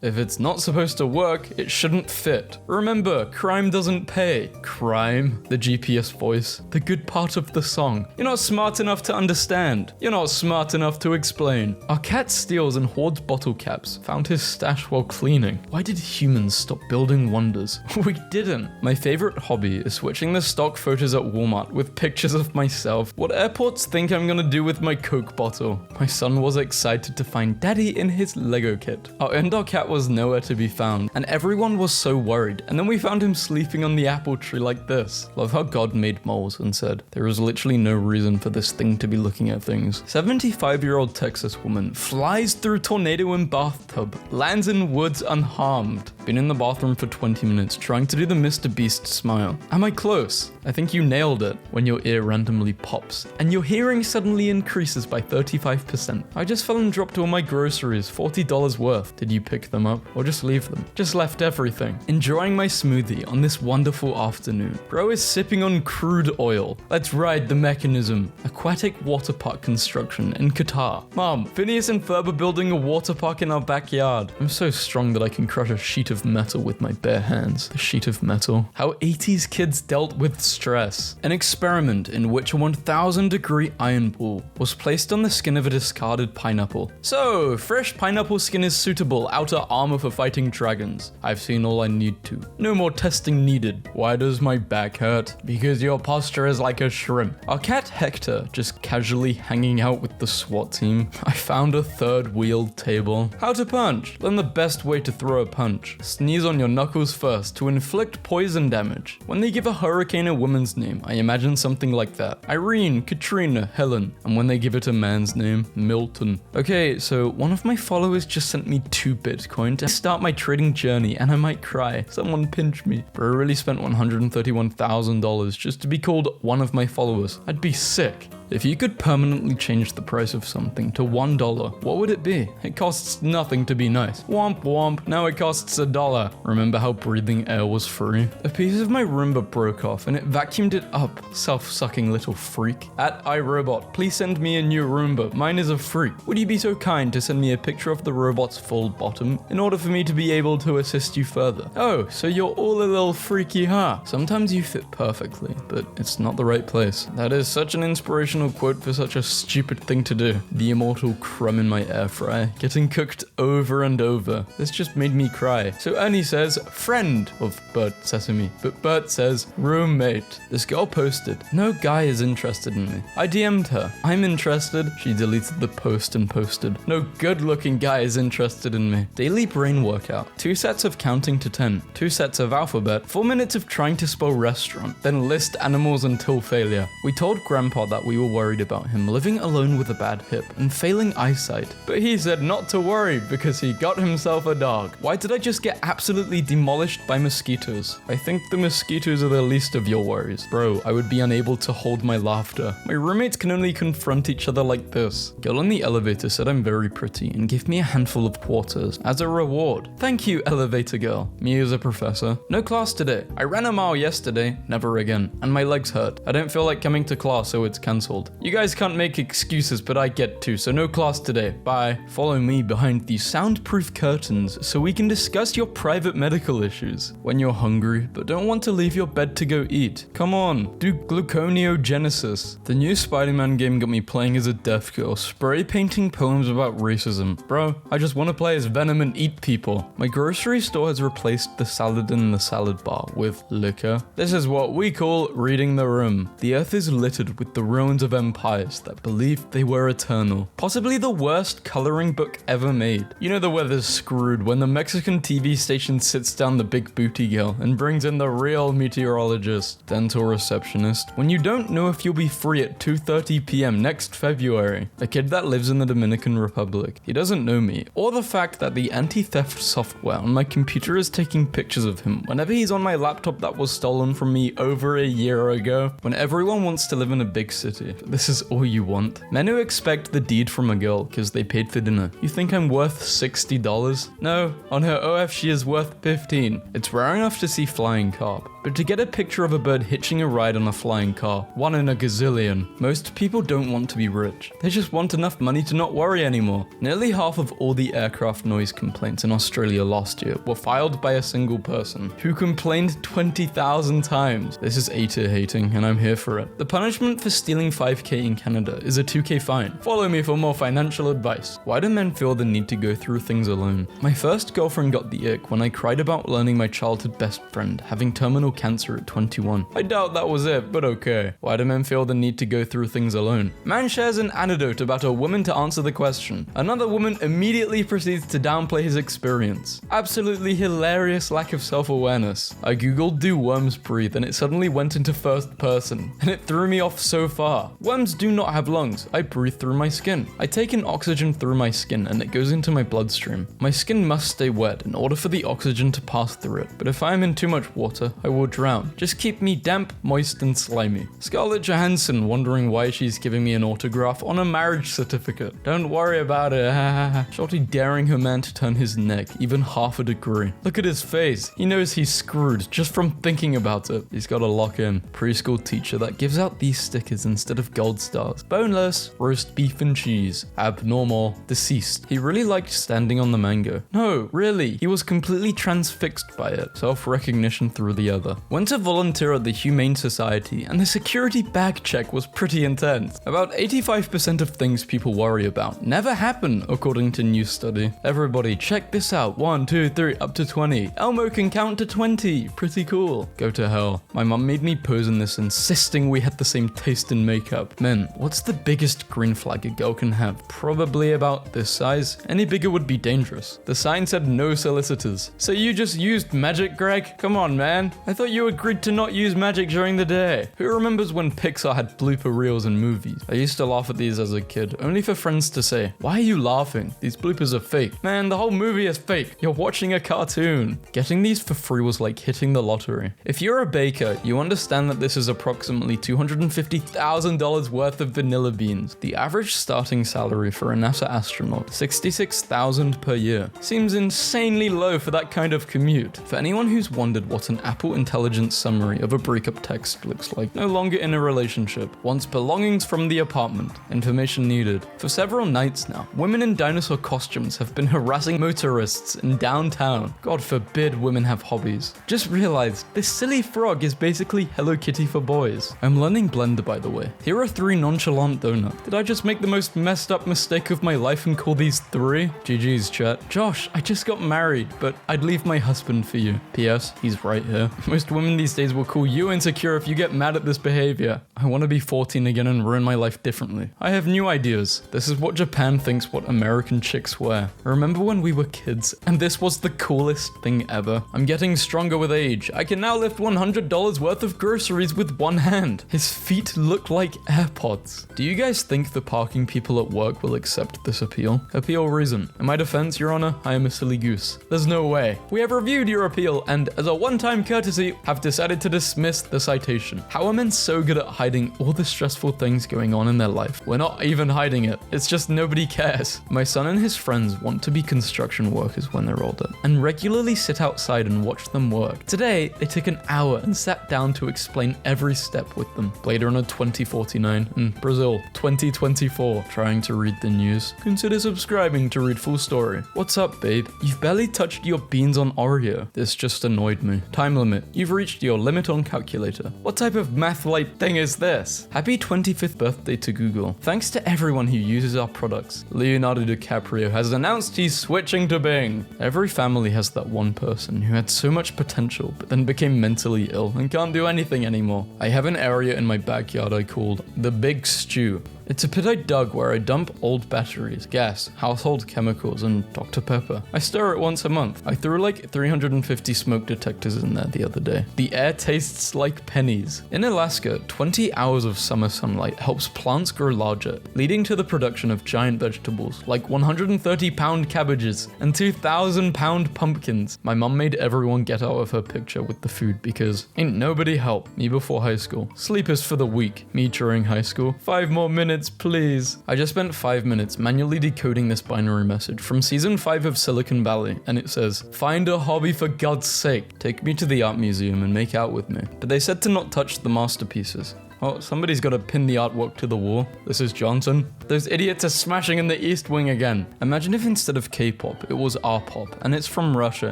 If it's not supposed to work, it shouldn't fit. Remember, crime doesn't pay. Crime? The GPS voice. The good part of the song. You're not smart enough to understand. You're not smart enough to explain. Our cat steals and hoards bottle caps. Found his stash while cleaning. Why did humans stop building wonders? We didn't. My favorite hobby is switching the stock photos at Walmart with pictures of myself. What airports think I'm gonna do with my Coke bottle? My son was excited to find Daddy in his Lego kit. Our indoor cat was nowhere to be found, and everyone was so worried. And then we found him sleeping on the apple tree like this. Love how God made moles and said, there is literally no reason for this thing to be looking at things. 75-year-old Texas woman flies through tornado in bathtub, lands in woods unharmed. Been in the bathroom for 20 minutes trying to do the Mr. Beast smile. Am I close? I think you nailed it. When your ear randomly pops and your hearing suddenly increases by 35%. I just fell and dropped all my groceries, $40 worth. Did you pick them up or just leave them? Just left everything. Enjoying my smoothie on this wonderful afternoon. Bro is sipping on crude oil. Let's ride the mechanism. Aquatic water park construction in Qatar. Mom, Phineas and Ferb are building a water park in our backyard. I'm so strong that I can crush a sheet of metal with my bare hands. A sheet of metal. How 80s kids dealt with stress. An experiment in which a 1000-degree iron ball was placed on the skin of a discarded pineapple. So, fresh pineapple skin is suitable outer armor for fighting dragons. I've seen all I need to. No more testing needed. Why does my back hurt? Because your posture is like a shrimp. Our cat Hector just casually hanging out with the SWAT team. I found a third-wheeled table. How to punch? Learn the best way to throw a punch. Sneeze on your knuckles first to inflict poison damage. When they give a hurricane a woman's name, I imagine something like that. Irene, Katrina, Helen. And when they give it a man's name, Milton. Okay, so one of my followers just sent me 2 Bitcoin to start my trading journey, and I might cry. Someone pinch me. Bro really spent $131,000 just to be called one of my followers. I'd be sick. If you could permanently change the price of something to $1, what would it be? It costs nothing to be nice. Womp womp, now it costs $1. Remember how breathing air was free? A piece of my Roomba broke off and it vacuumed it up. Self-sucking little freak. At iRobot, please send me a new Roomba. Mine is a freak. Would you be so kind to send me a picture of the robot's full bottom in order for me to be able to assist you further? Oh, so you're all a little freaky, huh? Sometimes you fit perfectly, but it's not the right place. That is such an inspirational quote for such a stupid thing to do. The immortal crumb in my air fryer, getting cooked over and over. This just made me cry. So Ernie says, friend of Bert Sesame, but Bert says, roommate. This girl posted, no guy is interested in me. I DM'd her, I'm interested. She deleted the post and posted, no good looking guy is interested in me. Daily brain workout, 2 sets of counting to 10, 2 sets of alphabet, 4 minutes of trying to spell restaurant, then list animals until failure. We told Grandpa that we were worried about him living alone with a bad hip and failing eyesight, but he said not to worry because he got himself a dog. Why did I just get absolutely demolished by mosquitoes? I think the mosquitoes are the least of your worries. Bro, I would be unable to hold my laughter. My roommates can only confront each other like this. Girl in the elevator said I'm very pretty and gave me a handful of quarters as a reward. Thank you, elevator girl. Me as a professor. No class today. I ran a mile yesterday, never again, and my legs hurt. I don't feel like coming to class, so it's cancelled. You guys can't make excuses, but I get to, so no class today. Bye. Follow me behind these soundproof curtains so we can discuss your private medical issues. When you're hungry, but don't want to leave your bed to go eat. Come on, do gluconeogenesis. The new Spider-Man game got me playing as a deaf girl, spray painting poems about racism. Bro, I just want to play as Venom and eat people. My grocery store has replaced the salad in the salad bar with liquor. This is what we call reading the room. The earth is littered with the ruins of empires that believed they were eternal. Possibly the worst coloring book ever made. You know the weather's screwed when the Mexican TV station sits down the big booty girl and brings in the real meteorologist, dental receptionist, when you don't know if you'll be free at 2:30 p.m. next February. A kid that lives in the Dominican Republic. He doesn't know me, or the fact that the anti-theft software on my computer is taking pictures of him whenever he's on my laptop that was stolen from me over a year ago. When everyone wants to live in a big city, this is all you want. Men who expect the deed from a girl because they paid for dinner. You think I'm worth $60? No, on her OF she is worth 15. It's rare enough to see flying carp. but to get a picture of a bird hitching a ride on a flying car, 1 in a gazillion. Most people don't want to be rich. They just want enough money to not worry anymore. Nearly half of all the aircraft noise complaints in Australia last year were filed by a single person, who complained 20,000 times. This is A-tier hating, and I'm here for it. The punishment for stealing 5k in Canada is a 2k fine. Follow me for more financial advice. Why do men feel the need to go through things alone? My first girlfriend got the ick when I cried about learning my childhood best friend having terminal cancer at 21. I doubt that was it, but okay. Why do men feel the need to go through things alone? Man shares an anecdote about a woman to answer the question. Another woman immediately proceeds to downplay his experience. Absolutely hilarious lack of self-awareness. I googled do worms breathe and it suddenly went into first person, and it threw me off so far. Worms do not have lungs. I breathe through my skin. I take in oxygen through my skin and it goes into my bloodstream. My skin must stay wet in order for the oxygen to pass through it, but if I am in too much water, I will drown. Just keep me damp, moist, and slimy. Scarlett Johansson wondering why she's giving me an autograph on a marriage certificate. Don't worry about it. Shorty daring her man to turn his neck even half a degree. Look at his face. He knows he's screwed just from thinking about it. He's got to lock in. Preschool teacher that gives out these stickers instead of gold stars. Boneless, roast beef and cheese. Abnormal, deceased. He really liked standing on the mango. No, really. He was completely transfixed by it. Self-recognition through the other. Went to volunteer at the Humane Society and the security bag check was pretty intense. About 85% of things people worry about never happen, according to new study. Everybody check this out. 1, 2, 3, up to 20. Elmo can count to 20. Pretty cool. Go to hell. My mum made me pose in this, insisting we had the same taste in makeup. Men, what's the biggest green flag a girl can have? Probably about this size. Any bigger would be dangerous. The sign said no solicitors. So you just used magic, Greg? Come on, man. I thought you agreed to not use magic during the day. Who remembers when Pixar had blooper reels in movies? I used to laugh at these as a kid, only for friends to say, why are you laughing? These bloopers are fake. Man, the whole movie is fake. You're watching a cartoon. Getting these for free was like hitting the lottery. If you're a baker, you understand that this is approximately $250,000 worth of vanilla beans. The average starting salary for a NASA astronaut, $66,000 per year. Seems insanely low for that kind of commute. For anyone who's wondered what an Apple Intelligence summary of a breakup text looks like, no longer in a relationship, wants belongings from the apartment, information needed. For several nights now, women in dinosaur costumes have been harassing motorists in downtown. God forbid women have hobbies. Just realized this silly frog is basically Hello Kitty for boys. I'm learning Blender, by the way. Here are 3 nonchalant donuts. Did I just make the most messed up mistake of my life and call these 3? GG's chat. Josh, I just got married, but I'd leave my husband for you. P.S. He's right here. Most women these days will call you insecure if you get mad at this behavior. I want to be 14 again and ruin my life differently. I have new ideas. This is what Japan thinks what American chicks wear. Remember when we were kids and this was the coolest thing ever? I'm getting stronger with age. I can now lift $100 worth of groceries with one hand. His feet look like AirPods. Do you guys think the parking people at work will accept this appeal? Appeal reason. In my defense, Your Honor, I am a silly goose. There's no way. We have reviewed your appeal and, as a one-time courtesy, have decided to dismiss the citation. How are men so good at hiding all the stressful things going on in their life? We're not even hiding it. It's just nobody cares. My son and his friends want to be construction workers when they're older and regularly sit outside and watch them work. Today, they took an hour and sat down to explain every step with them. Blade Runner 2049 and Brazil 2024. Trying to read the news? Consider subscribing to read full story. What's up, babe? You've barely touched your beans on Oreo. This just annoyed me. Time limit. You've reached your limit on calculator. What type of math-like thing is this? Happy 25th birthday to Google. Thanks to everyone who uses our products. Leonardo DiCaprio has announced he's switching to Bing. Every family has that one person who had so much potential but then became mentally ill and can't do anything anymore. I have an area in my backyard I called the Big Stew. It's a pit I dug where I dump old batteries, gas, household chemicals, and Dr. Pepper. I stir it once a month. I threw like 350 smoke detectors in there the other day. The air tastes like pennies. In Alaska, 20 hours of summer sunlight helps plants grow larger, leading to the production of giant vegetables like 130-pound cabbages and 2,000-pound pumpkins. My mum made everyone get out of her picture with the food because ain't nobody helped me before high school. Sleep is for the weak. Me during high school. 5 more minutes, please. I just spent 5 minutes manually decoding this binary message from season 5 of Silicon Valley, and it says, "Find a hobby for God's sake. Take me to the art museum." museum and make out with me, but they said to not touch the masterpieces. Oh, somebody's got to pin the artwork to the wall. This is Johnson. Those idiots are smashing in the East Wing again. Imagine if instead of K-pop, it was R-pop, and it's from Russia,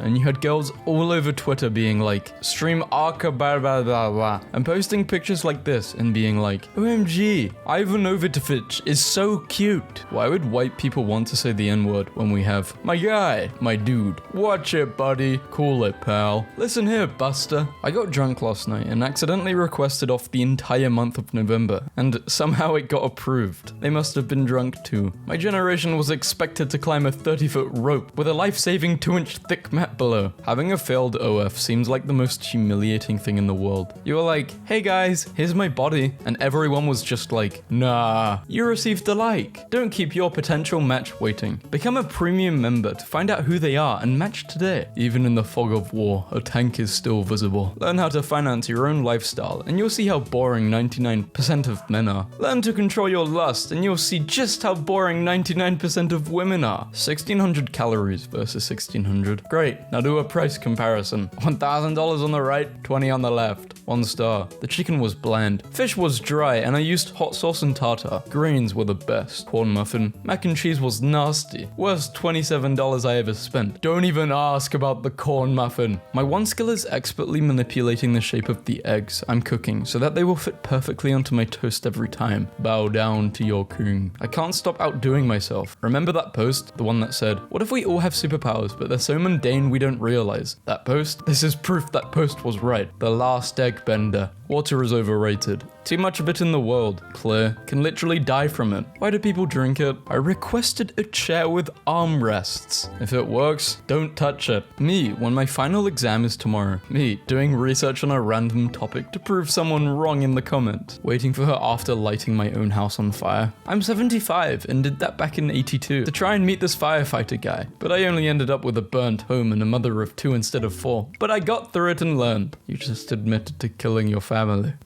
and you had girls all over Twitter being like, stream Arca blah blah blah blah, and posting pictures like this and being like, OMG, Ivan Ovitovich is so cute. Why would white people want to say the N-word when we have, my guy, my dude, watch it buddy, cool it pal. Listen here, Buster. I got drunk last night and accidentally requested off the entire month of November, and somehow it got approved. They must have been drunk too. My generation was expected to climb a 30-foot rope with a life-saving 2-inch thick mat below. Having a failed OF seems like the most humiliating thing in the world. You were like, hey guys, here's my body, and everyone was just like, nah, you received a like. Don't keep your potential match waiting. Become a premium member to find out who they are and match today. Even in the fog of war, a tank is still visible. Learn how to finance your own lifestyle, and you'll see how boring 99% of men are. Learn to control your lust, and you'll see just how boring 99% of women are. 1600 calories versus 1600. Great, now do a price comparison. $1,000 on the right, 20 on the left. 1 star. The chicken was bland. Fish was dry, and I used hot sauce and tartar. Grains were the best. Corn muffin. Mac and cheese was nasty. Worst $27 I ever spent. Don't even ask about the corn muffin. My one skill is expertly manipulating the shape of the eggs I'm cooking so that they will fit perfectly onto my toast every time. Bow down to your king. I can't stop outdoing myself. Remember that post? The one that said, what if we all have superpowers but they're so mundane we don't realize? That post? This is proof that post was right. The last egg bender. Water is overrated. Too much of it in the world. Clear. Can literally die from it. Why do people drink it? I requested a chair with armrests. If it works, don't touch it. Me, when my final exam is tomorrow. Me, doing research on a random topic to prove someone wrong in the comment. Waiting for her after lighting my own house on fire. I'm 75 and did that back in 82 to try and meet this firefighter guy. But I only ended up with a burnt home and a mother of 2 instead of 4. But I got through it and learned. You just admitted to killing your family.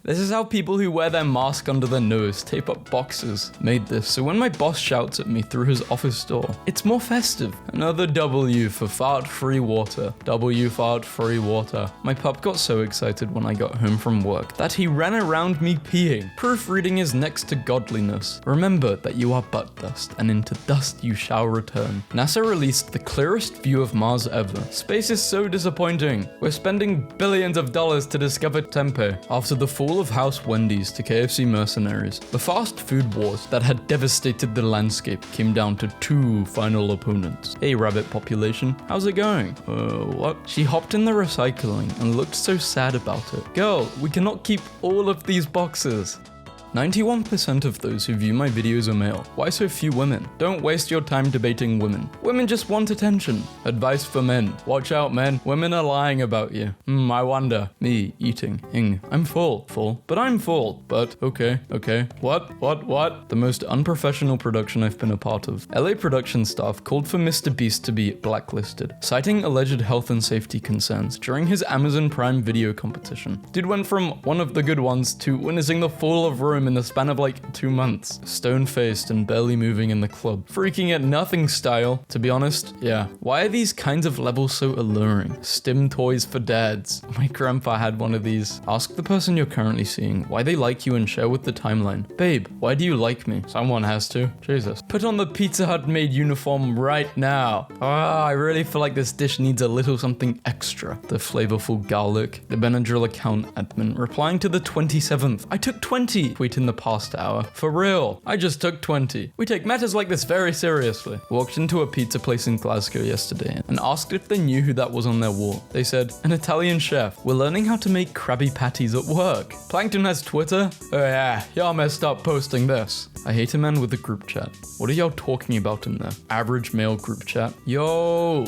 This is how people who wear their mask under their nose tape up boxes made this, so when my boss shouts at me through his office door, it's more festive. Another W for fart-free water. W fart-free water. My pup got so excited when I got home from work that he ran around me peeing. Proofreading is next to godliness. Remember that you are but dust, and into dust you shall return. NASA released the clearest view of Mars ever. Space is so disappointing. We're spending billions of dollars to discover Tempe. After the fall of House Wendy's to KFC mercenaries, the fast food wars that had devastated the landscape came down to 2 final opponents. Hey rabbit population, how's it going? What? She hopped in the recycling and looked so sad about it. Girl, we cannot keep all of these boxes. 91% of those who view my videos are male. Why so few women? Don't waste your time debating women. Women just want attention. Advice for men. Watch out, men. Women are lying about you. I wonder. Me, eating. I'm full. Full. But I'm full. But, okay. What? The most unprofessional production I've been a part of. LA production staff called for Mr. Beast to be blacklisted, citing alleged health and safety concerns during his Amazon Prime video competition. Dude went from one of the good ones to witnessing the fall of Rome in the span of like 2 months. Stone-faced and barely moving in the club. Freaking at nothing style, to be honest. Yeah. Why are these kinds of levels so alluring? Stim toys for dads. My grandpa had one of these. Ask the person you're currently seeing why they like you and share with the timeline. Babe, why do you like me? Someone has to. Jesus. Put on the Pizza Hut made uniform right now. I really feel like this dish needs a little something extra. The flavorful garlic. The Benadryl account admin replying to the 27th. I took 20. Tweet in the past hour. For real. I just took 20. We take matters like this very seriously. Walked into a pizza place in Glasgow yesterday and asked if they knew who that was on their wall. They said, an Italian chef. We're learning how to make Krabby Patties at work. Plankton has Twitter? Oh yeah, y'all messed up posting this. I hate a man with a group chat. What are y'all talking about in there? Average male group chat? Yo,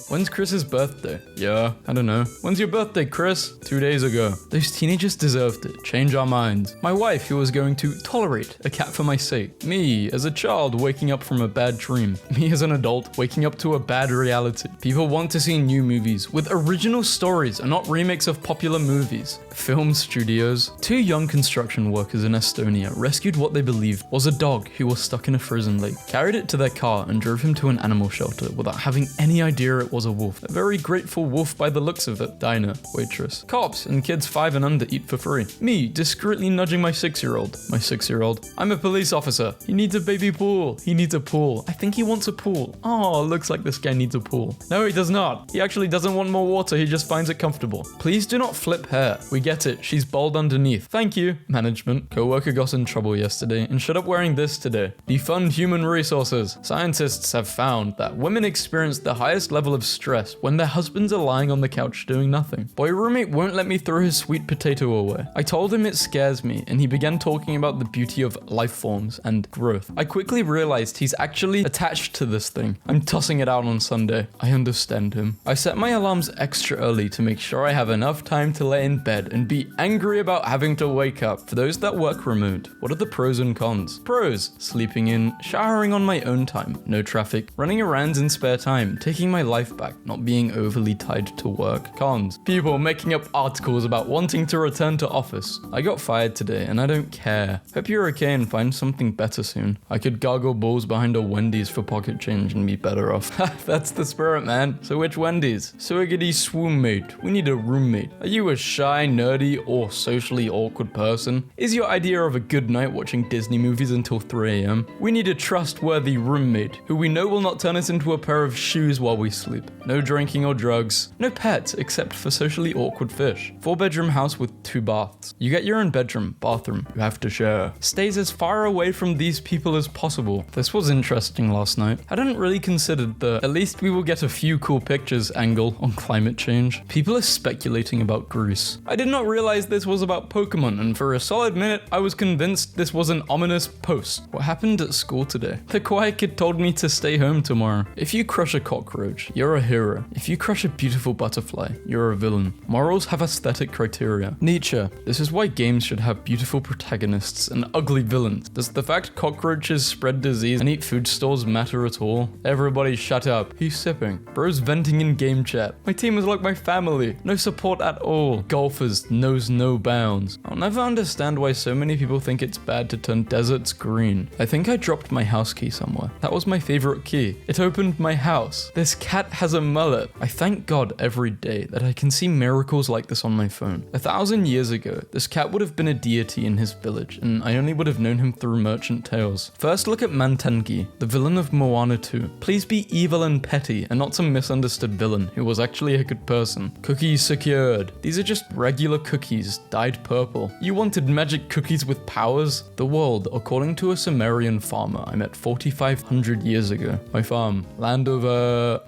when's Chris's birthday? Yeah, I don't know. When's your birthday, Chris? 2 days ago. Those teenagers deserved it. Change our minds. My wife who was going to tolerate a cat for my sake. Me as a child waking up from a bad dream. Me as an adult waking up to a bad reality. People want to see new movies with original stories and not remakes of popular movies. Film studios. 2 young construction workers in Estonia rescued what they believed was a dog who was stuck in a frozen lake, carried it to their car and drove him to an animal shelter without having any idea it was a wolf. A very grateful wolf by the looks of it. Diner, waitress. Cops and kids 5 and under eat for free. Me discreetly nudging my 6-year-old. My 6-year-old. I'm a police officer. He needs a baby pool. He needs a pool. I think he wants a pool. Oh, looks like this guy needs a pool. No, he does not. He actually doesn't want more water. He just finds it comfortable. Please do not flip hair. We get it. She's bald underneath. Thank you. Management. Coworker got in trouble yesterday and showed up wearing this today. Defund human resources. Scientists have found that women experience the highest level of stress when their husbands are lying on the couch doing nothing. Boy roommate won't let me throw his sweet potato away. I told him it scares me and he began talking about the beauty of life forms and growth. I quickly realized he's actually attached to this thing. I'm tossing it out on Sunday. I understand him. I set my alarms extra early to make sure I have enough time to lay in bed and be angry about having to wake up. For those that work remote, what are the pros and cons? Pros: sleeping in, showering on my own time, no traffic, running errands in spare time, taking my life back, not being overly tied to work. Cons: people making up articles about wanting to return to office. I got fired today and I don't care. Hope you're okay and find something better soon. I could gargle balls behind a Wendy's for pocket change and be better off. That's the spirit, man. So which Wendy's? Swiggity swoon mate. We need a roommate. Are you a shy, nerdy, or socially awkward person? Is your idea of a good night watching Disney movies until 3 a.m? We need a trustworthy roommate who we know will not turn us into a pair of shoes while we sleep. No drinking or drugs. No pets except for socially awkward fish. 4-bedroom house with 2 baths. You get your own bedroom, bathroom, you have to share. Stays as far away from these people as possible. This was interesting last night. I hadn't really considered the at least we will get a few cool pictures angle on climate change. People are speculating about Greece. I did not realize this was about Pokemon, and for a solid minute I was convinced this was an ominous post. What happened at school today? The quiet kid told me to stay home tomorrow. If you crush a cockroach, you're a hero. If you crush a beautiful butterfly, you're a villain. Morals have aesthetic criteria. Nietzsche. This is why games should have beautiful protagonists and ugly villains. Does the fact cockroaches spread disease and eat food stores matter at all? Everybody shut up. He's sipping. Bro's venting in game chat. My team is like my family. No support at all. Golfers knows no bounds. I'll never understand why so many people think it's bad to turn deserts green. I think I dropped my house key somewhere. That was my favorite key. It opened my house. This cat has a mullet. I thank God every day that I can see miracles like this on my phone. 1,000 years ago, this cat would have been a deity in his village, and I only would have known him through merchant tales. First, look at Mantenki, the villain of Moana 2. Please be evil and petty, and not some misunderstood villain who was actually a good person. Cookies secured. These are just regular cookies, dyed purple. You wanted magic cookies with powers? The world, according to a Sumerian farmer I met 4,500 years ago. My farm, land of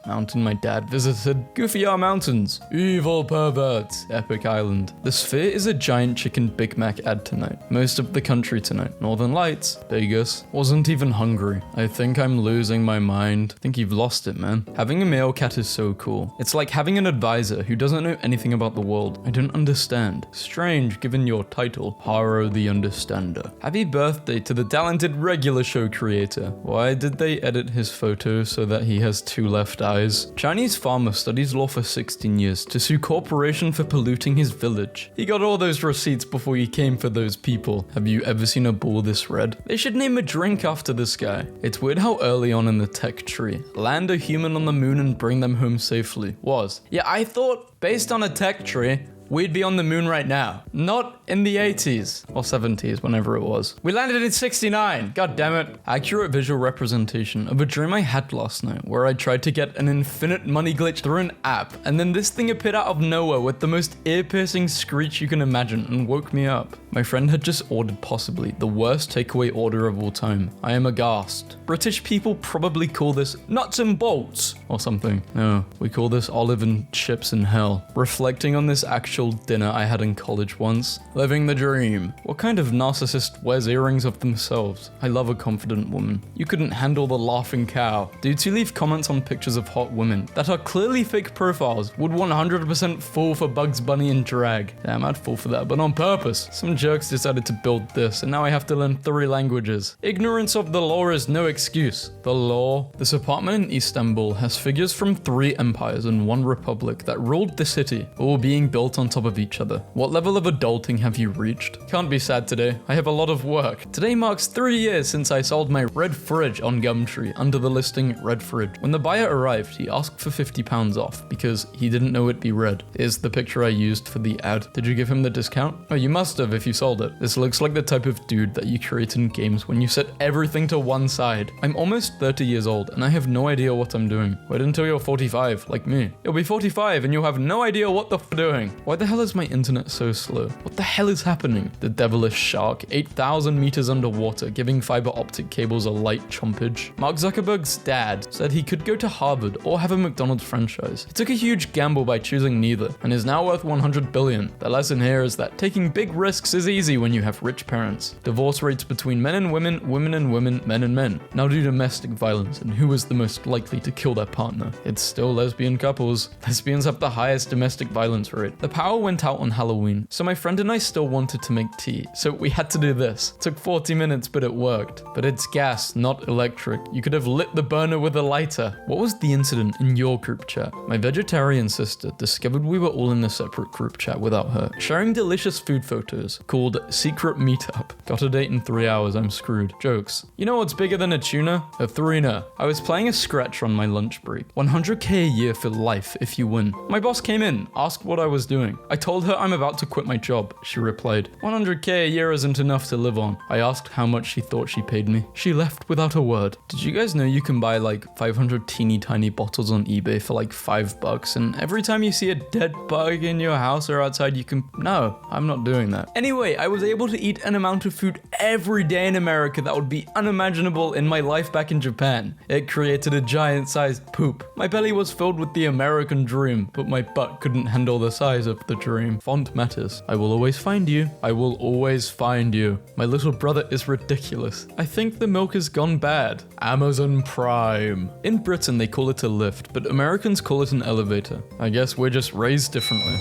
mountain my dad visited. Goofy R Mountains. Evil perverts. Epic Island. The Sphere is a giant chicken Big Mac ad tonight. Most of the country tonight. Northern Lights. Vegas. Wasn't even hungry. I think I'm losing my mind. I think you've lost it, man. Having a male cat is so cool. It's like having an advisor who doesn't know anything about the world. I don't understand. Strange given your title, Haro the Understander. Happy birthday to the talented regular show creator. Why did they edit his photo so that he has 2 left eyes? Chinese farmer studies law for 16 years to sue corporation for polluting his village. He got all those receipts before he came for those people. Have you ever seen a bull this red? They should name a drink after this guy. It's weird how early on in the tech tree, land a human on the moon and bring them home safely was. Yeah, I thought based on a tech tree, we'd be on the moon right now. Not in the 80s or 70s, whenever it was. We landed in 69. God damn it. Accurate visual representation of a dream I had last night where I tried to get an infinite money glitch through an app, and then this thing appeared out of nowhere with the most ear-piercing screech you can imagine and woke me up. My friend had just ordered possibly the worst takeaway order of all time. I am aghast. British people probably call this nuts and bolts or something. No, we call this olive and chips in hell. Reflecting on this action social dinner I had in college once. Living the dream. What kind of narcissist wears earrings of themselves? I love a confident woman. You couldn't handle the laughing cow. Dudes who leave comments on pictures of hot women that are clearly fake profiles would 100% fall for Bugs Bunny and drag. Damn, I'd fall for that, but on purpose. Some jerks decided to build this, and now I have to learn 3 languages. Ignorance of the law is no excuse. The law. This apartment in Istanbul has figures from 3 empires and 1 republic that ruled the city, all being built on top of each other. What level of adulting have you reached? Can't be sad today. I have a lot of work. Today marks 3 years since I sold my red fridge on Gumtree under the listing red fridge. When the buyer arrived, he asked for £50 off because he didn't know it'd be red. Here's the picture I used for the ad. Did you give him the discount? Oh, you must have if you sold it. This looks like the type of dude that you create in games when you set everything to one side. I'm almost 30 years old and I have no idea what I'm doing. Wait until you're 45, like me. You'll be 45 and you'll have no idea what the f doing. Why the hell is my internet so slow? What the hell is happening? The devilish shark, 8,000 meters underwater, giving fiber optic cables a light chompage. Mark Zuckerberg's dad said he could go to Harvard or have a McDonald's franchise. He took a huge gamble by choosing neither and is now worth 100 billion. The lesson here is that taking big risks is easy when you have rich parents. Divorce rates between men and women, women and women, men and men. Now do domestic violence and who is the most likely to kill their partner? It's still lesbian couples. Lesbians have the highest domestic violence rate. The power went out on Halloween, so my friend and I still wanted to make tea, so we had to do this. It took 40 minutes, but it worked. But it's gas, not electric. You could have lit the burner with a lighter. What was the incident in your group chat? My vegetarian sister discovered we were all in a separate group chat without her, sharing delicious food photos called Secret Meetup. Got a date in 3 hours, I'm screwed. Jokes. You know what's bigger than a tuna? A threener. I was playing a scratch on my lunch break. 100k a year for life if you win. My boss came in, asked what I was doing. I told her I'm about to quit my job. She replied, 100k a year isn't enough to live on. I asked how much she thought she paid me. She left without a word. Did you guys know you can buy like 500 teeny tiny bottles on eBay for like $5 and every time you see a dead bug in your house or outside you can... No, I'm not doing that. Anyway, I was able to eat an amount of food every day in America that would be unimaginable in my life back in Japan. It created a giant-sized poop. My belly was filled with the American dream, but my butt couldn't handle the size of the dream. Font matters. I will always find you. I will always find you. My little brother is ridiculous. I think the milk has gone bad. Amazon Prime. In Britain, they call it a lift, but Americans call it an elevator. I guess we're just raised differently.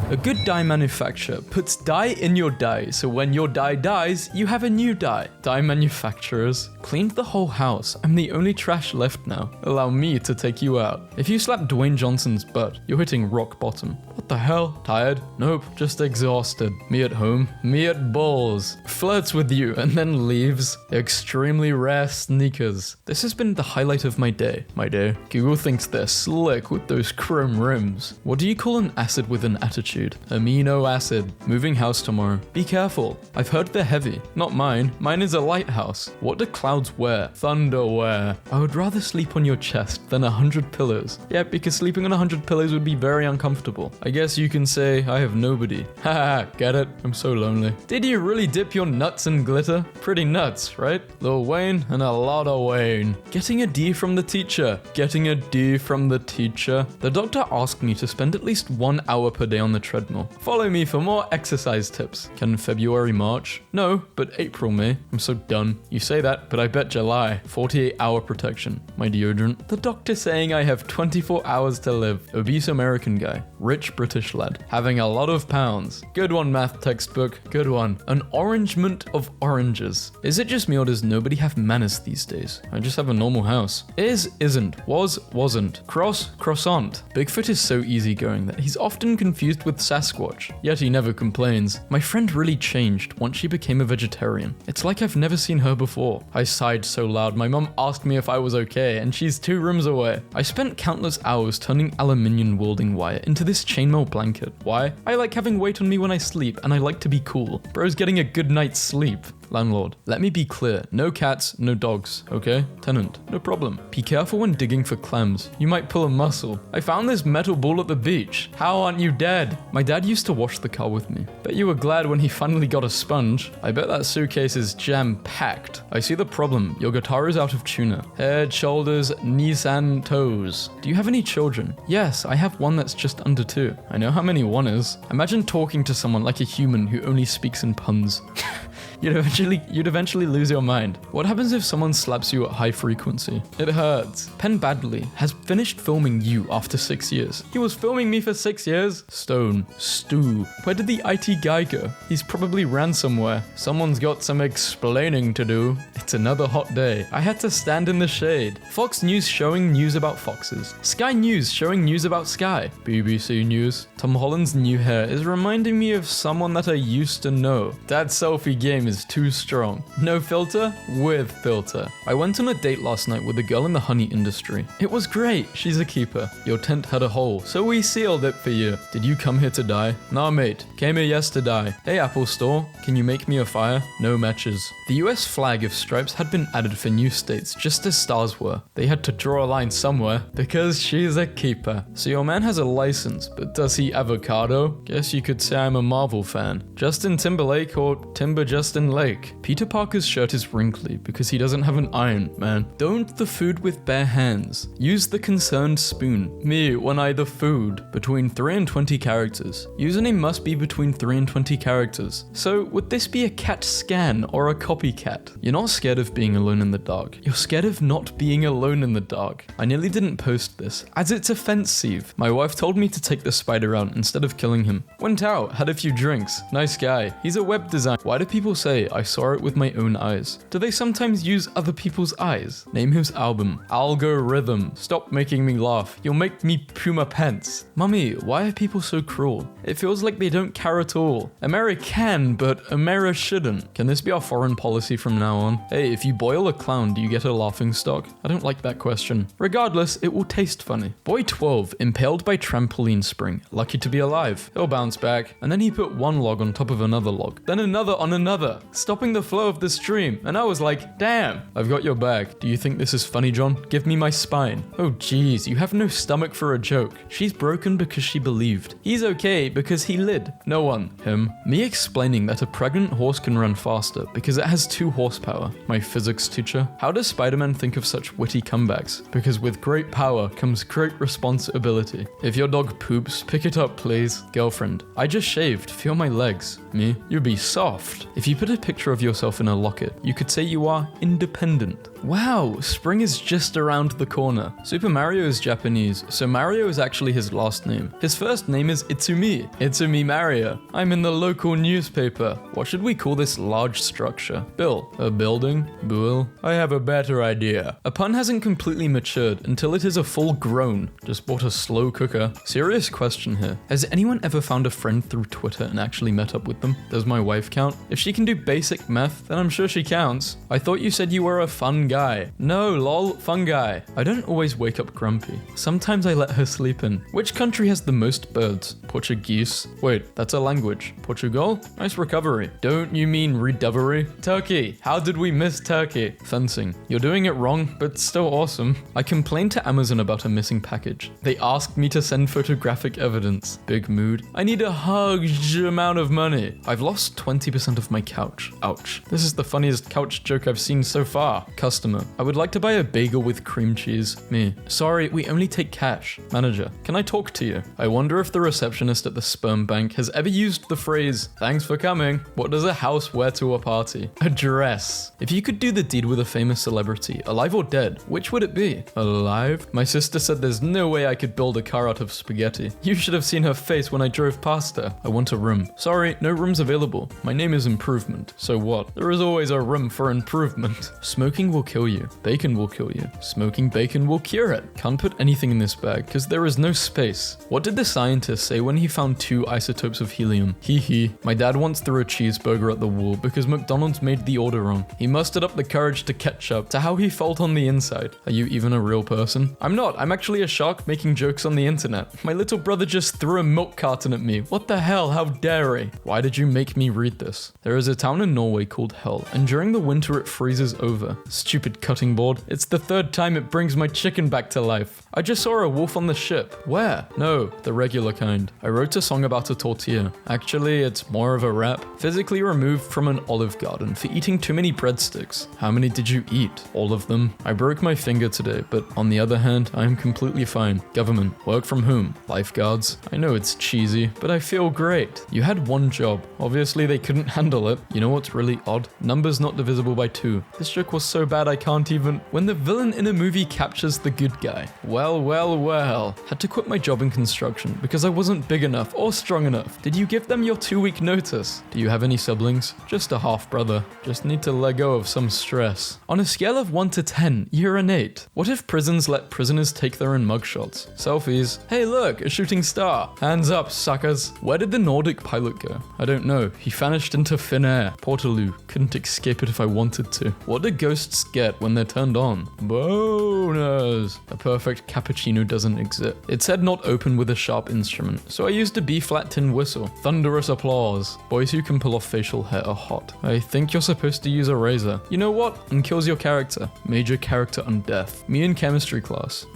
A good dye manufacturer puts dye in your dye, so when your dye dies, you have a new dye. Dye manufacturers cleaned the whole house. I'm the only trash left now. Allow me to take you out. If you slap Dwayne Johnson's butt, you're hitting rock bottom. What the hell? Tired? Nope, just exhausted. Me at home, me at balls. Flirts with you and then leaves. Extremely rare sneakers. This has been the highlight of my day. Google thinks they're slick with those chrome rims. What do you call an acid with an attitude? Amino acid. Moving house tomorrow. Be careful. I've heard they're heavy. Not mine. Mine is a lighthouse. What do clouds wear? Thunder wear. I would rather sleep on your chest than 100 pillows. Yeah, because sleeping on 100 pillows would be very uncomfortable. I guess you can say I have nobody. Haha, get it? I'm so lonely. Did you really dip your nuts in glitter? Pretty nuts, right? Lil Wayne and a lot of Wayne. Getting a D from the teacher. Getting a D from the teacher. The doctor asked me to spend at least 1 hour per day on the treadmill. Follow me for more exercise tips. Can February March? No, but April May. I'm so done. You say that, but I bet July. 48-hour protection. My deodorant. The doctor saying I have 24 hours to live. Obese American guy. Rich British lad. Having a lot of pounds. Good one, math textbook. Good one. An orangement of oranges. Is it just me or does nobody have manners these days? I just have a normal house. Is, isn't. Was, wasn't. Cross, croissant. Bigfoot is so easygoing that he's often confused with Sasquatch, yet he never complains. My friend really changed once she became a vegetarian. It's like I've never seen her before. I sighed so loud my mum asked me if I was okay and she's 2 rooms away. I spent countless hours turning aluminium welding wire into this chainmail blanket. Why? I like having weight on me when I sleep and I like to be cool. Bro's getting a good night's sleep. Landlord, let me be clear. No cats, no dogs, okay? Tenant, no problem. Be careful when digging for clams. You might pull a muscle. I found this metal ball at the beach. How aren't you dead? My dad used to wash the car with me. Bet you were glad when he finally got a sponge. I bet that suitcase is jam-packed. I see the problem. Your guitar is out of tuner. Head, shoulders, knees and toes. Do you have any children? Yes, I have one that's just under 2. I know how many one is. Imagine talking to someone like a human who only speaks in puns. You'd eventually lose your mind. What happens if someone slaps you at high frequency? It hurts. Penn Badley has finished filming you after 6 years. He was filming me for 6 years? Stone. Stew. Where did the IT guy go? He's probably ran somewhere. Someone's got some explaining to do. It's another hot day. I had to stand in the shade. Fox News showing news about foxes. Sky News showing news about Sky. BBC News. Tom Holland's new hair is reminding me of someone that I used to know. That selfie game is too strong. No filter? With filter. I went on a date last night with a girl in the honey industry. It was great. She's a keeper. Your tent had a hole, so we sealed it for you. Did you come here to die? Nah, mate. Came here yes to die. Hey, Apple Store. Can you make me a fire? No matches. The US flag of stripes had been added for new states, just as stars were. They had to draw a line somewhere, because she's a keeper. So your man has a license, but does he avocado? Guess you could say I'm a Marvel fan. Justin Timberlake or Timber Justin Lake. Peter Parker's shirt is wrinkly because he doesn't have an iron man. Don't the food with bare hands. Use the concerned spoon. Me when I the food. Between 3 and 20 characters. Username must be between 3 and 20 characters. So would this be a cat scan or a copycat? You're not scared of being alone in the dark. You're scared of not being alone in the dark. I nearly didn't post this, as it's offensive. My wife told me to take the spider out instead of killing him. Went out, had a few drinks. Nice guy. He's a web designer. Why do people say I saw it with my own eyes? Do they sometimes use other people's eyes? Name his album. Algorithm. Stop making me laugh. You'll make me poo my pants. Mummy, why are people so cruel? It feels like they don't care at all. America can, but America shouldn't. Can this be our foreign policy from now on? Hey, if you boil a clown, do you get a laughing stock? I don't like that question. Regardless, it will taste funny. Boy 12, impaled by trampoline spring. Lucky to be alive. He'll bounce back. And then he put one log on top of another log. Then another on another, stopping the flow of the stream. And I was like, damn, I've got your back. Do you think this is funny, John? Give me my spine. Oh geez, you have no stomach for a joke. She's broken because she believed. He's okay because he lid. No one. Him. Me explaining that a pregnant horse can run faster because it has 2 horsepower. My physics teacher. How does Spider-Man think of such witty comebacks? Because with great power comes great responsibility. If your dog poops, pick it up please. Girlfriend. I just shaved. Feel my legs. Me. You'd be soft. If you put a picture of yourself in a locket, you could say you are independent. Wow, spring is just around the corner. Super Mario is Japanese, so Mario is actually his last name. His first name is Itsumi. Itsumi Mario. I'm in the local newspaper. What should we call this large structure? Bill. A building? Bull. I have a better idea. A pun hasn't completely matured until it is a full grown. Just bought a slow cooker. Serious question here. Has anyone ever found a friend through Twitter and actually met up with them? Does my wife count? If she can do basic math, then I'm sure she counts. I thought you said you were a fun guy. No, lol, fun guy. I don't always wake up grumpy. Sometimes I let her sleep in. Which country has the most birds? Portuguese? Wait, that's a language. Portugal? Nice recovery. Don't you mean recovery? Turkey. How did we miss Turkey? Fencing. You're doing it wrong, but still awesome. I complained to Amazon about a missing package. They asked me to send photographic evidence. Big mood. I need a huge amount of money. I've lost 20% of my couch. Ouch. This is the funniest couch joke I've seen so far. Customer. I would like to buy a bagel with cream cheese. Me. Sorry, we only take cash. Manager. Can I talk to you? I wonder if the receptionist at the sperm bank has ever used the phrase, thanks for coming. What does a house wear to a party? A dress. If you could do the deed with a famous celebrity, alive or dead, which would it be? Alive? My sister said there's no way I could build a car out of spaghetti. You should have seen her face when I drove past her. I want a room. Sorry, no rooms available. My name is Improvement. So what? There is always a room for improvement. Smoking will kill you. Bacon will kill you. Smoking bacon will cure it. Can't put anything in this bag because there is no space. What did the scientist say when he found 2 isotopes of helium? Hee hee. My dad once threw a cheeseburger at the wall because McDonald's made the order wrong. He mustered up the courage to catch up to how he felt on the inside. Are you even a real person? I'm not. I'm actually a shark making jokes on the internet. My little brother just threw a milk carton at me. What the hell? How dare he? Why did you make me read this? There is a town in Norway called Hell, and during the winter it freezes over. Stupid cutting board. It's the third time it brings my chicken back to life. I just saw a wolf on the ship. Where? No, the regular kind. I wrote a song about a tortilla. Actually, it's more of a rap. Physically removed from an Olive Garden for eating too many breadsticks. How many did you eat? All of them. I broke my finger today, but on the other hand, I am completely fine. Government. Work from home. Lifeguards. I know it's cheesy, but I feel great. You had one job. Obviously, they couldn't handle it. You know what's really odd? Numbers not divisible by 2. This joke was so bad I can't even... When the villain in a movie captures the good guy. Well. Had to quit my job in construction because I wasn't big enough or strong enough. Did you give them your 2-week notice? Do you have any siblings? Just a half brother. Just need to let go of some stress. On a scale of 1 to 10, you're an 8. What if prisons let prisoners take their own mugshots? Selfies. Hey look, a shooting star. Hands up, suckers. Where did the Nordic pilot go? I don't know. He vanished into thin air. Portaloo. Couldn't escape it if I wanted to. What do ghosts get when they're turned on? Boners. A perfect cappuccino doesn't exist. It said not open with a sharp instrument, so I used a B-flat tin whistle. Thunderous applause. Boys who can pull off facial hair are hot. I think you're supposed to use a razor. You know what? And kills your character. Major character on death. Me in chemistry class.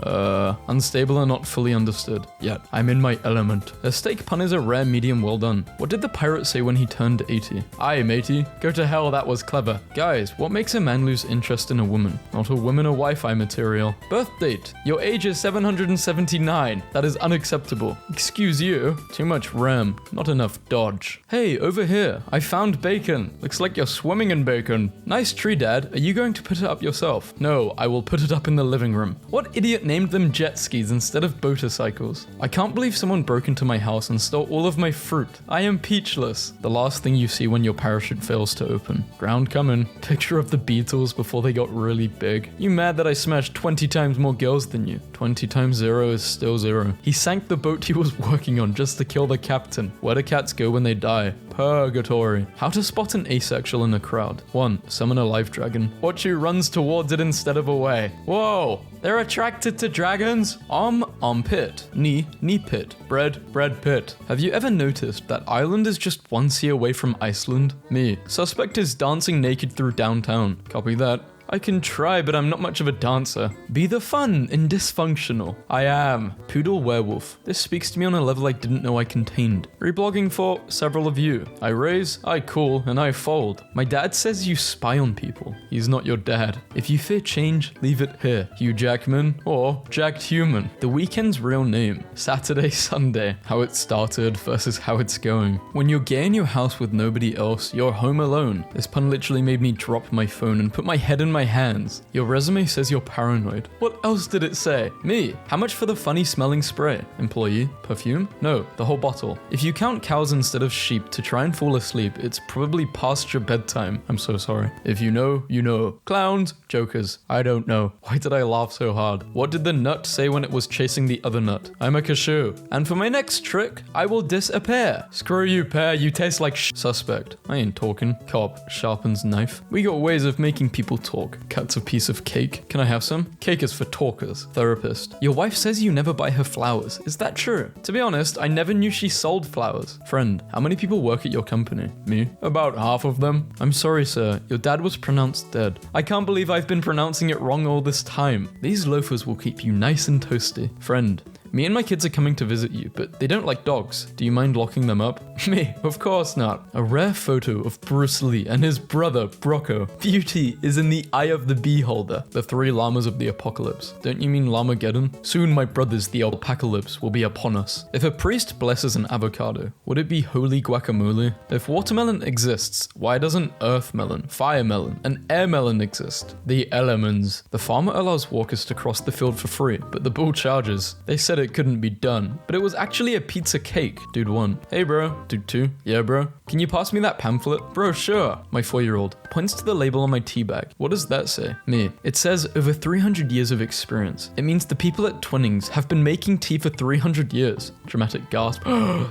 Unstable and not fully understood. Yet, I'm in my element. A steak pun is a rare medium well done. What did the pirate say when he turned 80? Aye, matey. Go to hell, that was clever. Guys, what makes a man lose interest in a woman? Not a woman or Wi-Fi material. Birth date. Your age is 779. That is unacceptable. Excuse you. Too much RAM. Not enough dodge. Hey, over here. I found bacon. Looks like you're swimming in bacon. Nice tree, Dad. Are you going to put it up yourself? No, I will put it up in the living room. What idiot named them jet skis instead of motorcycles? I can't believe someone broke into my house and stole all of my fruit. I am peachless. The last thing you see when your parachute fails to open. Ground coming. Picture of the Beatles before they got really big. You mad that I smashed 20 times more girls than you? 20 times 0 is still 0. He sank the boat he was working on just to kill the captain. Where do cats go when they die? Purgatory. How to spot an asexual in a crowd. 1. Summon a life dragon. Watch who runs towards it instead of away. Whoa! They're attracted to dragons? Armpit. Knee pit. Bread pit. Have you ever noticed that Ireland is just one sea away from Iceland? Me. Suspect is dancing naked through downtown. Copy that. I can try, but I'm not much of a dancer. Be the fun and dysfunctional. I am. Poodle werewolf. This speaks to me on a level I didn't know I contained. Reblogging for several of you. I raise, I call, and I fold. My dad says you spy on people. He's not your dad. If you fear change, leave it here. Hugh Jackman or Jacked Human. The weekend's real name. Saturday, Sunday. How it started versus how it's going. When you're gay in your house with nobody else, you're home alone. This pun literally made me drop my phone and put my head in my hands. Your resume says you're paranoid. What else did it say? Me. How much for the funny smelling spray? Employee. Perfume? No, the whole bottle. If you count cows instead of sheep to try and fall asleep, it's probably past your bedtime. I'm so sorry. If you know, you know. Clowns. Jokers. I don't know. Why did I laugh so hard? What did the nut say when it was chasing the other nut? I'm a cashew. And for my next trick, I will disappear. Screw you, pear. You taste like Suspect. I ain't talking. Cop. Sharpens knife. We got ways of making people talk. Cuts a piece of cake. Can I have some? Cake is for talkers. Therapist. Your wife says you never buy her flowers. Is that true? To be honest, I never knew she sold flowers. Friend. How many people work at your company? Me. About half of them. I'm sorry, sir. Your dad was pronounced dead. I can't believe I've been pronouncing it wrong all this time. These loafers will keep you nice and toasty. Friend. Me and my kids are coming to visit you, but they don't like dogs. Do you mind locking them up? Me, of course not. A rare photo of Bruce Lee and his brother, Brocco. Beauty is in the eye of the beholder. The 3 llamas of the apocalypse. Don't you mean Llamageddon? Soon, my brothers, the alpacalypse will be upon us. If a priest blesses an avocado, would it be holy guacamole? If watermelon exists, why doesn't earth melon, fire melon, and air melon exist? The elements. The farmer allows walkers to cross the field for free, but the bull charges. They said it couldn't be done, but it was actually a pizza cake. Dude 1. Hey bro. Dude 2. Yeah bro. Can you pass me that pamphlet? Bro, sure. My 4-year-old points to the label on my tea bag. What does that say? Me. It says over 300 years of experience. It means the people at Twinings have been making tea for 300 years. Dramatic gasp.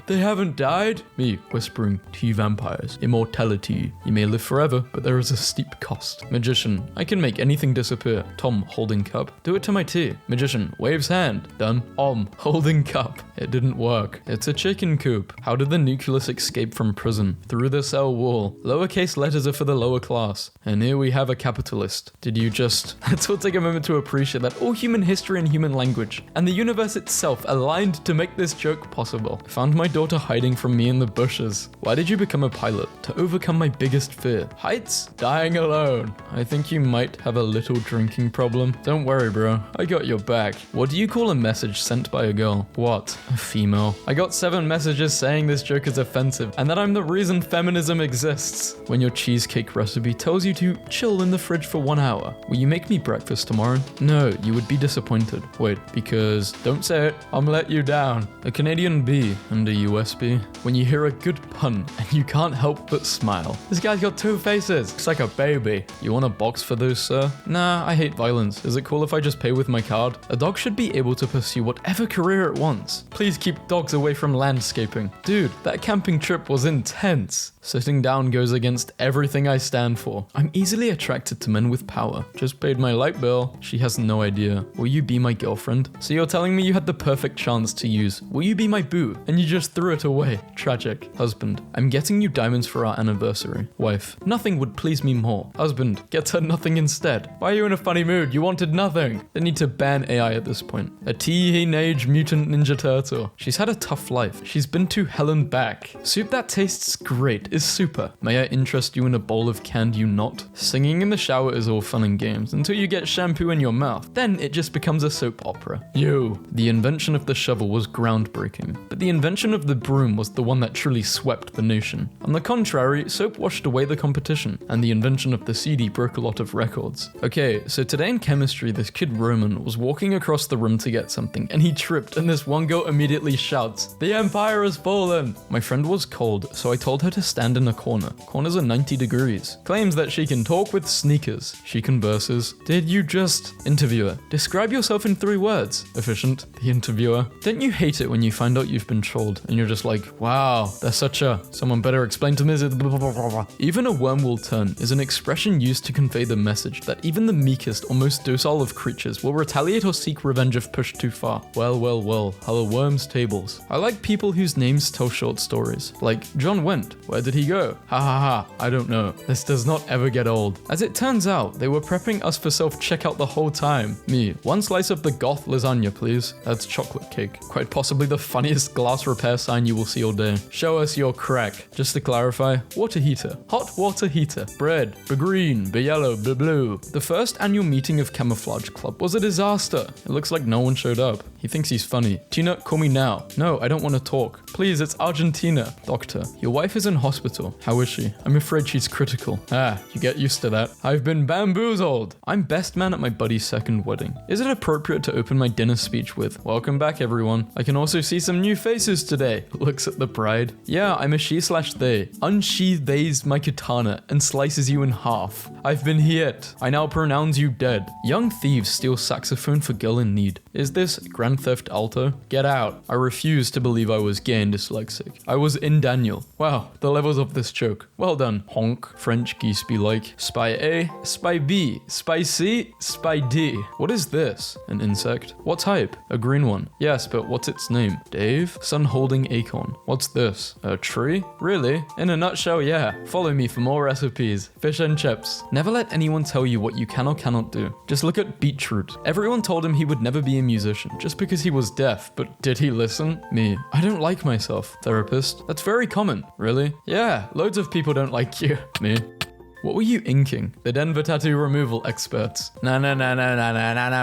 They haven't died? Me, whispering, tea vampires. Immortality. You may live forever, but there is a steep cost. Magician. I can make anything disappear. Tom, holding cup. Do it to my tea. Magician, waves hand. Done. Bomb. Holding cup. It didn't work. It's a chicken coop. How did the nucleus escape from prison? Through the cell wall. Lowercase letters are for the lower class. And here we have a capitalist. Did you just... Let's all take a moment to appreciate that all human history and human language and the universe itself aligned to make this joke possible. Found my daughter hiding from me in the bushes. Why did you become a pilot? To overcome my biggest fear. Heights? Dying alone. I think you might have a little drinking problem. Don't worry, bro. I got your back. What do you call a message sent by a girl? What? A female. I got 7 messages saying this joke is offensive and that I'm the reason feminism exists. When your cheesecake recipe tells you to chill in the fridge for 1 hour, will you make me breakfast tomorrow? No, you would be disappointed. Wait, because don't say it, I'll let you down. A Canadian B and a USB. When you hear a good pun and you can't help but smile. This guy's got 2 faces. Looks like a baby. You want a box for those, sir? Nah, I hate violence. Is it cool if I just pay with my card? A dog should be able to pursue whatever career it wants. Please keep dogs away from landscaping. Dude, that camping trip was intense. Sitting down goes against everything I stand for. I'm easily attracted to men with power. Just paid my light bill. She has no idea. Will you be my girlfriend? So you're telling me you had the perfect chance to use will you be my boo and you just threw it away. Tragic. Husband, I'm getting you diamonds for our anniversary. Wife, nothing would please me more. Husband, get her nothing instead. Why are you in a funny mood? You wanted nothing. They need to ban AI at this point. A teenage mutant ninja turtle. She's had a tough life. She's been to hell and back. Soup that tastes great is super. May I interest you in a bowl of canned you not? Singing in the shower is all fun and games until you get shampoo in your mouth. Then it just becomes a soap opera. The invention of the shovel was groundbreaking, but the invention of the broom was the one that truly swept the nation. On the contrary, soap washed away the competition, and the invention of the CD broke a lot of records. Okay, so today in chemistry, this kid Roman was walking across the room to get something, and he tripped, and this one girl immediately shouts, "The Empire has fallen!" My friend was cold, so I told her to stand in a corner. Corners are 90 degrees. Claims that she can talk with sneakers. She converses. Did you just... Interviewer, describe yourself in 3 words. Efficient. The interviewer. Don't you hate it when you find out you've been trolled, and you're just like, wow, they're such a... Someone better explain to me. Even a worm will turn is an expression used to convey the message that even the meekest or most docile of creatures will retaliate or seek revenge if pushed too far. Well, how are worms' tables? I like people whose names tell short stories. Like John Went. Where did he go? Ha ha ha, I don't know. This does not ever get old. As it turns out, they were prepping us for self-checkout the whole time. Me, 1 slice of the goth lasagna, please. That's chocolate cake. Quite possibly the funniest glass repair sign you will see all day. Show us your crack. Just to clarify, water heater. Hot water heater. Bread. Be green, be yellow, be blue. The first annual meeting of Camouflage Club was a disaster. It looks like no one showed up. He thinks he's funny. Tina, call me now. No, I don't want to talk. Please, it's Argentina. Doctor, your wife is in hospital. How is she? I'm afraid she's critical. Ah, you get used to that. I've been bamboozled. I'm best man at my buddy's second wedding. Is it appropriate to open my dinner speech with, "Welcome back, everyone. I can also see some new faces today." Looks at the bride. Yeah, I'm a she/they. Unsheathes my katana and slices you in half. I've been hit. I now pronounce you dead. Young thieves steal saxophone for girl in need. Is this Grand Theft Auto? Get out. I refuse to believe I was gay and dyslexic. I was in Daniel. Wow, the levels of this joke. Well done. Honk. French geese be like. Spy A, Spy B, Spy C, Spy D. What is this? An insect? What type? A green one. Yes, but what's its name? Dave? Sun holding acorn. What's this? A tree? Really? In a nutshell, yeah. Follow me for more recipes. Fish and chips. Never let anyone tell you what you can or cannot do. Just look at Beetroot. Everyone told him he would never be a musician just because he was deaf, but did he listen? Me. I don't like myself. Therapist. That's very common. Really? Yeah, loads of people don't like you. Me. What were you inking? The Denver tattoo removal experts.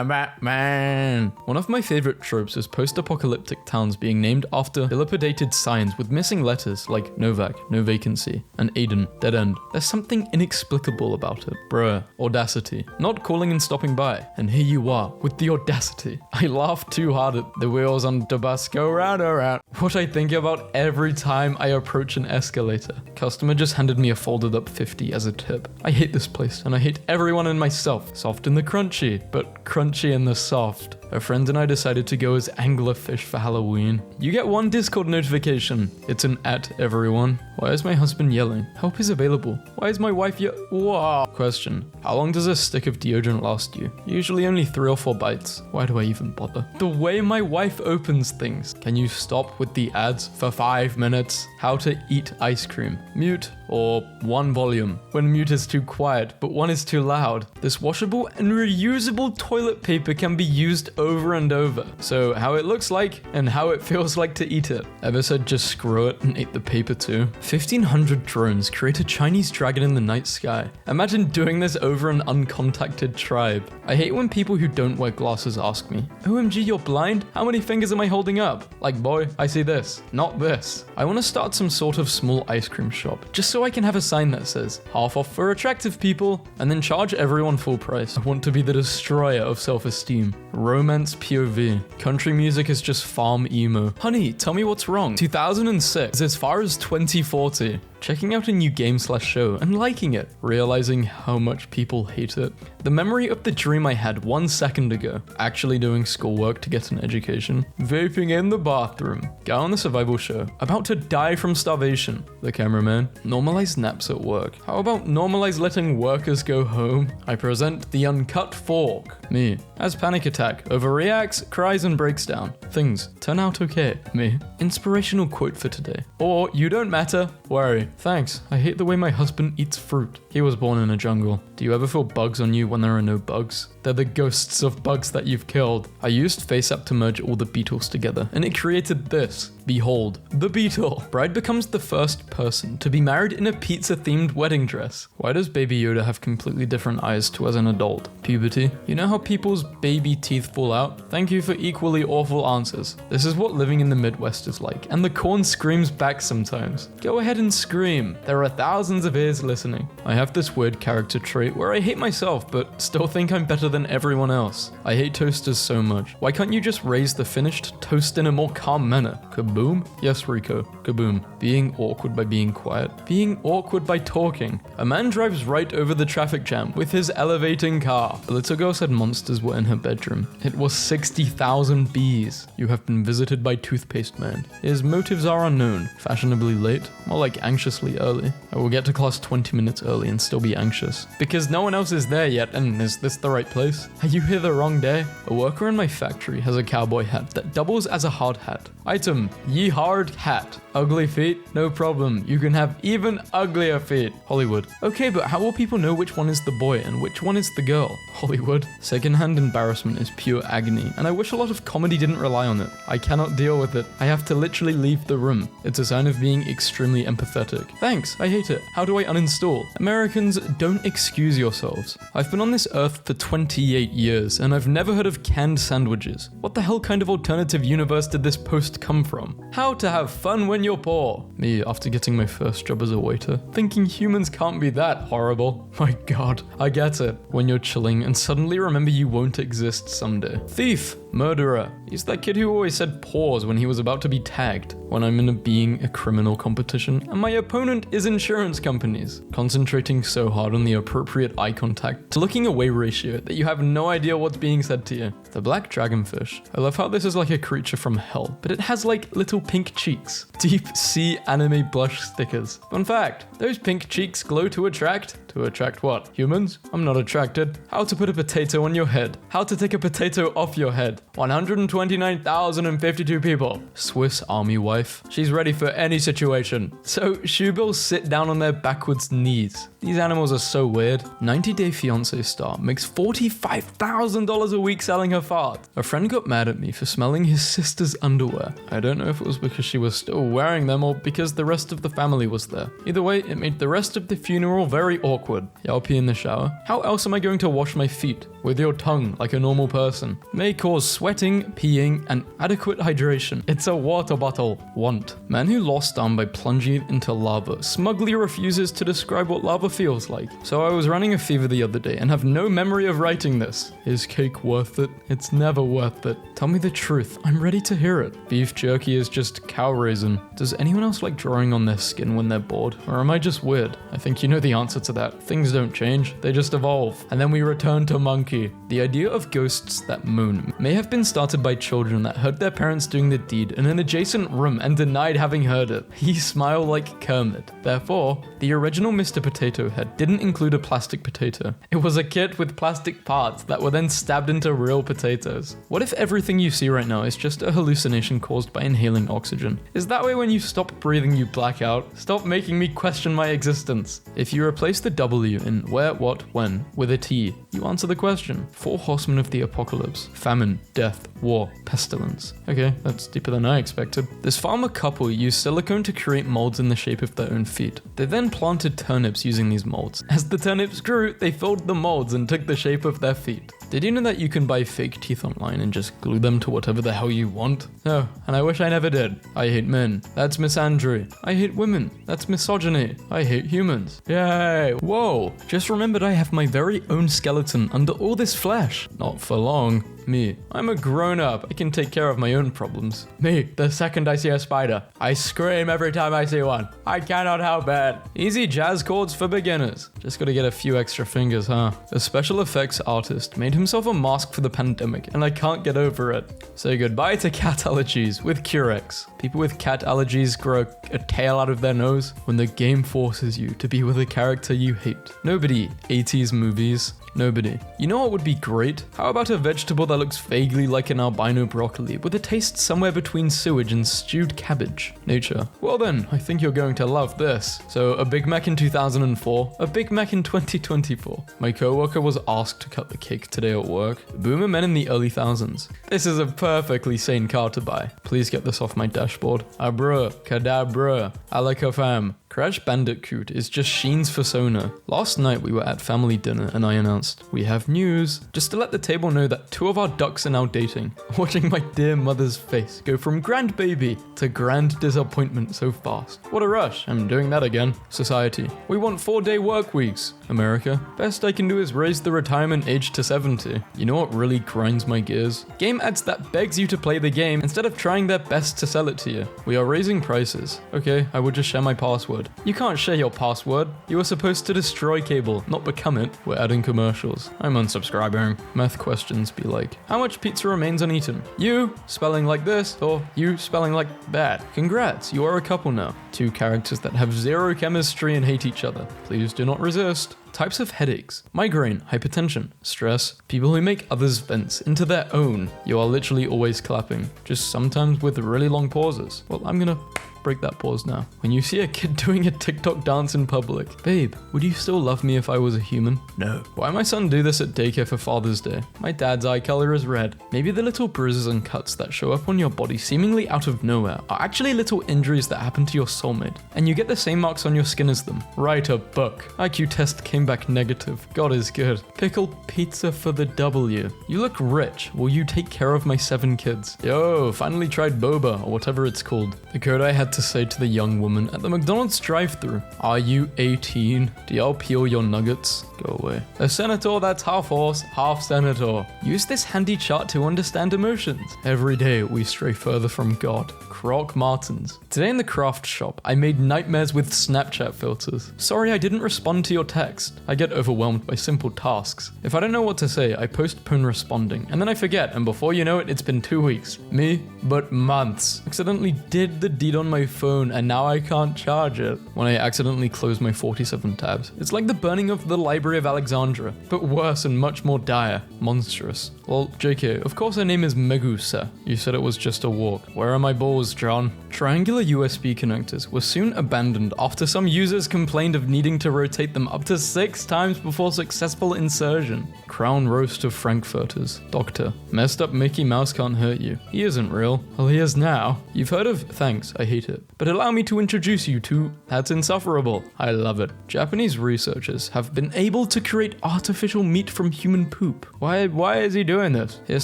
Batman. One of my favorite tropes is post-apocalyptic towns being named after dilapidated signs with missing letters like Novak, no vacancy, and Aiden, dead end. There's something inexplicable about it. Bruh, audacity. Not calling and stopping by. And here you are, with the audacity. I laughed too hard at the wheels on Tabasco round around. What I think about every time I approach an escalator. Customer just handed me a folded up 50 as a tip. I hate this place, and I hate everyone and myself. Soft in the crunchy, but crunchy in the soft. A friend and I decided to go as anglerfish for Halloween. You get one Discord notification. It's an @everyone. Why is my husband yelling? Help is available. Why is my wife Wow. Question. How long does a stick of deodorant last you? Usually only 3 or 4 bites. Why do I even bother? The way my wife opens things. Can you stop with the ads for 5 minutes? How to eat ice cream. Mute or 1 volume. When mute is too quiet, but 1 is too loud. This washable and reusable toilet paper can be used over and over. So how it looks like and how it feels like to eat it. Ever said just screw it and ate the paper too? 1,500 drones create a Chinese dragon in the night sky. Imagine doing this over an uncontacted tribe. I hate when people who don't wear glasses ask me, OMG, you're blind? How many fingers am I holding up? Like, boy, I see this, not this. I want to start some sort of small ice cream shop, just so I can have a sign that says, half off for attractive people, and then charge everyone full price. I want to be the destroyer of self-esteem. Romance POV. Country music is just farm emo. Honey, tell me what's wrong. 2006 is as far as 2040. Checking out a new game/show and liking it, realizing how much people hate it. The memory of the dream I had 1 second ago, actually doing schoolwork to get an education, vaping in the bathroom, guy on the survival show, about to die from starvation, the cameraman, normalize naps at work. How about normalize letting workers go home? I present the uncut fork, me, as panic attack, overreacts, cries and breaks down. Things turn out okay, me. Inspirational quote for today. Or, you don't matter, worry. Thanks, I hate the way my husband eats fruit. He was born in a jungle. Do you ever feel bugs on you when there are no bugs? They're the ghosts of bugs that you've killed. I used FaceApp to merge all the beetles together, and it created this. Behold, the beetle. Bride becomes the first person to be married in a pizza-themed wedding dress. Why does Baby Yoda have completely different eyes to as an adult? Puberty. You know how people's baby teeth fall out? Thank you for equally awful answers. This is what living in the Midwest is like, and the corn screams back sometimes. Go ahead and scream. There are thousands of ears listening. I have this weird character trait where I hate myself, but still think I'm better than everyone else. I hate toasters so much. Why can't you just raise the finished toast in a more calm manner? Kaboom? Yes, Rico. Kaboom. Being awkward by being quiet. Being awkward by talking. A man drives right over the traffic jam with his elevating car. A little girl said monsters were in her bedroom. It was 60,000 bees. You have been visited by Toothpaste Man. His motives are unknown. Fashionably late. More like anxiously early. I will get to class 20 minutes early and still be anxious. Because no one else is there yet, and is this the right place? Are you here the wrong day? A worker in my factory has a cowboy hat that doubles as a hard hat. Item, ye hard hat. Ugly feet? No problem. You can have even uglier feet. Hollywood. Okay, but how will people know which one is the boy and which one is the girl? Hollywood. Secondhand embarrassment is pure agony, and I wish a lot of comedy didn't rely on it. I cannot deal with it. I have to literally leave the room. It's a sign of being extremely empathetic. Thanks, I hate it. How do I uninstall? Americans, don't excuse yourselves. I've been on this earth for 28 years, and I've never heard of canned sandwiches. What the hell kind of alternative universe did this post come from? How to have fun when you're poor. Me, after getting my first job as a waiter, thinking humans can't be that horrible. My god, I get it. When you're chilling and suddenly remember you won't exist someday. Thief. Murderer. He's that kid who always said pause when he was about to be tagged. When I'm in a being a criminal competition, and my opponent is insurance companies. Concentrating so hard on the appropriate eye contact to looking away ratio that you have no idea what's being said to you. The black dragonfish. I love how this is like a creature from hell, but it has like little pink cheeks. Deep sea anime blush stickers. Fun fact, those pink cheeks glow to attract. To attract what? Humans? I'm not attracted. How to put a potato on your head. How to take a potato off your head. 129,052 people. Swiss army wife. She's ready for any situation. So shoebills sit down on their backwards knees. These animals are so weird. 90 Day Fiancé star makes $45,000 a week selling her fart. A friend got mad at me for smelling his sister's underwear. I don't know if it was because she was still wearing them or because the rest of the family was there. Either way, it made the rest of the funeral very awkward. Y'all pee in the shower? How else am I going to wash my feet? With your tongue, like a normal person. May cause sweating, peeing, and adequate hydration. It's a water bottle. Want. Man who lost arm by plunging into lava smugly refuses to describe what lava feels like. So I was running a fever the other day and have no memory of writing this. Is cake worth it? It's never worth it. Tell me the truth. I'm ready to hear it. Beef jerky is just cow raisin. Does anyone else like drawing on their skin when they're bored? Or am I just weird? I think you know the answer to that. Things don't change, they just evolve. And then we return to monkey. The idea of ghosts that moan may have been started by children that heard their parents doing the deed in an adjacent room and denied having heard it. He smiled like Kermit. Therefore, the original Mr. Potato Head didn't include a plastic potato. It was a kit with plastic parts that were then stabbed into real potatoes. What if everything you see right now is just a hallucination caused by inhaling oxygen? Is that way when you stop breathing you black out? Stop making me question my existence. If you replace the W in where, what, when with a T, you answer the question. 4 horsemen of the apocalypse. Famine, death, war, pestilence. Okay, that's deeper than I expected. This farmer couple used silicone to create molds in the shape of their own feet. They then planted turnips using these molds. As the turnips grew, they filled the molds and took the shape of their feet. Did you know that you can buy fake teeth online and just glue them to whatever the hell you want? No, and I wish I never did. I hate men. That's misandry. I hate women. That's misogyny. I hate humans. Yay. Whoa. Just remembered I have my very own skeleton under all this flesh. Not for long. Me. I'm a grown-up. I can take care of my own problems. Me. The second I see a spider, I scream every time I see one. I cannot help it. Easy jazz chords for beginners. Just gotta get a few extra fingers, huh? A special effects artist made himself a mask for the pandemic, and I can't get over it. Say goodbye to cat allergies with Curex. People with cat allergies grow a tail out of their nose when the game forces you to be with a character you hate. Nobody. 80s movies. Nobody. You know what would be great? How about a vegetable that looks vaguely like an albino broccoli with a taste somewhere between sewage and stewed cabbage? Nature. Well then, I think you're going to love this. So a Big Mac in 2004, a Big Mac in 2024. My coworker was asked to cut the cake today at work. Boomer men in the early thousands. This is a perfectly sane car to buy. Please get this off my dashboard. Abra, cadabra, alakafam. Crash Bandicoot is just Sheen's persona. Last night we were at family dinner and I announced, we have news, just to let the table know that 2 of our ducks are now dating. Watching my dear mother's face go from grand baby to grand disappointment so fast. What a rush, I'm doing that again. Society. We want 4-day work weeks. America. Best I can do is raise the retirement age to 70. You know what really grinds my gears? Game ads that begs you to play the game instead of trying their best to sell it to you. We are raising prices. Okay, I would just share my password. You can't share your password. You were supposed to destroy cable, not become it. We're adding commercials. I'm unsubscribing. Math questions be like, how much pizza remains uneaten? You spelling like this, or you spelling like that. Congrats, you are a couple now. 2 characters that have 0 chemistry and hate each other. Please do not resist. Types of headaches. Migraine, hypertension, stress, people who make others' vents into their own. You are literally always clapping, just sometimes with really long pauses. Well, I'm gonna break that pause now. When you see a kid doing a TikTok dance in public, babe, would you still love me if I was a human? No. Why my son do this at daycare for Father's Day? My dad's eye color is red. Maybe the little bruises and cuts that show up on your body seemingly out of nowhere are actually little injuries that happen to your soulmate, and you get the same marks on your skin as them. Write a book. IQ test came back negative. God is good. Pickled pizza for the W. You look rich. Will you take care of my 7 kids? Yo, finally tried boba, or whatever it's called. The code I had to say to the young woman at the McDonald's drive-thru. Are you 18? Do y'all peel your nuggets? Go away. A senator that's half horse, half senator. Use this handy chart to understand emotions. Every day we stray further from God. Croc Martens. Today in the craft shop, I made nightmares with Snapchat filters. Sorry I didn't respond to your text. I get overwhelmed by simple tasks. If I don't know what to say, I postpone responding, and then I forget, and before you know it, it's been 2 weeks. Me, but months. Accidentally did the deed on my phone, and now I can't charge it. When I accidentally close my 47 tabs. It's like the burning of the Library of Alexandria, but worse and much more dire. Monstrous. Well, JK, of course her name is Megusa. You said it was just a walk. Where are my balls, John? Triangular USB connectors were soon abandoned after some users complained of needing to rotate them up to 6 times before successful insertion. Crown roast of Frankfurters. Doctor, messed up Mickey Mouse can't hurt you. He isn't real. Well, he is now. You've heard of... Thanks, I hate it. it. But allow me to introduce you to That's Insufferable. I love it. Japanese researchers have been able to create artificial meat from human poop. Why is he doing this? Here's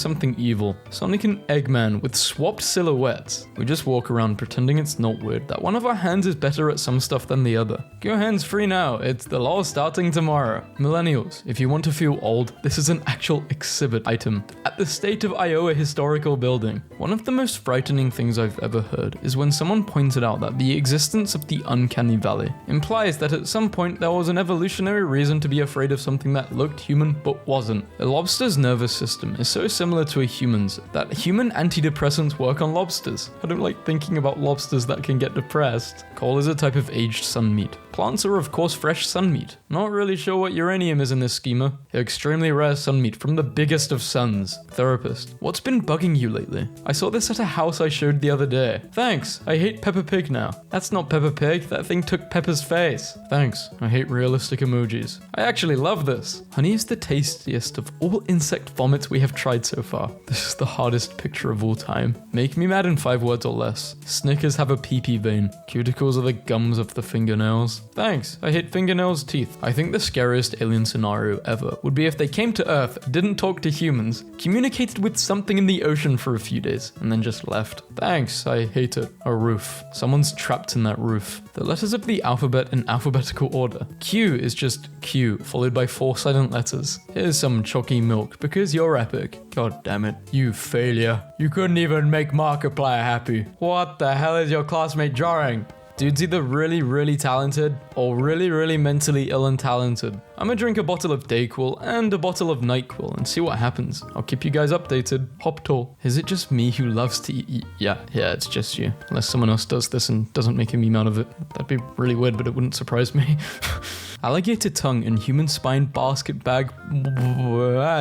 something evil. Sonic and Eggman with swapped silhouettes. We just walk around pretending it's not weird that one of our hands is better at some stuff than the other. Go hands free now. It's the law starting tomorrow. Millennials, if you want to feel old, this is an actual exhibit item at the State of Iowa Historical Building. One of the most frightening things I've ever heard is when someone pointed out that the existence of the uncanny valley implies that at some point there was an evolutionary reason to be afraid of something that looked human but wasn't. A lobster's nervous system is so similar to a human's that human antidepressants work on lobsters. I don't like thinking about lobsters that can get depressed. Coal is a type of aged sun meat. Plants are of course fresh sun meat. Not really sure what uranium is in this schema. Extremely rare sun meat from the biggest of suns. Therapist, what's been bugging you lately? I saw this at a house I showed the other day. Thanks, I hate Peppa Pig now. That's not Peppa Pig, that thing took Peppa's face. Thanks, I hate realistic emojis. I actually love this. Honey is the tastiest of all insect vomits we have tried so far. This is the hardest picture of all time. Make me mad in 5 words or less. Snickers have a pee-pee vein. Cuticles are the gums of the fingernails. Thanks, I hate fingernails, teeth. I think the scariest alien scenario ever would be if they came to Earth, didn't talk to humans, communicated with something in the ocean for a few days, and then just left. Thanks, I hate it. A roof. Someone's trapped in that roof. The letters of the alphabet in alphabetical order. Q is just Q, followed by 4 silent letters. Here's some chalky milk, because you're epic. God damn it. You failure. You couldn't even make Markiplier happy. What the hell is your classmate drawing? Dude's either really, really talented or really, really mentally ill and talented. I'm gonna drink a bottle of Dayquil and a bottle of Nyquil and see what happens. I'll keep you guys updated. Hop tall. Is it just me who loves to eat? Yeah, it's just you. Unless someone else does this and doesn't make a meme out of it. That'd be really weird, but it wouldn't surprise me. Alligator tongue and human spine basket bag.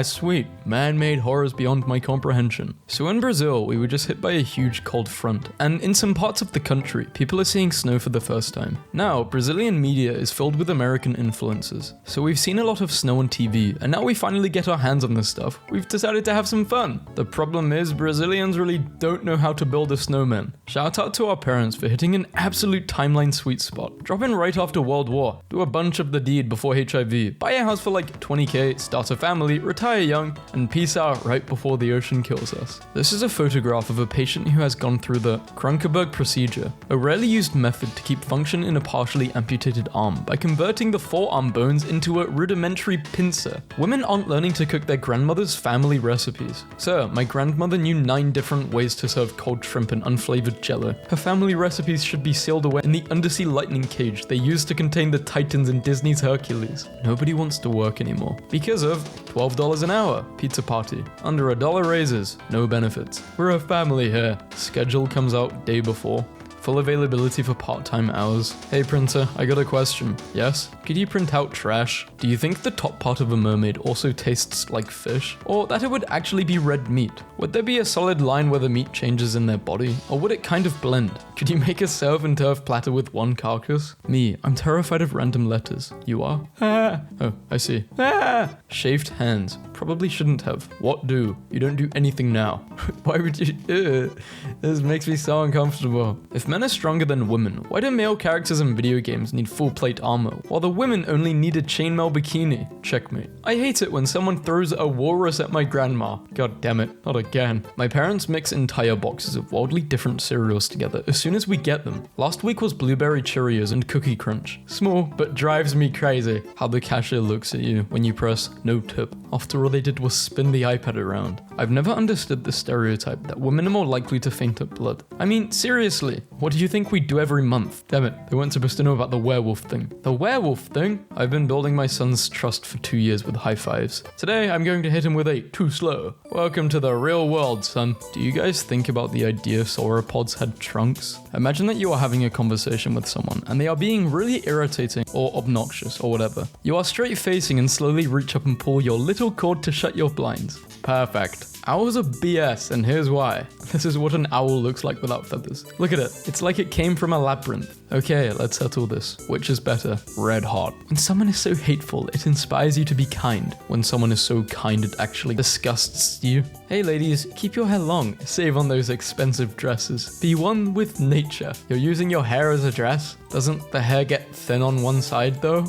Sweet. Man-made horrors beyond my comprehension. So in Brazil, we were just hit by a huge cold front, and in some parts of the country, people are seeing snow for the first time. Now, Brazilian media is filled with American influences, so we've seen a lot of snow on TV, and now we finally get our hands on this stuff. We've decided to have some fun. The problem is, Brazilians really don't know how to build a snowman. Shout out to our parents for hitting an absolute timeline sweet spot. Drop in right after World War, do a bunch of the deed before HIV, buy a house for like 20k, start a family, retire young, and peace out right before the ocean kills us. This is a photograph of a patient who has gone through the Krankenberg procedure, a rarely used method to keep function in a partially amputated arm by converting the forearm bones into a rudimentary pincer. Women aren't learning to cook their grandmother's family recipes. Sir, my grandmother knew 9 different ways to serve cold shrimp and unflavored jello. Her family recipes should be sealed away in the undersea lightning cage they used to contain the Titans in Disney's Hercules. Nobody wants to work anymore because of $12 an hour, pizza party, under $1 raises, no benefits. We're a family here. Schedule comes out day before. Full availability for part-time hours. Hey printer, I got a question. Yes? Could you print out trash? Do you think the top part of a mermaid also tastes like fish? Or that it would actually be red meat? Would there be a solid line where the meat changes in their body? Or would it kind of blend? Could you make a surf and turf platter with one carcass? Me, I'm terrified of random letters. You are? Ah. Oh, I see. Ah. Shaved hands. Probably shouldn't have. What do? You don't do anything now. Why would you? This makes me so uncomfortable. If men are stronger than women, why do male characters in video games need full plate armor, while the women only need a chainmail bikini? Checkmate. I hate it when someone throws a walrus at my grandma. God damn it, not again. My parents mix entire boxes of wildly different cereals together as soon as we get them. Last week was Blueberry Cheerios and Cookie Crunch. Small, but drives me crazy how the cashier looks at you when you press no tip. After all they did was spin the iPad around. I've never understood the stereotype that women are more likely to faint at blood. I mean, seriously, what do you think we do every month? Damn it, they weren't supposed to know about the werewolf thing. The werewolf thing? I've been building my son's trust for 2 years with high fives. Today, I'm going to hit him with a too slow. Welcome to the real world, son. Do you guys think about the idea sauropods had trunks? Imagine that you are having a conversation with someone and they are being really irritating or obnoxious or whatever. You are straight facing and slowly reach up and pull your little cord to shut your blinds. Perfect. Owls are BS, and here's why. This is what an owl looks like without feathers. Look at it. It's like it came from a labyrinth. Okay, let's settle this. Which is better? Red hot. When someone is so hateful, it inspires you to be kind. When someone is so kind, it actually disgusts you. Hey ladies, keep your hair long. Save on those expensive dresses. Be one with nature. You're using your hair as a dress? Doesn't the hair get thin on one side though?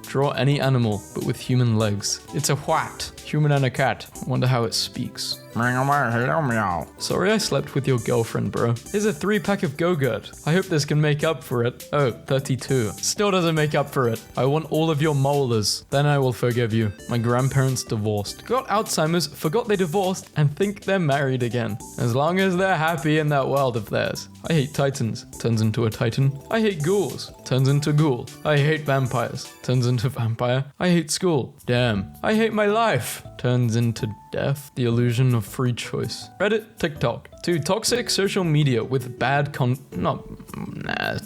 Draw any animal, but with human legs. It's a what? Human and a cat. Wonder how it speaks. Sorry I slept with your girlfriend, bro. Here's a 3-pack of Go-Gurt. I hope this can make up for it. Oh, 32. Still doesn't make up for it. I want all of your molars. Then I will forgive you. My grandparents divorced. Got Alzheimer's, forgot they divorced, and think they're married again. As long as they're happy in that world of theirs. I hate titans. Turns into a titan. I hate ghouls. Turns into ghoul. I hate vampires. Turns into vampire. I hate school. Damn. I hate my life. Turns into death. The illusion of free choice. Reddit, TikTok. 2. Toxic social media with bad it's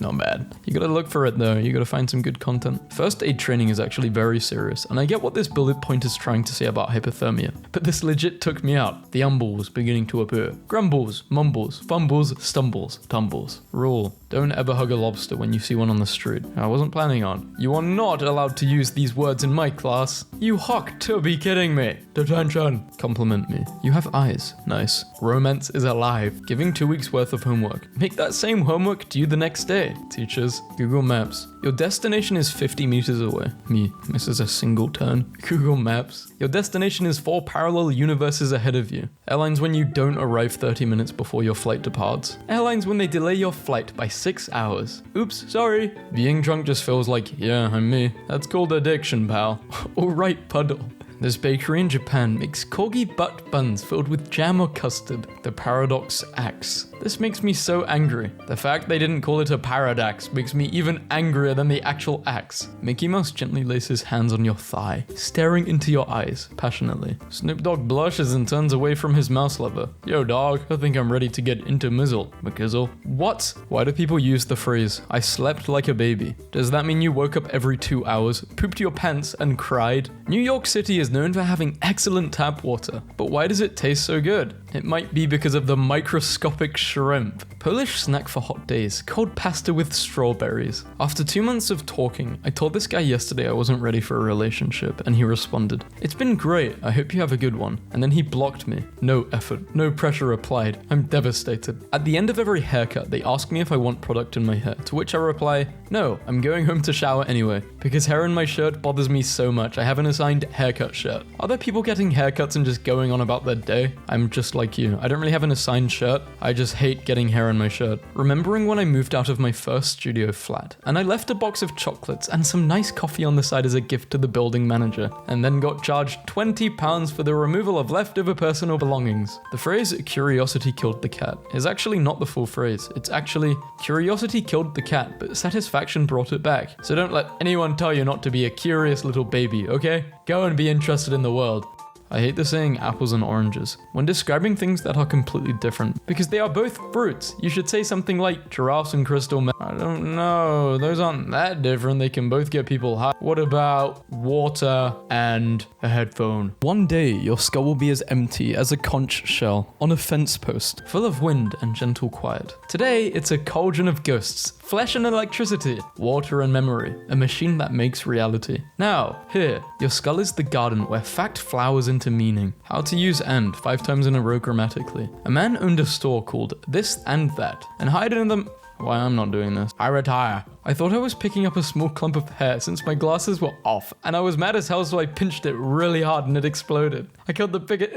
not bad. You gotta look for it though. You gotta find some good content. First aid training is actually very serious, and I get what this bullet point is trying to say about hypothermia, but this legit took me out. The umbles beginning to appear. Grumbles, mumbles, fumbles, stumbles, tumbles. Rule: don't ever hug a lobster when you see one on the street. I wasn't planning on. You are not allowed to use these words in my class. You hawk to be kidding me. Detention. Compliment me. You have eyes. Nice. Romance is alive. Giving 2 weeks worth of homework. Make that same homework due the next day. Teachers. Google Maps. Your destination is 50 meters away. Me. Misses a single turn. Google Maps. Your destination is 4 parallel universes ahead of you. Airlines when you don't arrive 30 minutes before your flight departs. Airlines when they delay your flight by 6 hours. Oops, sorry. Being drunk just feels like, yeah, I'm me. That's called addiction, pal. Alright, puddle. This bakery in Japan makes corgi butt buns filled with jam or custard. The paradox axe. This makes me so angry. The fact they didn't call it a paradox makes me even angrier than the actual axe. Mickey Mouse gently lays his hands on your thigh, staring into your eyes passionately. Snoop Dogg blushes and turns away from his mouse lover. Yo dog, I think I'm ready to get into mizzle. McKizzle. What? Why do people use the phrase, I slept like a baby? Does that mean you woke up every 2 hours, pooped your pants and cried? New York City is known for having excellent tap water, but why does it taste so good? It might be because of the microscopic shrimp. Polish snack for hot days, cold pasta with strawberries. After 2 months of talking, I told this guy yesterday I wasn't ready for a relationship, and he responded, "It's been great, I hope you have a good one." And then he blocked me. No effort, no pressure applied. I'm devastated. At the end of every haircut, they ask me if I want product in my hair, to which I reply, no, I'm going home to shower anyway. Because hair in my shirt bothers me so much, I have an assigned haircut shirt. Are there people getting haircuts and just going on about their day? I'm just like you. I don't really have an assigned shirt. I just hate getting hair in my shirt. Remembering when I moved out of my first studio flat, and I left a box of chocolates and some nice coffee on the side as a gift to the building manager, and then got charged £20 for the removal of leftover personal belongings. The phrase, curiosity killed the cat, is actually not the full phrase. It's actually, curiosity killed the cat, but satisfaction brought it back. So don't let anyone tell you not to be a curious little baby, okay? Go and be interested in the world. I hate the saying apples and oranges when describing things that are completely different, because they are both fruits. You should say something like giraffes and crystal meth. I don't know, those aren't that different. They can both get people high. What about water and a headphone? One day your skull will be as empty as a conch shell on a fence post, full of wind and gentle quiet. Today it's a cauldron of ghosts, flesh and electricity, water and memory, a machine that makes reality. Now, here, your skull is the garden where fact flowers into meaning. How to use and 5 times in a row grammatically. A man owned a store called This and That, and hired in them. Why, I'm not doing this. I retire. I thought I was picking up a small clump of hair since my glasses were off, and I was mad as hell, so I pinched it really hard and it exploded. I killed the bigot.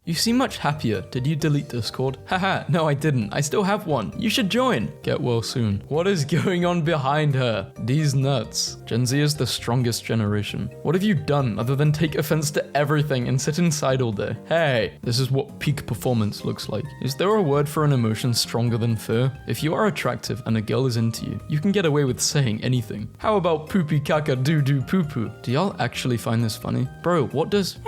You seem much happier. Did you delete Discord? Haha, no I didn't. I still have one. You should join. Get well soon. What is going on behind her? These nuts. Gen Z is the strongest generation. What have you done other than take offense to everything and sit inside all day? Hey, this is what peak performance looks like. Is there a word for an emotion stronger than fear? If you are attractive and a girl is into you, you can get away with saying anything. How about poopy caca doo doo poo poo? Do y'all actually find this funny? Bro, what does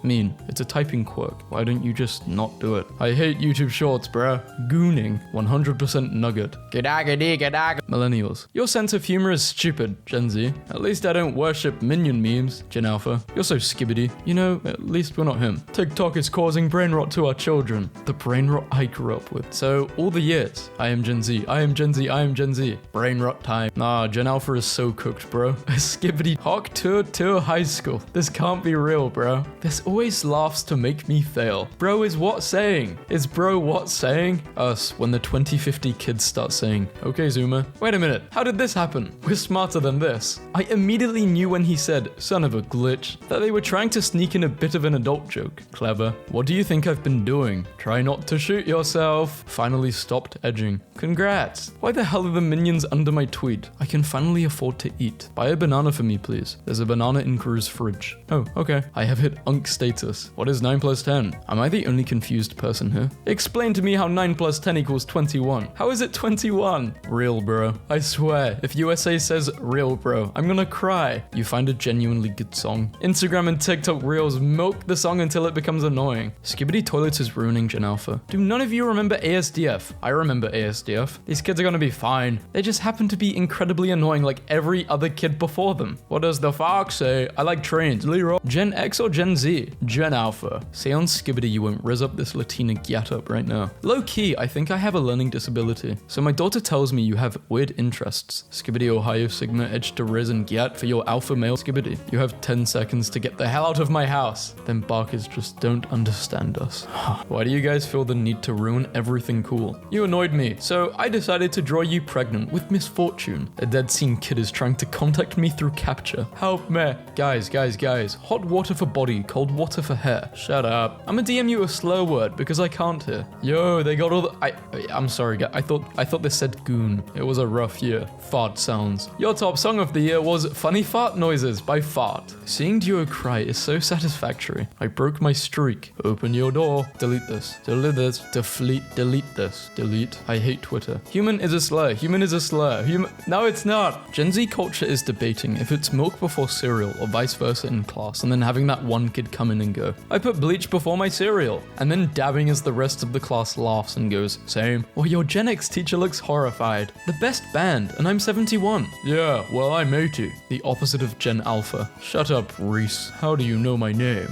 Mean. It's a typing quirk. Why don't you just not do it? I hate YouTube Shorts, bruh. Gooning. 100% nugget. Millennials. Your sense of humor is stupid, Gen Z. At least I don't worship minion memes, Gen Alpha. You're so skibbity. You know, at least we're not him. TikTok is causing brain rot to our children. The brain rot I grew up with. So, all the years, I am Gen Z, I am Gen Z, I am Gen Z. Brain rot time. Nah, Gen Alpha is so cooked, bro. Skibbity Hawk Tour High School. This can't be real, bro. This always laughs to make me fail. Bro is what saying? Is bro what saying? Us, when the 2050 kids start saying, okay, Zoomer. Wait a minute, how did this happen? We're smarter than this. I immediately knew when he said, son of a glitch, that they were trying to sneak in a bit of an adult joke. Clever. What do you think I've been doing? Try not to shoot yourself. Finally stopped edging. Congrats. Why the hell are the minions under my tweet? I can finally afford to eat. Buy a banana for me, please. There's a banana in Gru's fridge. Oh, okay. I have hit Unk status. What is 9 plus 10? Am I the only confused person here? Explain to me how 9 plus 10 equals 21. How is it 21? Real, bro. I swear, if USA says real, bro, I'm gonna cry. You find a genuinely good song. Instagram and TikTok Reels milk the song until it becomes annoying. Skibbity Toilets is ruining Gen Alpha. Do none of you remember ASDF? I remember ASDF. These kids are gonna be fine. They just happen to be incredibly annoying like every other kid before them. What does the fox say? I like trains. Leroy. Gen X or Gen Z? Gen Alpha. Say on Skibbity you won't rizz up this Latina get up right now. Low key, I think I have a learning disability. So my daughter tells me you have weird interests. Skibbity Ohio Sigma edge to riz and get for your alpha male. Skibbity. You have 10 seconds to get the hell out of my house. Then barkers just don't understand us. Why do you guys feel the need to ruin everything cool? You annoyed me, so I decided to draw you pregnant with misfortune. A dead scene kid is trying to contact me through capture. Help me. Guys. Hot water for body, cold water for hair. Shut up. I'ma DM you a slur word because I can't hear. Yo, they got all the... I'm sorry, guys. I thought this said goon. It was a rough year. Fart sounds. Your top song of the year was Funny Fart Noises by Fart. Seeing Duo cry is so satisfactory. I broke my streak. Open your door. Delete this. Delete this. Delete this. Delete. I hate Twitter. Human is a slur. Human is a slur. No, it's not. Gen Z culture is debating if it's milk before cereal or vice versa in class, and then having that one kid come in and go, I put bleach before my cereal, and then dabbing as the rest of the class laughs and goes, same. Or your Gen X teacher looks horrified. The best band, and I'm 71. Yeah, well, I'm 80. The opposite of Gen Alpha. Shut up, Reese. How do you know my name?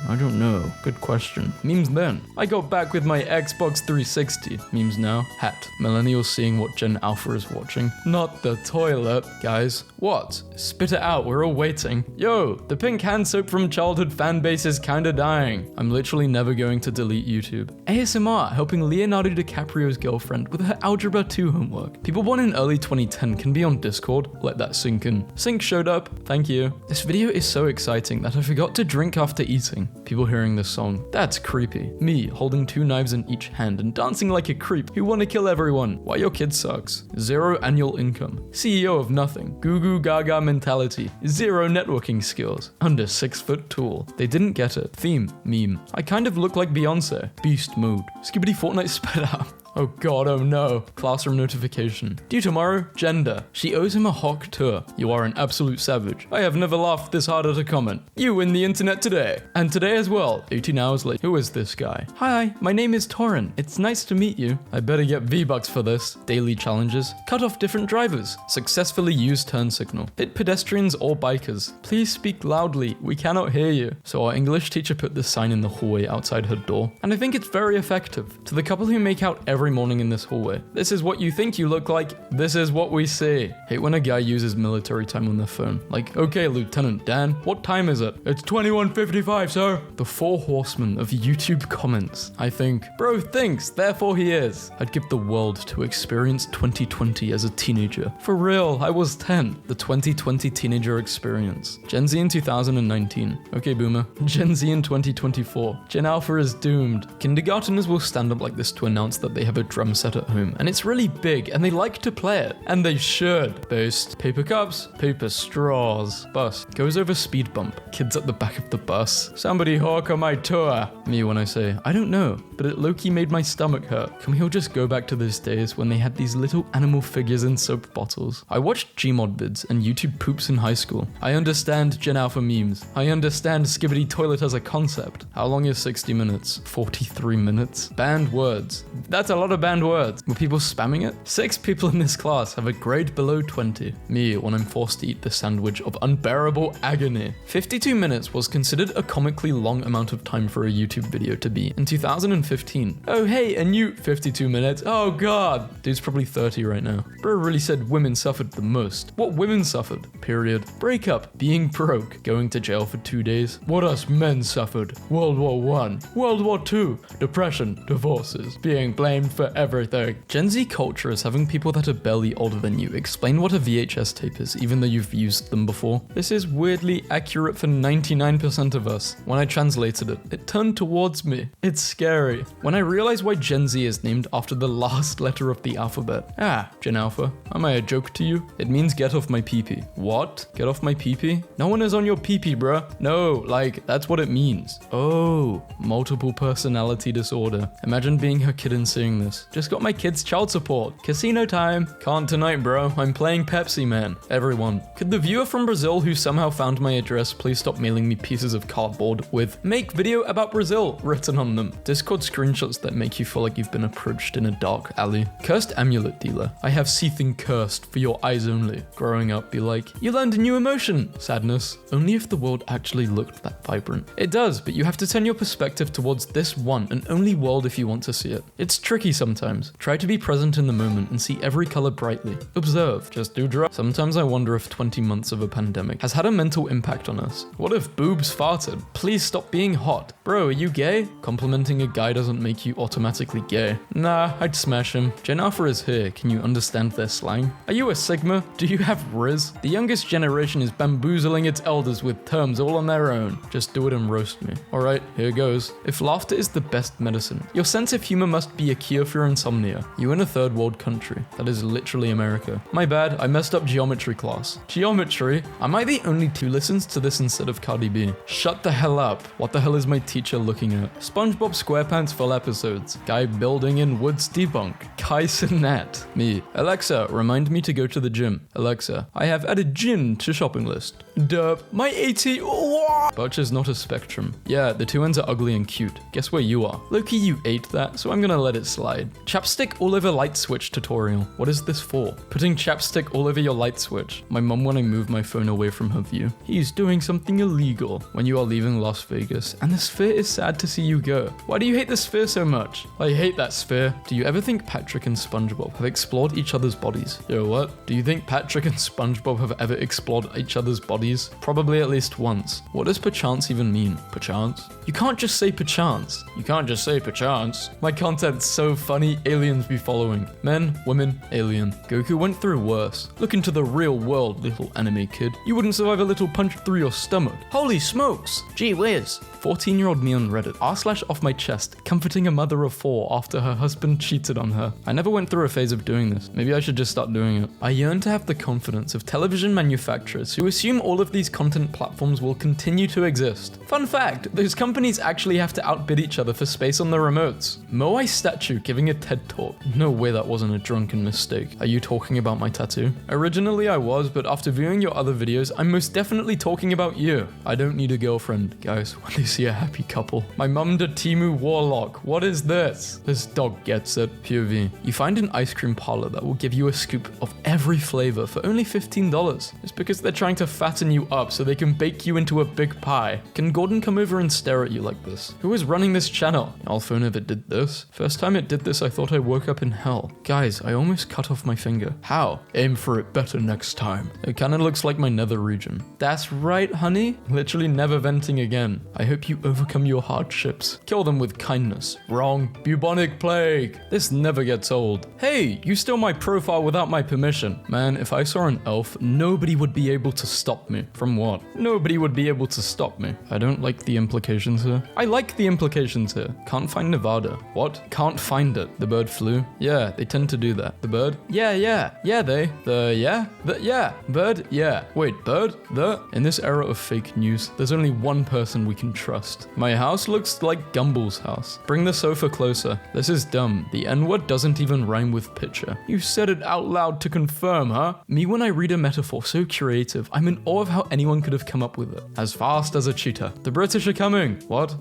I don't know. Good question. Memes then. I got back with my Xbox 360. Memes now. Hat. Millennials seeing what Gen Alpha is watching. Not the toilet. Guys, what? Spit it out, we're all waiting. Yo, the pink hand soap from childhood fan base is kinda dying. I'm literally never going to delete YouTube. ASMR helping Leonardo DiCaprio's girlfriend with her Algebra 2 homework. People born in early 2010 can be on Discord. Let that sink in. Sync showed up. Thank you. This video is so exciting that I forgot to drink after eating. People hearing this song. That's creepy. Me holding 2 knives in each hand and dancing like a creep who wanna kill everyone. Why your kid sucks. 0 annual income. CEO of nothing. Goo goo gaga mentality. 0 networking skills. Under 6 foot tall. They didn't get it. Theme. Meme. I kind of look like Beyonce. Beast mode. Skibbity Fortnite sped out. Oh god, oh no. Classroom notification. Due tomorrow, gender. She owes him a Hawk tour. You are an absolute savage. I have never laughed this hard at a comment. You win the internet today. And today as well, 18 hours late. Who is this guy? Hi, my name is Torin. It's nice to meet you. I better get V-Bucks for this. Daily challenges. Cut off different drivers. Successfully use turn signal. Hit pedestrians or bikers. Please speak loudly. We cannot hear you. So our English teacher put this sign in the hallway outside her door. And I think it's very effective. To the couple who make out every morning in this hallway. This is what you think you look like. This is what we see. Hate when a guy uses military time on their phone. Like, okay, Lieutenant Dan, what time is it? It's 21:55, sir. The 4 horsemen of YouTube comments. I think, bro thinks, therefore he is. I'd give the world to experience 2020 as a teenager. For real, I was 10. The 2020 teenager experience. Gen Z in 2019. Okay, boomer. Gen Z in 2024. Gen Alpha is doomed. Kindergarteners will stand up like this to announce that they have a drum set at home, and it's really big, and they like to play it. And they should. Boost. Paper cups, paper straws. Bus. Goes over speed bump. Kids at the back of the bus. Somebody hawk on my tour. Me when I say, I don't know, but it low-key made my stomach hurt. Can we all just go back to those days when they had these little animal figures in soap bottles? I watched Gmod vids and YouTube poops in high school. I understand Gen Alpha memes. I understand Skibidi Toilet as a concept. How long is 60 minutes? 43 minutes? Banned words. That's a lot of banned words. Were people spamming it? 6 people in this class have a grade below 20. Me when I'm forced to eat the sandwich of unbearable agony. 52 minutes was considered a comically long amount of time for a YouTube video to be in 2015. Oh hey, a new 52 minutes. Oh god. Dude's probably 30 right now. Bro really said women suffered the most. What women suffered? Period. Breakup. Being broke. Going to jail for 2 days. What us men suffered? World War I. World War II. Depression. Divorces. Being blamed for everything. Gen Z culture is having people that are barely older than you explain what a VHS tape is, even though you've used them before. This is weirdly accurate for 99% of us. When I translated it, it turned towards me. It's scary. When I realized why Gen Z is named after the last letter of the alphabet. Ah, Gen Alpha. Am I a joke to you? It means get off my pee-pee. What? Get off my pee-pee? No one is on your pee-pee, bruh. No, like, that's what it means. Oh, multiple personality disorder. Imagine being her kid and seeing this. Just got my kid's child support. Casino time. Can't tonight, bro. I'm playing Pepsi, man. Everyone. Could the viewer from Brazil who somehow found my address please stop mailing me pieces of cardboard with "make video about Brazil" written on them? Discord screenshots that make you feel like you've been approached in a dark alley. Cursed amulet dealer. I have seething cursed for your eyes only. Growing up, be like, you learned a new emotion. Sadness. Only if the world actually looked that vibrant. It does, but you have to turn your perspective towards this one and only world if you want to see it. It's tricky sometimes. Try to be present in the moment and see every color brightly. Observe. Just do drugs. Sometimes I wonder if 20 months of a pandemic has had a mental impact on us. What if boobs farted? Please stop being hot. Bro, are you gay? Complimenting a guy doesn't make you automatically gay. Nah, I'd smash him. Gen Alpha is here. Can you understand their slang? Are you a Sigma? Do you have Riz? The youngest generation is bamboozling its elders with terms all on their own. Just do it and roast me. Alright, here goes. If laughter is the best medicine, your sense of humor must be a cure for your insomnia. You in a third world country. That is literally America. My bad, I messed up geometry class. Geometry? Am I the only who listens to this instead of Cardi B? Shut the hell up. What the hell is my teacher looking at? SpongeBob SquarePants full episodes. Guy building in woods debunk. Kai Sinet. Me. Alexa, remind me to go to the gym. Alexa, I have added gin to shopping list. Derp. My AT. Birch is not a spectrum. Yeah, the two ends are ugly and cute. Guess where you are? Loki, you ate that, so I'm gonna let it slide. Chapstick all over light switch tutorial. What is this for? Putting chapstick all over your light switch. My mum when I move my phone away from her view. He's doing something illegal. When you are leaving Las Vegas, and the sphere is sad to see you go. Why do you hate the sphere so much? I hate that sphere. Do you ever think Patrick and SpongeBob have explored each other's bodies? Yo, what? Do you think Patrick and SpongeBob have ever explored each other's bodies? Probably at least once. What does perchance even mean? Perchance? You can't just say perchance. You can't just say perchance. My content's so funny, aliens be following. Men, women, alien. Goku went through worse. Look into the real world, little anime kid. You wouldn't survive a little punch through your stomach. Holy smokes! Gee whiz. 14-year-old me on Reddit, r/ off my chest, comforting a mother of 4 after her husband cheated on her. I never went through a phase of doing this. Maybe I should just start doing it. I yearn to have the confidence of television manufacturers who assume all of these content platforms will continue to exist. Fun fact, those companies actually have to outbid each other for space on their remotes. Moai statue giving a TED talk. No way that wasn't a drunken mistake. Are you talking about my tattoo? Originally I was, but after viewing your other videos, I'm most definitely talking about you. I don't need a girlfriend. Guys, when they see a happy couple. My mum did Timu Warlock. What is this? This dog gets it. POV. You find an ice cream parlor that will give you a scoop of every flavor for only $15. It's because they're trying to fatten you up so they can bake you into a big pie. Can Gordon come over and stare at you like this? Who is running this channel? Alpha never did this. First time it did this, I thought I woke up in hell. Guys, I almost cut off my finger. How? Aim for it better next time. It kinda looks like my nether region. That's right, honey. Literally never venting again. I hope you overcome your hardships. Kill them with kindness. Wrong. Bubonic plague. This never gets old. Hey, you stole my profile without my permission. Man, if I saw an elf, nobody would be able to stop me. From what? Nobody would be able to stop me. I don't like the implications here. I like the implications here. Can't find Nevada. What? Can't find find it. The bird flew. Yeah, they tend to do that. The bird? Yeah, they. Bird? Yeah. Wait, bird? In this era of fake news, there's only one person we can trust. My house looks like Gumball's house. Bring the sofa closer. This is dumb. The N-word doesn't even rhyme with picture. You said it out loud to confirm, huh? Me when I read a metaphor so creative, I'm in awe of how anyone could have come up with it. As fast as a cheetah. The British are coming. What?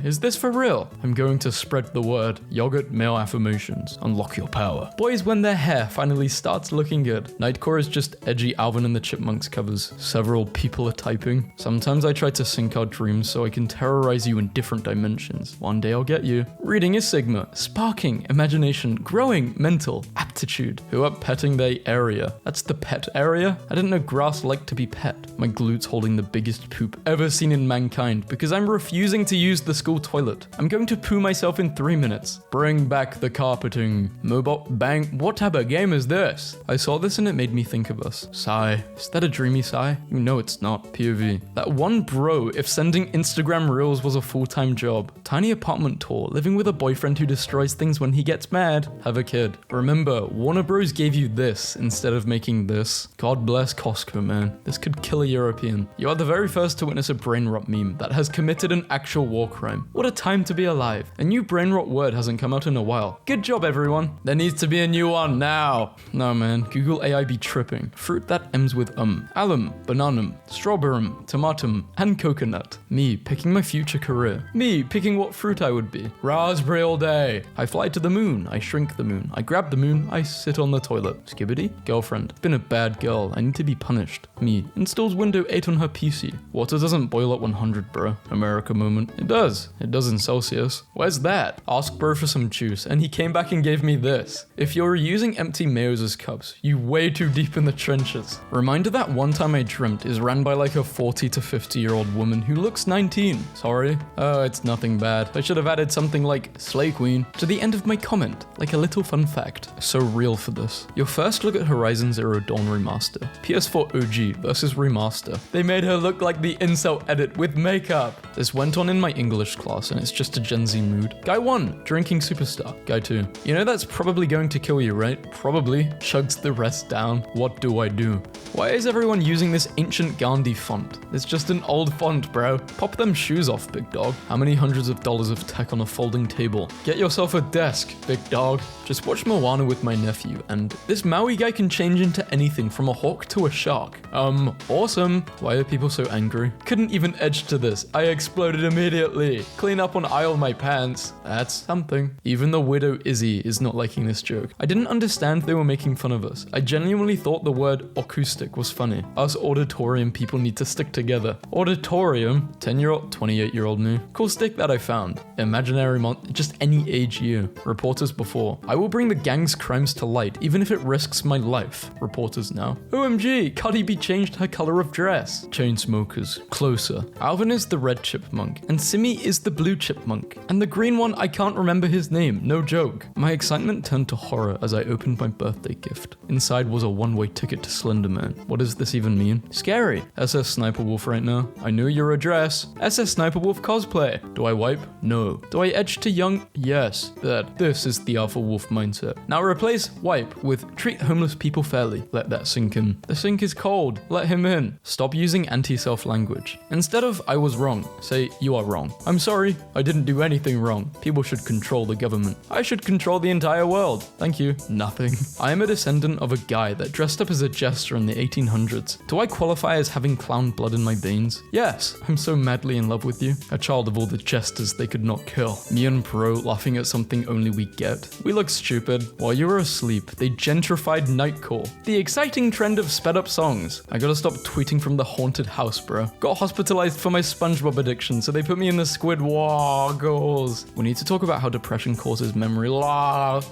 Is this for real? I'm going to spread the word. Yogurt male affirmations. Unlock your power. Boys when their hair finally starts looking good. Nightcore is just edgy Alvin and the Chipmunks covers. Several people are typing. Sometimes I try to sync our dreams so I can terrorize you in different dimensions. One day I'll get you. Reading is Sigma. Sparking, imagination, growing, mental, aptitude. Who up petting their area? That's the pet area? I didn't know grass liked to be pet. My glute's holding the biggest poop ever seen in mankind because I'm refusing to use the school toilet. I'm going to poo myself in 3 minutes. Bring back the carpeting. Mobile bang. What type of game is this? I saw this and it made me think of us. Sigh. Is that a dreamy sigh? You know it's not. POV. That one bro, if sending Instagram reels was a full-time job. Tiny apartment tour, living with a boyfriend who destroys things when he gets mad. Have a kid. Remember, Warner Bros gave you this instead of making this. God bless Costco, man. This could kill a European. You are the very first to witness a brain rot meme that has committed an actual war crime. What a time to be alive. A new brain rot word hasn't come out in a while. Good job, everyone. There needs to be a new one now. No, man. Google AI be tripping. Fruit that ends with alum, bananum, strawberrum, tomatum, and coconut. Me picking my future career. Me picking what fruit I would be. Raspberry all day. I fly to the moon. I shrink the moon. I grab the moon. I sit on the toilet. Skibbity? Girlfriend. Been a bad girl. I need to be punished. Me installs Windows 8 on her PC. Water doesn't boil at 100, bro. America moment. It does. It does in Celsius. Where's that? Ask bro for some juice, and he came back and gave me this. If you're using empty mayos as cups, you way too deep in the trenches. Reminder that one time I dreamt is ran by like a 40 to 50 year old woman who looks 19. Sorry. Oh, it's nothing bad. I should have added something like Slay Queen to the end of my comment, like a little fun fact. So real for this. Your first look at Horizon Zero Dawn Remaster. PS4 OG versus Remaster. They made her look like the incel edit with makeup. This went on in my English class and it's just a Gen Z mood. Guy 1, drinking superstar. Guy 2, you know that's probably going to kill you, right? Probably. Chugs the rest down. What do I do? Why is everyone using this ancient Gandhi font? It's just an old font, bro. Pop them shoes off, big dog. How many hundreds of dollars of tech on a folding table? Get yourself a desk, big dog. Just watch Moana with my nephew, and this Maui guy can change into anything from a hawk to a shark. Awesome. Why are people so angry? Couldn't even edge to this. I exploded immediately. Clean up on aisle my pants. That's something. Even the widow Izzy is not liking this joke. I didn't understand they were making fun of us. I genuinely thought the word acoustic was funny. Us auditorium people need to stick together. Auditorium? 10-year-old, 28-year-old me. Cool stick that I found. Imaginary just any age year. Reporters before. I will bring the gang's crimes to light, even if it risks my life. Reporters now. OMG, Cardi B changed her color of dress. Chainsmokers. Closer. Alvin is the red chipmunk, and Simi is the blue chipmunk. And the green one, I can't remember his name, no joke. My excitement turned to horror as I opened my birthday gift. Inside was a one-way ticket to Slenderman. What does this even mean? Scary. SS Sniper Wolf right now. I know your address. SS Sniper Wolf cosplay. Do I wipe? No. Do I edge to young? Yes. This is the Alpha Wolf mindset. Now replace wipe with treat homeless people fairly. Let that sink in. The sink is cold. Let him in. Stop using anti-self language. Instead of I was wrong, say you are wrong. I'm sorry. I didn't do anything wrong. People should control the government. I should control the entire world. Thank you. Nothing. I am a descendant of a guy that dressed up as a jester in the 1800s. Do I qualify as having clown blood in my veins? Yes. I'm so madly in love with you. A child of all the jesters they could not kill. Me and Pro laughing at something only we get. We look stupid. While you were asleep, they gentrified Nightcore. The exciting trend of sped up songs. I gotta stop tweeting from the haunted house, bro. Got hospitalized for my SpongeBob addiction, so they put me in the Squidwaggles. We need to talk about how depression causes memory loss.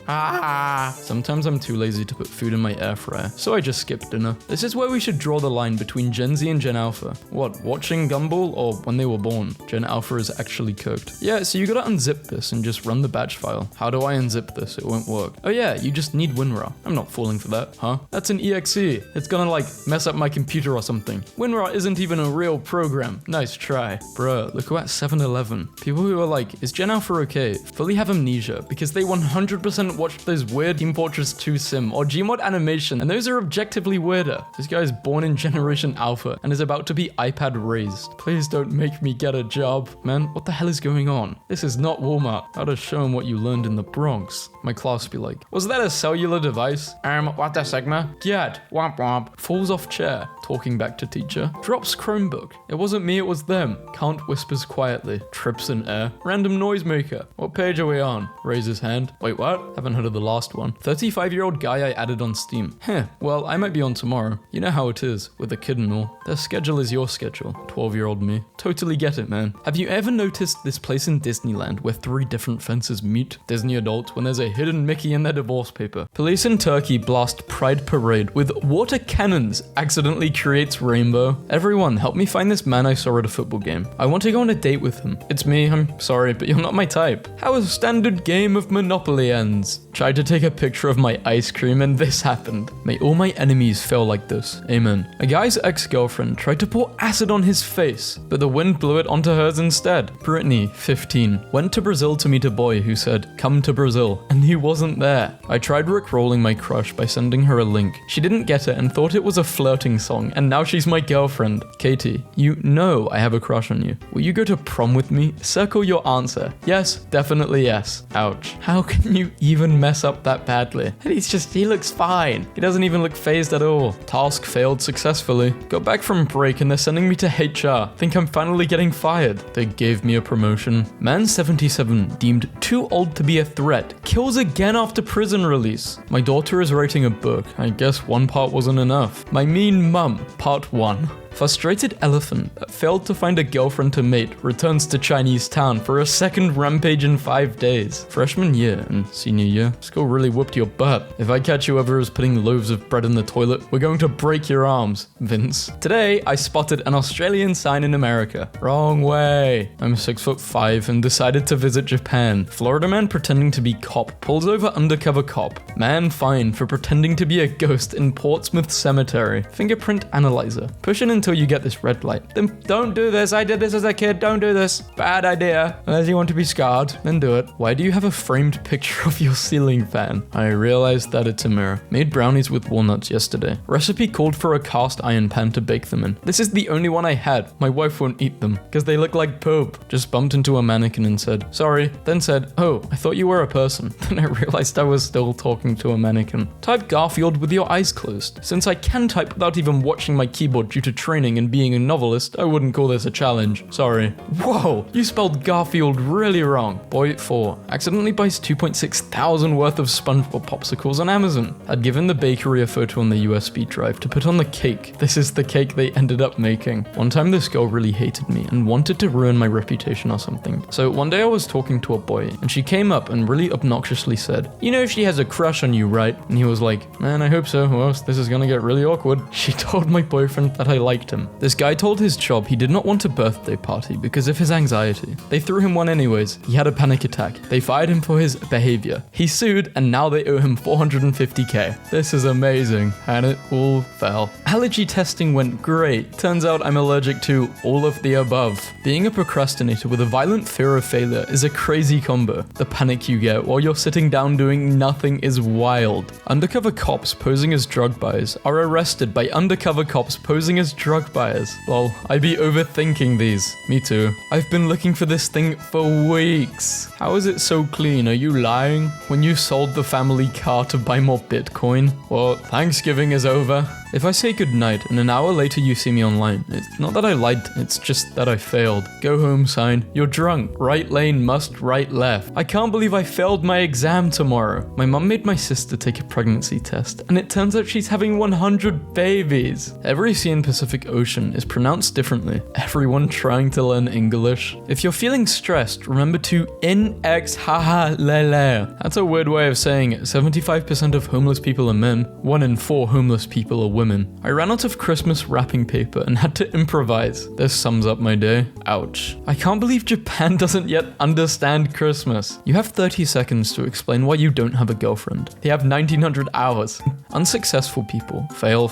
Sometimes I'm too lazy to put food in my air fryer, so I just skip dinner. This is where we should draw the line between Gen Z and Gen Alpha. What, watching Gumball or when they were born? Gen Alpha is actually cooked. Yeah, so you gotta unzip this and just run the batch file. How do I unzip this? It won't work. Oh yeah, you just need WinRAR. I'm not falling for that, huh? That's an EXE. It's gonna like mess up my computer or something. WinRAR isn't even a real program. Nice try. Bruh, look who at 7-Eleven. People who are like, is Gen Alpha okay? Fully have amnesia because they 100% watched those weird Team Fortress 2 sim or Gmod animation, and those are objectively weirder. This guy is born in Generation Alpha and is about to be iPad raised. Please don't make me get a job. Man, what the hell is going on? This is not Walmart. Gotta show him what you learned in the Bronx. My class be like, was that a cellular device? What the Sigma? Get, womp womp. Falls off chair, talking back to teacher. Drops Chromebook. It wasn't me, it was them. Can't whispers quietly. Trips in air. Random noisemaker. What page are we on? Raises hand. Wait, what? Haven't heard of the last one. 35-year-old guy I added on Steam. Well, I might be on tomorrow. You know how it is, with a kid and all. Their schedule is your schedule. 12-year-old me. Totally get it, man. Have you ever noticed this place in Disneyland where 3 different fences meet? Disney adults when there's a hidden Mickey in their divorce paper. Police in Turkey blast Pride Parade with water cannons. Accidentally creates rainbow. Everyone, help me find this man I saw at a football game. I want to go on a date with him. It's me, I'm sorry, but you're not my type. How a standard game of Monopoly ends. Tried to take a picture of my ice cream and this happened. May all my enemies fail like this. Amen. A guy's ex-girlfriend tried to pour acid on his face, but the wind blew it onto hers instead. Brittany, 15, went to Brazil to meet a boy who said, come to Brazil, and he wasn't there. I tried rickrolling my crush by sending her a link. She didn't get it and thought it was a flirting song, and now she's my girlfriend. Katie, you know I have a crush on you. Will you go to prom with me? Circle your answer. Yes, definitely yes. Ouch. How can you even mess up that badly? And he looks fine. He doesn't even look phased at all. Task failed successfully. Got back from break and they're sending me to HR. Think I'm finally getting fired. They gave me a promotion. Man 77, deemed too old to be a threat, kills again after prison release. My daughter is writing a book. I guess one part wasn't enough. My mean mum, part 1. Frustrated elephant that failed to find a girlfriend to mate returns to Chinese town for a second rampage in 5 days. Freshman year and senior year, school really whooped your butt. If I catch you ever as putting loaves of bread in the toilet, we're going to break your arms, Vince. Today, I spotted an Australian sign in America. Wrong way. I'm 6'5" and decided to visit Japan. Florida man pretending to be cop pulls over undercover cop. Man fined for pretending to be a ghost in Portsmouth Cemetery. Fingerprint analyzer. Pushing into until you get this red light. Then don't do this. I did this as a kid. Don't do this. Bad idea. Unless you want to be scarred, then do it. Why do you have a framed picture of your ceiling fan? I realized that it's a mirror. Made brownies with walnuts yesterday. Recipe called for a cast iron pan to bake them in. This is the only one I had. My wife won't eat them because they look like poop. Just bumped into a mannequin and said, sorry. Then said, oh, I thought you were a person. Then I realized I was still talking to a mannequin. Type Garfield with your eyes closed. Since I can type without even watching my keyboard due to training and being a novelist, I wouldn't call this a challenge. Sorry. Whoa, you spelled Garfield really wrong. Boy 4 accidentally buys 2.6 thousand worth of SpongeBob popsicles on Amazon. I'd given the bakery a photo on the USB drive to put on the cake. This is the cake they ended up making. One time this girl really hated me and wanted to ruin my reputation or something. So one day I was talking to a boy and she came up and really obnoxiously said, you know she has a crush on you, right? And he was like, man, I hope so, or else this is gonna get really awkward. She told my boyfriend that I liked him. This guy told his job he did not want a birthday party because of his anxiety. They threw him one anyways. He had a panic attack. They fired him for his behavior. He sued and now they owe him $450K. This is amazing. And it all fell. Allergy testing went great. Turns out I'm allergic to all of the above. Being a procrastinator with a violent fear of failure is a crazy combo. The panic you get while you're sitting down doing nothing is wild. Undercover cops posing as drug buyers are arrested by undercover cops posing as drug buyers. Lol, I be overthinking these. Me too. I've been looking for this thing for weeks. How is it so clean? Are you lying? When you sold the family car to buy more Bitcoin? Well, Thanksgiving is over. If I say goodnight and an hour later you see me online, it's not that I lied, it's just that I failed. Go home sign. You're drunk. Right lane must right left. I can't believe I failed my exam tomorrow. My mum made my sister take a pregnancy test and it turns out she's having 100 babies. Every sea in Pacific Pacific Ocean is pronounced differently. Everyone trying to learn English. If you're feeling stressed, remember to inexhalele. That's a weird way of saying it. 75% of homeless people are men. 1 in 4 homeless people are women. I ran out of Christmas wrapping paper and had to improvise. This sums up my day. Ouch. I can't believe Japan doesn't yet understand Christmas. You have 30 seconds to explain why you don't have a girlfriend. They have 1900 hours. Unsuccessful people. Fail.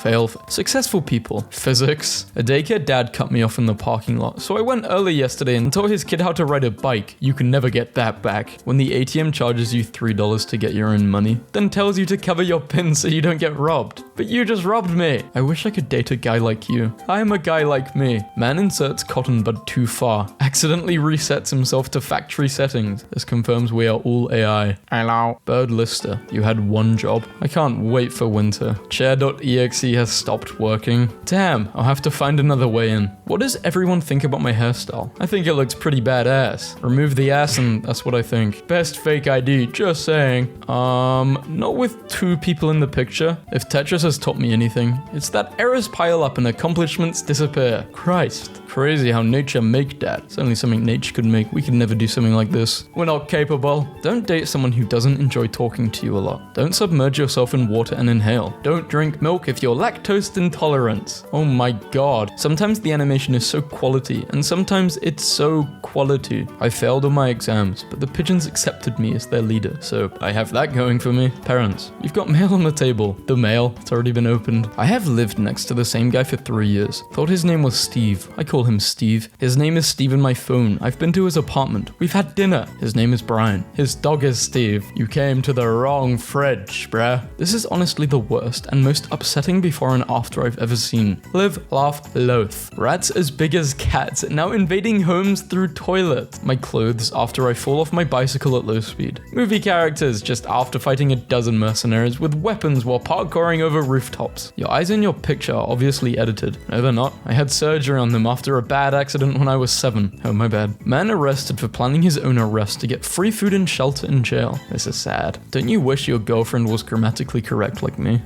Successful people. Physics. A daycare dad cut me off in the parking lot, so I went early yesterday and taught his kid how to ride a bike. You can never get that back. When the ATM charges you $3 to get your own money, then tells you to cover your pin so you don't get robbed. But you just robbed me. I wish I could date a guy like you. I am a guy like me. Man inserts cotton bud too far. Accidentally resets himself to factory settings. This confirms we are all AI. Hello. Bird lister. You had one job. I can't wait for winter. Chair.exe has stopped working. Damn, I'll have to find another way in. What does everyone think about my hairstyle? I think it looks pretty badass. Remove the ass and that's what I think. Best fake ID, just saying. Not with 2 people in the picture. If Tetris has taught me anything, it's that errors pile up and accomplishments disappear. Christ. Crazy how nature make that. It's only something nature could make. We could never do something like this. We're not capable. Don't date someone who doesn't enjoy talking to you a lot. Don't submerge yourself in water and inhale. Don't drink milk if you're lactose intolerant. Oh my god. Sometimes the animation is so quality, and sometimes it's so quality. I failed all my exams, but the pigeons accepted me as their leader, so I have that going for me. Parents, you've got mail on the table. The mail, it's already been opened. I have lived next to the same guy for 3 years. Thought his name was Steve. I call him Steve. His name is Steve in my phone. I've been to his apartment. We've had dinner. His name is Brian. His dog is Steve. You came to the wrong fridge, bruh. This is honestly the worst and most upsetting before and after I've ever seen. Live, laugh, loath. Rats as big as cats, now invading homes through toilet. My clothes after I fall off my bicycle at low speed. Movie characters just after fighting a dozen mercenaries with weapons while parkouring over rooftops. Your eyes in your picture are obviously edited. No, they're not. I had surgery on them after a bad accident when I was 7. Oh, my bad. Man arrested for planning his own arrest to get free food and shelter in jail. This is sad. Don't you wish your girlfriend was grammatically correct like me?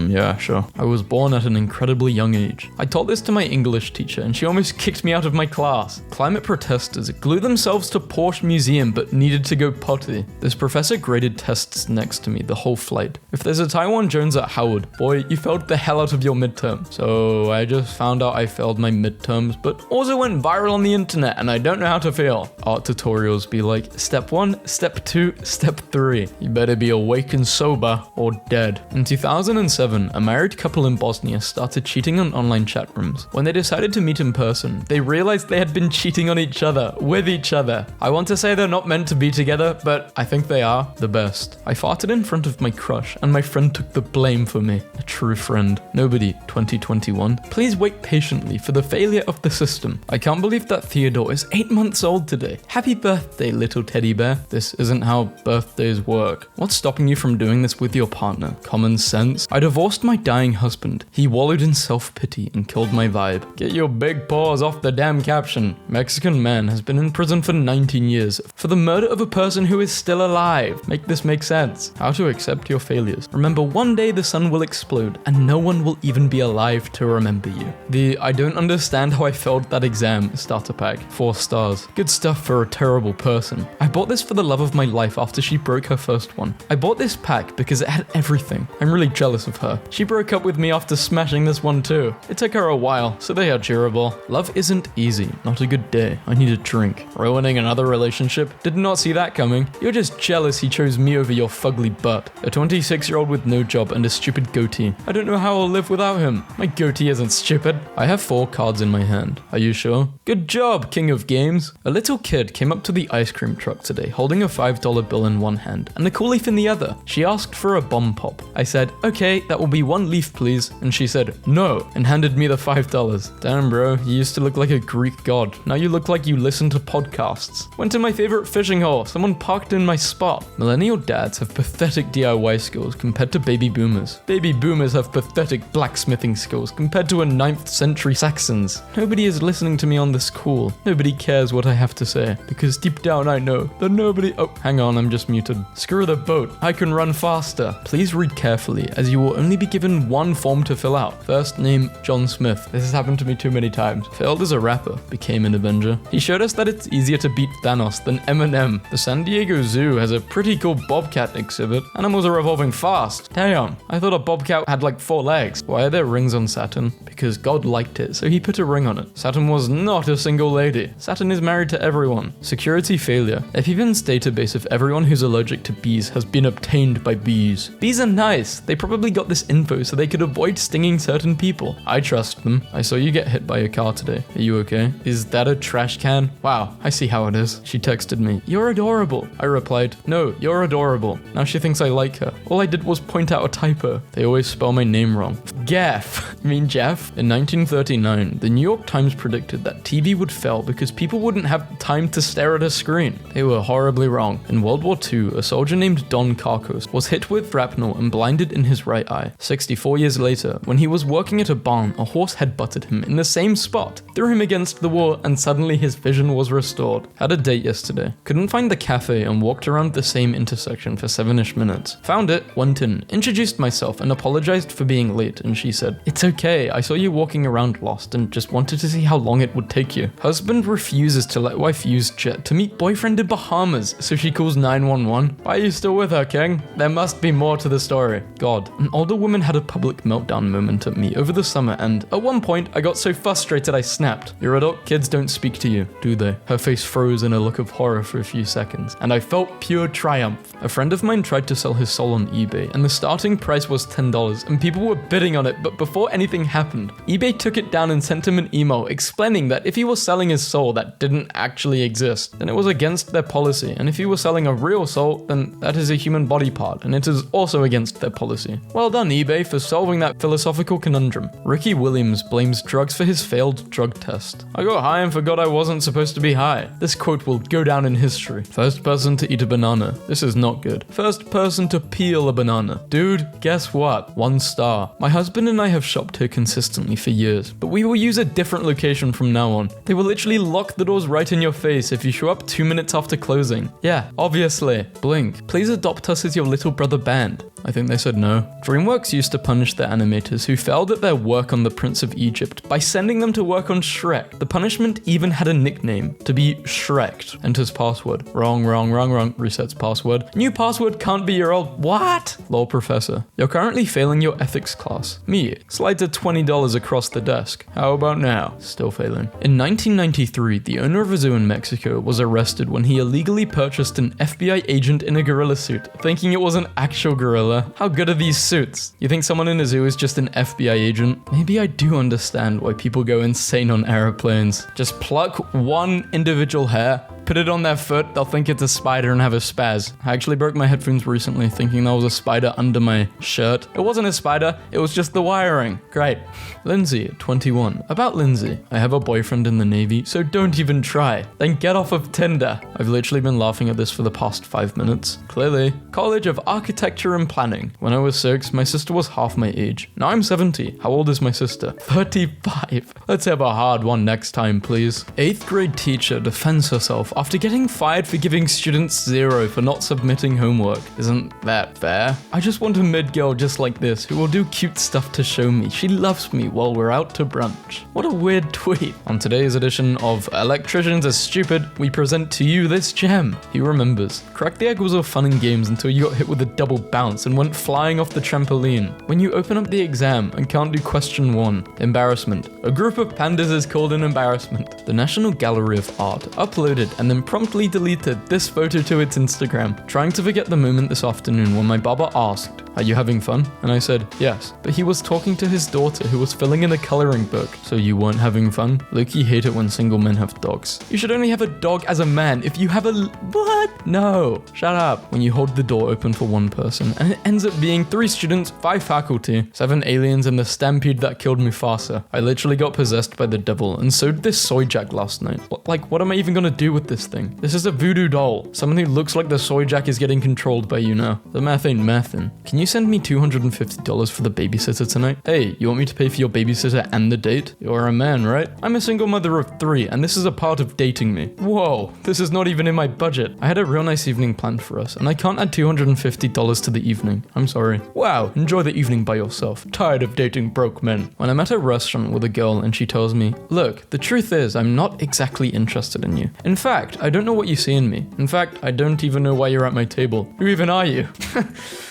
Yeah, sure. I was born at an incredibly young age. I taught this to my English teacher and she almost kicked me out of my class. Climate protesters glue themselves to Porsche Museum but needed to go potty. This professor graded tests next to me the whole flight. If there's a Taiwan Jones at Howard, boy, you failed the hell out of your midterm. So I just found out I failed my midterms, but also went viral on the internet and I don't know how to feel. Art tutorials be like, step 1, step 2, step 3. You better be awake and sober or dead. In 2007, a married couple in Bosnia started cheating on online chat rooms. When they decided to meet in person, they realized they had been cheating on each other, with each other. I want to say they're not meant to be together, but I think they are the best. I farted in front of my crush and my friend took the blame for me. A true friend. Nobody, 2021. Please wait patiently for the failure of the system. I can't believe that Theodore is 8 months old today. Happy birthday, little teddy bear. This isn't how birthdays work. What's stopping you from doing this with your partner? Common sense? I divorced my dying husband. He wallowed in self-pity and killed my vibe. Get your big paws off the damn caption. Mexican man has been in prison for 19 years for the murder of a person who is still alive. Make this make sense. How to accept your failures. Remember, one day the sun will explode and no one will even be alive to remember you. The I don't understand how I failed that exam starter pack. 4 stars. Good stuff for a terrible person. I bought this for the love of my life after she broke her first one. I bought this pack because it had everything. I'm really jealous of her. She broke up with me after smashing this one too. It took her a while, so they are durable. Love isn't easy. Not a good day. I need a drink. Ruining another relationship? Did not see that coming. You're just jealous he chose me over your fugly butt. A 26-year-old with no job and a stupid goatee. I don't know how I'll live without him. My goatee isn't stupid. I have 4 cards in my hand. Are you sure? Good job, king of games. A little kid came up to the ice cream truck today holding a $5 bill in one hand and a cool leaf in the other. She asked for a bomb pop. I said, okay, that will be 1 leaf please. And she said, no, and handed me the $5. Damn bro, you used to look like a Greek god. Now you look like you listen to podcasts. Went to my favorite fishing hole. Someone parked in my spot. Millennial dads have pathetic DIY skills compared to baby boomers. Baby boomers have pathetic blacksmithing skills compared to a 9th century Saxons. Nobody is listening to me on this call. Nobody cares what I have to say, because deep down I know that nobody— oh, hang on, I'm just muted. Screw the boat. I can run faster. Please read carefully immediately, as you will only be given one form to fill out. First name, John Smith. This has happened to me too many times. Failed as a rapper, became an Avenger. He showed us that it's easier to beat Thanos than Eminem. The San Diego Zoo has a pretty cool bobcat exhibit. Animals are evolving fast. Damn, I thought a bobcat had like 4 legs. Why are there rings on Saturn? Because God liked it, so he put a ring on it. Saturn was not a single lady. Saturn is married to everyone. Security failure. Epipen's database of everyone who's allergic to bees has been obtained by bees. Bees are nice. They probably got this info so they could avoid stinging certain people. I trust them. I saw you get hit by a car today. Are you okay? Is that a trash can? Wow, I see how it is. She texted me, "You're adorable." I replied, "No, you're adorable." Now she thinks I like her. All I did was point out a typo. They always spell my name wrong. Geff. You mean Jeff? In 1939, the New York Times predicted that TV would fail because people wouldn't have time to stare at a screen. They were horribly wrong. In World War II, a soldier named Don Carcos was hit with shrapnel and blinded in his right eye. 64 years later, when he was working at a barn, a horse headbutted him in the same spot, threw him against the wall, and suddenly his vision was restored. Had a date yesterday. Couldn't find the cafe and walked around the same intersection for 7-ish minutes. Found it, went in, introduced myself and apologized for being late, and she said, "It's okay, I saw you walking around lost and just wanted to see how long it would take you." Husband refuses to let wife use jet to meet boyfriend in Bahamas, so she calls 911. Why are you still with her, King? There must be more to the story. God, an older woman had a public meltdown moment at me over the summer, and at one point I got so frustrated I snapped. Your adult kids don't speak to you, do they? Her face froze in a look of horror for a few seconds, and I felt pure triumph. A friend of mine tried to sell his soul on eBay, and the starting price was $10, and people were bidding on it, but before anything happened, eBay took it down and sent him an email explaining that if he was selling his soul that didn't actually exist, then it was against their policy, and if he was selling a real soul, then that is a human body part, and it is also against their policy. Well done, eBay, for solving that philosophical conundrum. Ricky Williams blames drugs for his failed drug test. I got high and forgot I wasn't supposed to be high. This quote will go down in history. First person to eat a banana. This is not good. First person to peel a banana. Dude, guess what? 1 star. My husband and I have shopped here consistently for years, but we will use a different location from now on. They will literally lock the doors right in your face if you show up 2 minutes after closing. Yeah, obviously. Blink. Please adopt us as your little brother band. I think they said no. DreamWorks used to punish their animators who failed at their work on The Prince of Egypt by sending them to work on Shrek. The punishment even had a nickname, to be Shreked. Enters password. Wrong. Resets password. New password can't be your old. What? Lol, professor. You're currently failing your ethics class. Me. Slide to $20 across the desk. How about now? Still failing. In 1993, the owner of a zoo in Mexico was arrested when he illegally purchased an FBI agent in a gorilla suit, thinking it was an actual gorilla. How good are these suits? You think someone in a zoo is just an FBI agent? Maybe I do understand why people go insane on aeroplanes. Just pluck one individual hair, put it on their foot, they'll think it's a spider and have a spaz. I actually broke my headphones recently thinking there was a spider under my shirt. It wasn't a spider, it was just the wiring. Great. Lindsay, 21. About Lindsay. I have a boyfriend in the Navy, so don't even try. Then get off of Tinder. I've literally been laughing at this for the past 5 minutes. Clearly. College of Architecture and Planning. When I was 6, my sister was half my age. Now I'm 70. How old is my sister? 35. Let's have a hard one next time, please. 8th grade teacher defends herself after getting fired for giving students 0 for not submitting homework. Isn't that fair? I just want a mid-girl just like this who will do cute stuff to show me she loves me while we're out to brunch. What a weird tweet. On today's edition of Electricians Are Stupid, we present to you this gem. Who remembers? Crack the Egg was all fun and games until you got hit with a double bounce and went flying off the trampoline. When you open up the exam and can't do question 1. Embarrassment. A group of pandas is called an embarrassment. The National Gallery of Art uploaded and then promptly deleted this photo to its Instagram, trying to forget the moment this afternoon when my baba asked, "Are you having fun?" And I said, yes. But he was talking to his daughter who was filling in a coloring book. So you weren't having fun? Loki hate it when single men have dogs. You should only have a dog as a man if you have a... What? No. Shut up. When you hold the door open for one person and it ends up being 3 students, 5 faculty, 7 aliens, and the stampede that killed Mufasa. I literally got possessed by the devil and so did this soy jack last night. What am I even gonna do with this thing? This is a voodoo doll. Someone who looks like the soy jack is getting controlled by you now. The math ain't mathin'. Can you you send me $250 for the babysitter tonight? Hey, you want me to pay for your babysitter and the date? You're a man, right? I'm a single mother of 3, and this is a part of dating me. Whoa, this is not even in my budget. I had a real nice evening planned for us, and I can't add $250 to the evening. I'm sorry. Wow, enjoy the evening by yourself. Tired of dating broke men. When I'm at a restaurant with a girl and she tells me, look, the truth is I'm not exactly interested in you. In fact, I don't know what you see in me. In fact, I don't even know why you're at my table. Who even are you?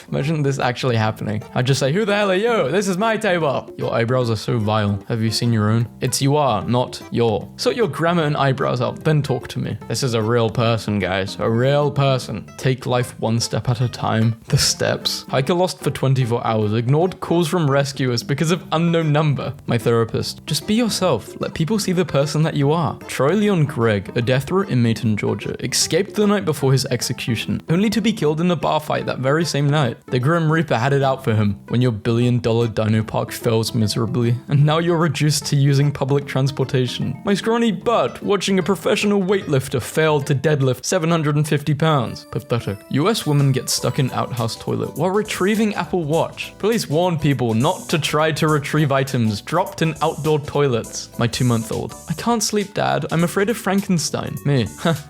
Imagine this actually happening. I'd just say, who the hell are you? This is my table. Your eyebrows are so vile. Have you seen your own? It's you are, not your. Sort your grammar and eyebrows out, then talk to me. This is a real person, guys. A real person. Take life one step at a time. The steps. Hiker lost for 24 hours. Ignored calls from rescuers because of unknown number. My therapist. Just be yourself. Let people see the person that you are. Troy Leon Gregg, a death row inmate in Georgia, escaped the night before his execution, only to be killed in a bar fight that very same night. The Grim Reaper had it out for him when your billion-dollar dino park fails miserably, and now you're reduced to using public transportation. My scrawny butt watching a professional weightlifter fail to deadlift 750 pounds. Pathetic. US woman gets stuck in outhouse toilet while retrieving Apple Watch. Police warn people not to try to retrieve items dropped in outdoor toilets. My 2-month-old. I can't sleep, Dad. I'm afraid of Frankenstein. Me.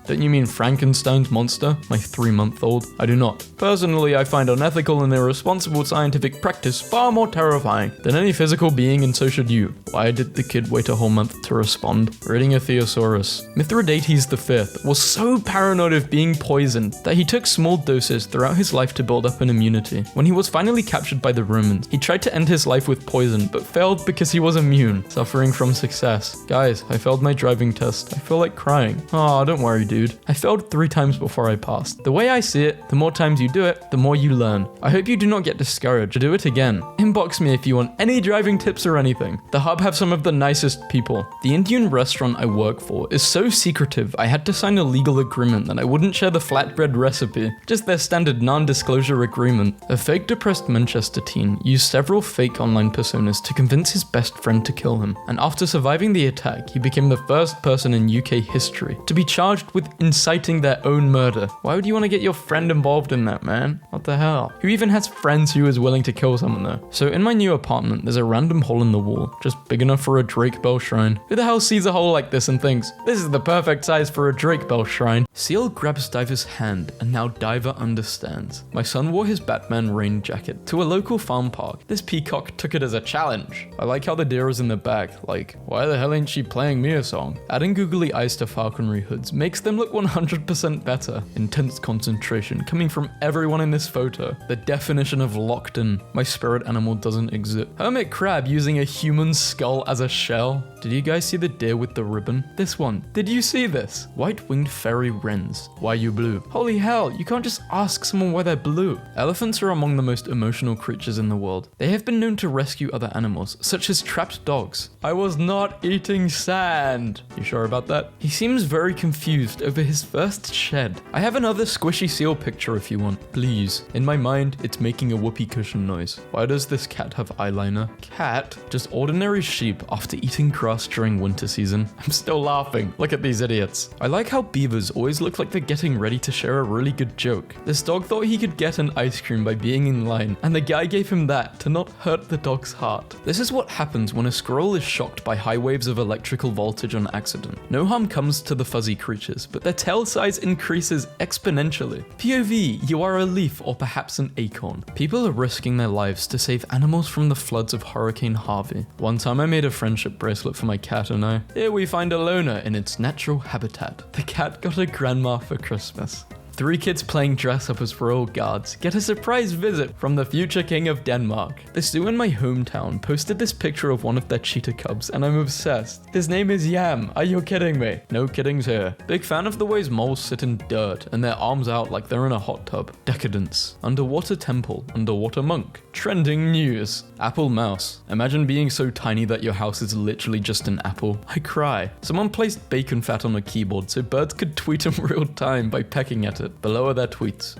Don't you mean Frankenstein's monster? My 3-month-old. I do not. Personally, I find unethical and irresponsible scientific practice far more terrifying than any physical being, and so should you. Why did the kid wait a whole month to respond? Reading a thesaurus. Mithridates V was so paranoid of being poisoned that he took small doses throughout his life to build up an immunity. When he was finally captured by the Romans, he tried to end his life with poison, but failed because he was immune, suffering from success. Guys, I failed my driving test. I feel like crying. Aw, don't worry, dude. I failed 3 times before I passed. The way I see it, the more times you do it, the more you learn. I hope you do not get discouraged. Do it again. Inbox me if you want any driving tips or anything. The Hub have some of the nicest people. The Indian restaurant I work for is so secretive, I had to sign a legal agreement that I wouldn't share the flatbread recipe, just their standard non-disclosure agreement. A fake depressed Manchester teen used several fake online personas to convince his best friend to kill him, and after surviving the attack, he became the first person in UK history to be charged with inciting their own murder. Why would you want to get your friend involved in that, man? What the hell? Who even has friends who is willing to kill someone though? So in my new apartment, there's a random hole in the wall, just big enough for a Drake Bell shrine. Who the hell sees a hole like this and thinks, this is the perfect size for a Drake Bell shrine? Seal grabs Diver's hand, and now Diver understands. My son wore his Batman rain jacket to a local farm park. This peacock took it as a challenge. I like how the deer is in the back, like, why the hell ain't she playing me a song? Adding googly eyes to falconry hoods makes them look 100% better. Intense concentration coming from everyone in this photo. The definition of locked in. My spirit animal doesn't exist. Hermit crab using a human skull as a shell. Did you guys see the deer with the ribbon? This one. Did you see this? White-winged fairy wrens. Why you blue? Holy hell, you can't just ask someone why they're blue. Elephants are among the most emotional creatures in the world. They have been known to rescue other animals, such as trapped dogs. I was not eating sand. You sure about that? He seems very confused over his first shed. I have another squishy seal picture if you want. Please. In my mind, it's making a whoopee cushion noise. Why does this cat have eyeliner? Cat? Just ordinary sheep after eating grass during winter season. I'm still laughing. Look at these idiots. I like how beavers always look like they're getting ready to share a really good joke. This dog thought he could get an ice cream by being in line, and the guy gave him that to not hurt the dog's heart. This is what happens when a squirrel is shocked by high waves of electrical voltage on accident. No harm comes to the fuzzy creatures, but their tail size increases exponentially. POV, you are a leaf or perhaps an acorn. People are risking their lives to save animals from the floods of Hurricane Harvey. One time I made a friendship bracelet for my cat and I. Here we find a loner in its natural habitat. The cat got a grandma for Christmas. 3 kids playing dress up as royal guards get a surprise visit from the future king of Denmark. The zoo in my hometown posted this picture of one of their cheetah cubs and I'm obsessed. His name is Yam. Are you kidding me? No kiddings here. Big fan of the ways moles sit in dirt and their arms out like they're in a hot tub. Decadence. Underwater temple. Underwater monk. Trending news. Apple mouse. Imagine being so tiny that your house is literally just an apple. I cry. Someone placed bacon fat on a keyboard so birds could tweet in real time by pecking at it. it. Below are their tweets.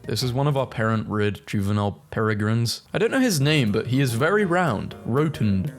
This is one of our parent-reared juvenile peregrines. I don't know his name, but he is very round, rotund.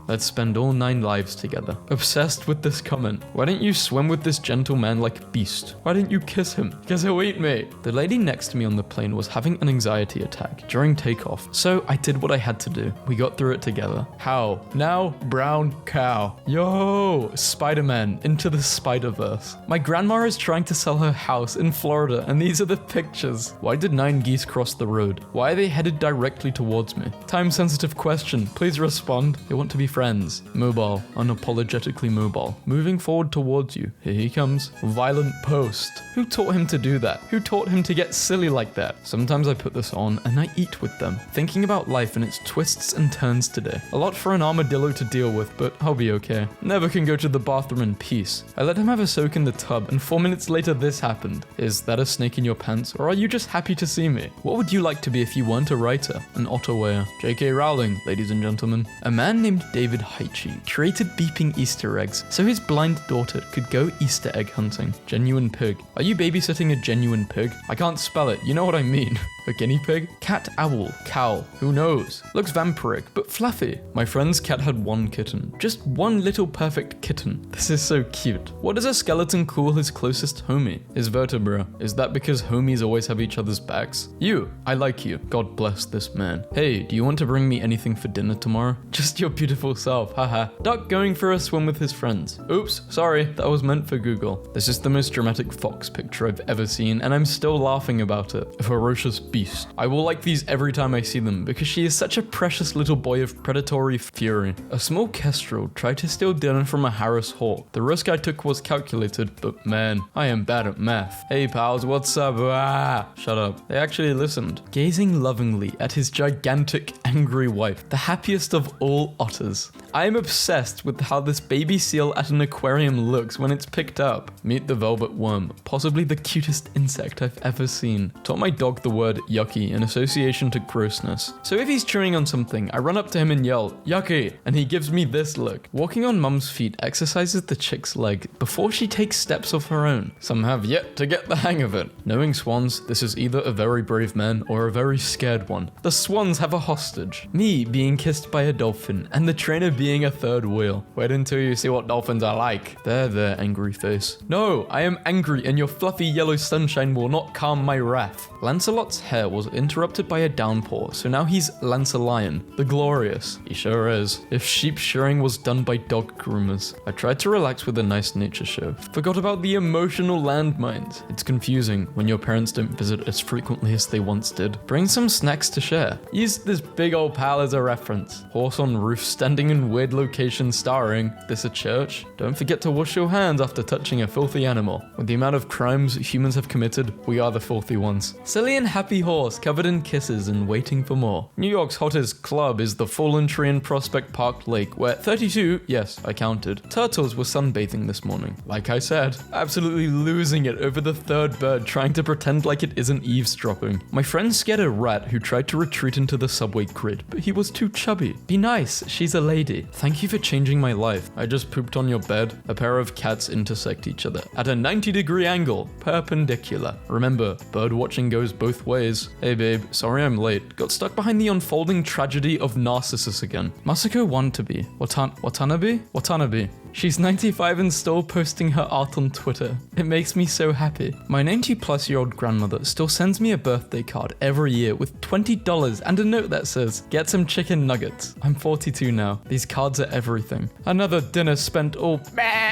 Let's spend all 9 lives together. Obsessed with this comment. Why don't you swim with this gentleman like a beast? Why don't you kiss him? Because he'll eat me. The lady next to me on the plane was having an anxiety attack during takeoff, so I did what I had to do. We got through it together. How? Now, brown cow. Yo, Spider-Man into the Spider-Verse. My grandma is trying to sell her house in Florida, and these are the pictures. Why did 9 geese cross the road? Why are they headed directly towards me? Time-sensitive question. Please respond. They want to be friends. Mobile. Unapologetically mobile. Moving forward towards you. Here he comes. Violent post. Who taught him to do that? Who taught him to get silly like that? Sometimes I put this on and I eat with them, thinking about life and its twists and turns today. A lot for an armadillo to deal with, but I'll be okay. Never can go to the bathroom in peace. I let him have a soak in the tub, and 4 minutes later this happened. Is that a snake in your pants, or are you just happy to see me? What would you like to be if you weren't a writer? An Ottowayer. J.K. Rowling, ladies and gentlemen. A man named David Heichi created beeping Easter eggs so his blind daughter could go Easter egg hunting. Genuine pig. Are you babysitting a genuine pig? I can't spell it, you know what I mean. A guinea pig? Cat, owl, cow, who knows? Looks vampiric, but fluffy. My friend's cat had 1 kitten. Just 1 little perfect kitten. This is so cute. What does a skeleton call his closest homie? His vertebra. Is that because homies always have each other's backs? You. I like you. God bless this man. Hey, do you want to bring me anything for dinner tomorrow? Just your beautiful self, haha. Duck going for a swim with his friends. Oops, sorry, that was meant for Google. This is the most dramatic fox picture I've ever seen, and I'm still laughing about it. A ferocious beast. I will like these every time I see them because she is such a precious little boy of predatory fury. A small kestrel tried to steal dinner from a Harris hawk. The risk I took was calculated, but man, I am bad at math. Hey pals, what's up? Shut up. They actually listened. Gazing lovingly at his gigantic, angry wife, the happiest of all otters. I am obsessed with how this baby seal at an aquarium looks when it's picked up. Meet the velvet worm, possibly the cutest insect I've ever seen. Taught my dog the word yucky in association to grossness. So if he's chewing on something, I run up to him and yell, yucky, and he gives me this look. Walking on mum's feet exercises the chick's leg before she takes steps of her own. Some have yet to get the hang of it. Knowing swans, this is either a very brave man or a very scared one. The swans have a hostage. Me being kissed by a dolphin, and the trainer being a third wheel. Wait until you see what dolphins are like. There, angry face. No, I am angry and your fluffy yellow sunshine will not calm my wrath. Lancelot's hair was interrupted by a downpour, so now he's Lancelion, the glorious. He sure is. If sheep shearing was done by dog groomers. I tried to relax with a nice nature show. Forgot about the emotional landmines. It's confusing when your parents don't visit as frequently as they once did. Bring some snacks to share. Use this big old pal as a reference. Horse on roof standing in weird location starring. This a church? Don't forget to wash your hands after touching a filthy animal. With the amount of crimes humans have committed, we are the filthy ones. Silly and happy horse covered in kisses and waiting for more. New York's hottest club is the Fallen Tree in Prospect Park Lake, where 32, yes, I counted, turtles were sunbathing this morning. Like I said, absolutely losing it over the third bird trying to pretend like it isn't eavesdropping. My friend scared a rat who tried to retreat into the subway grid, but he was too chubby. Be nice, she's a lady. Thank you for changing my life. I just pooped on your bed. A pair of cats intersect each other at a 90-degree angle, perpendicular. Remember, bird watching goes both ways. Hey babe, sorry I'm late. Got stuck behind the unfolding tragedy of Narcissus again. Masako Wannabe. Watanabe? She's 95 and still posting her art on Twitter. It makes me so happy. My 90-plus-year-old grandmother still sends me a birthday card every year with $20 and a note that says, get some chicken nuggets. I'm 42 now. These cards are everything. Another dinner spent all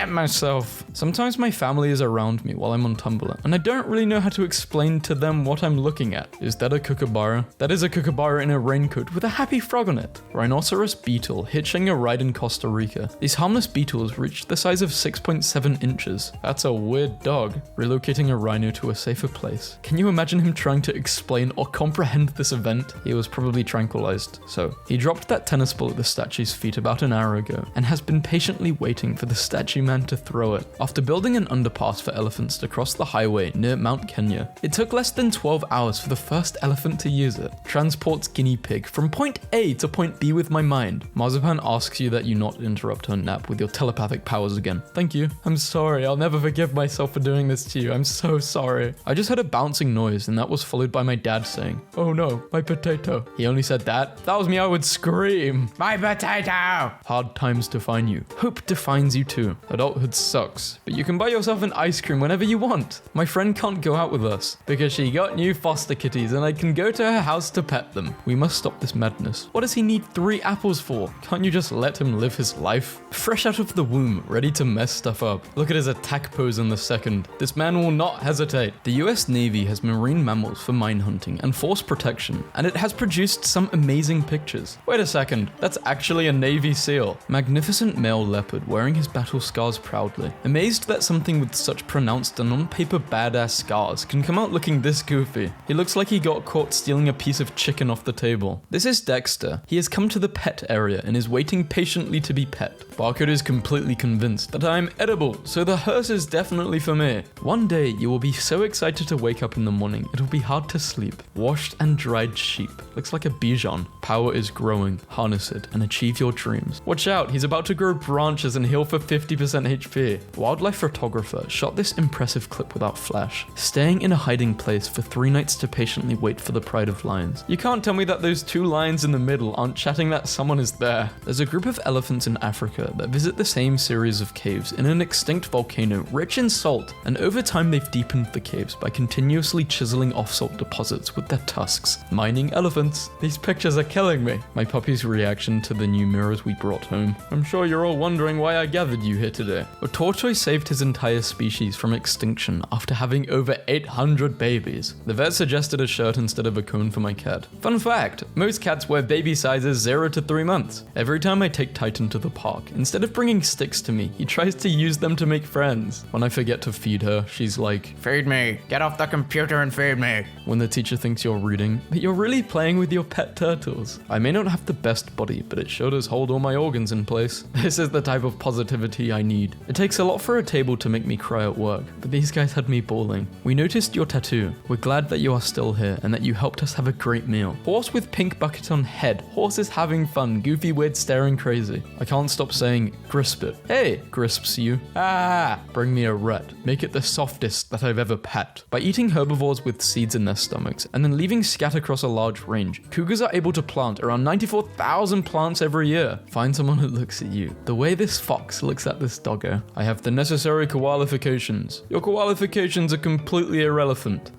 myself. Sometimes my family is around me while I'm on Tumblr, and I don't really know how to explain to them what I'm looking at. Is that a kookaburra? That is a kookaburra in a raincoat with a happy frog on it. Rhinoceros beetle hitching a ride in Costa Rica. These harmless beetles reached the size of 6.7 inches. That's a weird dog. Relocating a rhino to a safer place. Can you imagine him trying to explain or comprehend this event? He was probably tranquilized. So, he dropped that tennis ball at the statue's feet about an hour ago, and has been patiently waiting for the statue man to throw it. After building an underpass for elephants to cross the highway near Mount Kenya, it took less than 12 hours for the first elephant to use it. Transports guinea pig from point A to point B with my mind. Marzipan asks you that you not interrupt her nap with your telepathy telepathic powers again. Thank you. I'm sorry. I'll never forgive myself for doing this to you. I'm so sorry. I just heard a bouncing noise, and that was followed by my dad saying, "Oh no, my potato." He only said that. If that was me, I would scream. My potato! Hard times define you. Hope defines you too. Adulthood sucks, but you can buy yourself an ice cream whenever you want. My friend can't go out with us because she got new foster kitties and I can go to her house to pet them. We must stop this madness. What does he need 3 apples for? Can't you just let him live his life? Fresh out of the womb, ready to mess stuff up. Look at his attack pose in the second. This man will not hesitate. The US Navy has marine mammals for mine hunting and force protection, and it has produced some amazing pictures. Wait a second, that's actually a Navy SEAL. Magnificent male leopard wearing his battle scars proudly. Amazed that something with such pronounced and on-paper badass scars can come out looking this goofy. He looks like he got caught stealing a piece of chicken off the table. This is Dexter. He has come to the pet area and is waiting patiently to be pet. Barcode is completely convinced that I'm edible, so the hearse is definitely for me. One day you will be so excited to wake up in the morning, it'll be hard to sleep. Washed and dried sheep. Looks like a Bichon. Power is growing. Harness it and achieve your dreams. Watch out, he's about to grow branches and heal for 50% HP. Wildlife photographer shot this impressive clip without flash, staying in a hiding place for 3 nights to patiently wait for the pride of lions. You can't tell me that those 2 lions in the middle aren't chatting that someone is there. There's a group of elephants in Africa that visit the same series of caves in an extinct volcano rich in salt, and over time they've deepened the caves by continuously chiseling off salt deposits with their tusks. Mining elephants. These pictures are killing me. My puppy's reaction to the new mirrors we brought home. I'm sure you're all wondering why I gathered you here today. A tortoise saved his entire species from extinction after having over 800 babies. The vet suggested a shirt instead of a cone for my cat. Fun fact, most cats wear baby sizes 0 to 3 months. Every time I take Titan to the park, instead of bringing sticks to me, he tries to use them to make friends. When I forget to feed her, she's like, "Feed me, get off the computer and feed me." When the teacher thinks you're reading, but you're really playing with your pet turtles. I may not have the best body, but it sure does hold all my organs in place. This is the type of positivity I need. It takes a lot for a table to make me cry at work, but these guys had me bawling. We noticed your tattoo. We're glad that you are still here and that you helped us have a great meal. Horse with pink bucket on head. Horse is having fun. Goofy weird staring crazy. I can't stop saying, "Grisp it." Hey, grisps you. Ah, bring me a rat. Make it the softest that I've ever pet. By eating herbivores with seeds in their stomachs and then leaving scat across a large range, cougars are able to plant around 94,000 plants every year. Find someone who looks at you the way this fox looks at this doggo. I have the necessary qualifications. Your qualifications are completely irrelevant.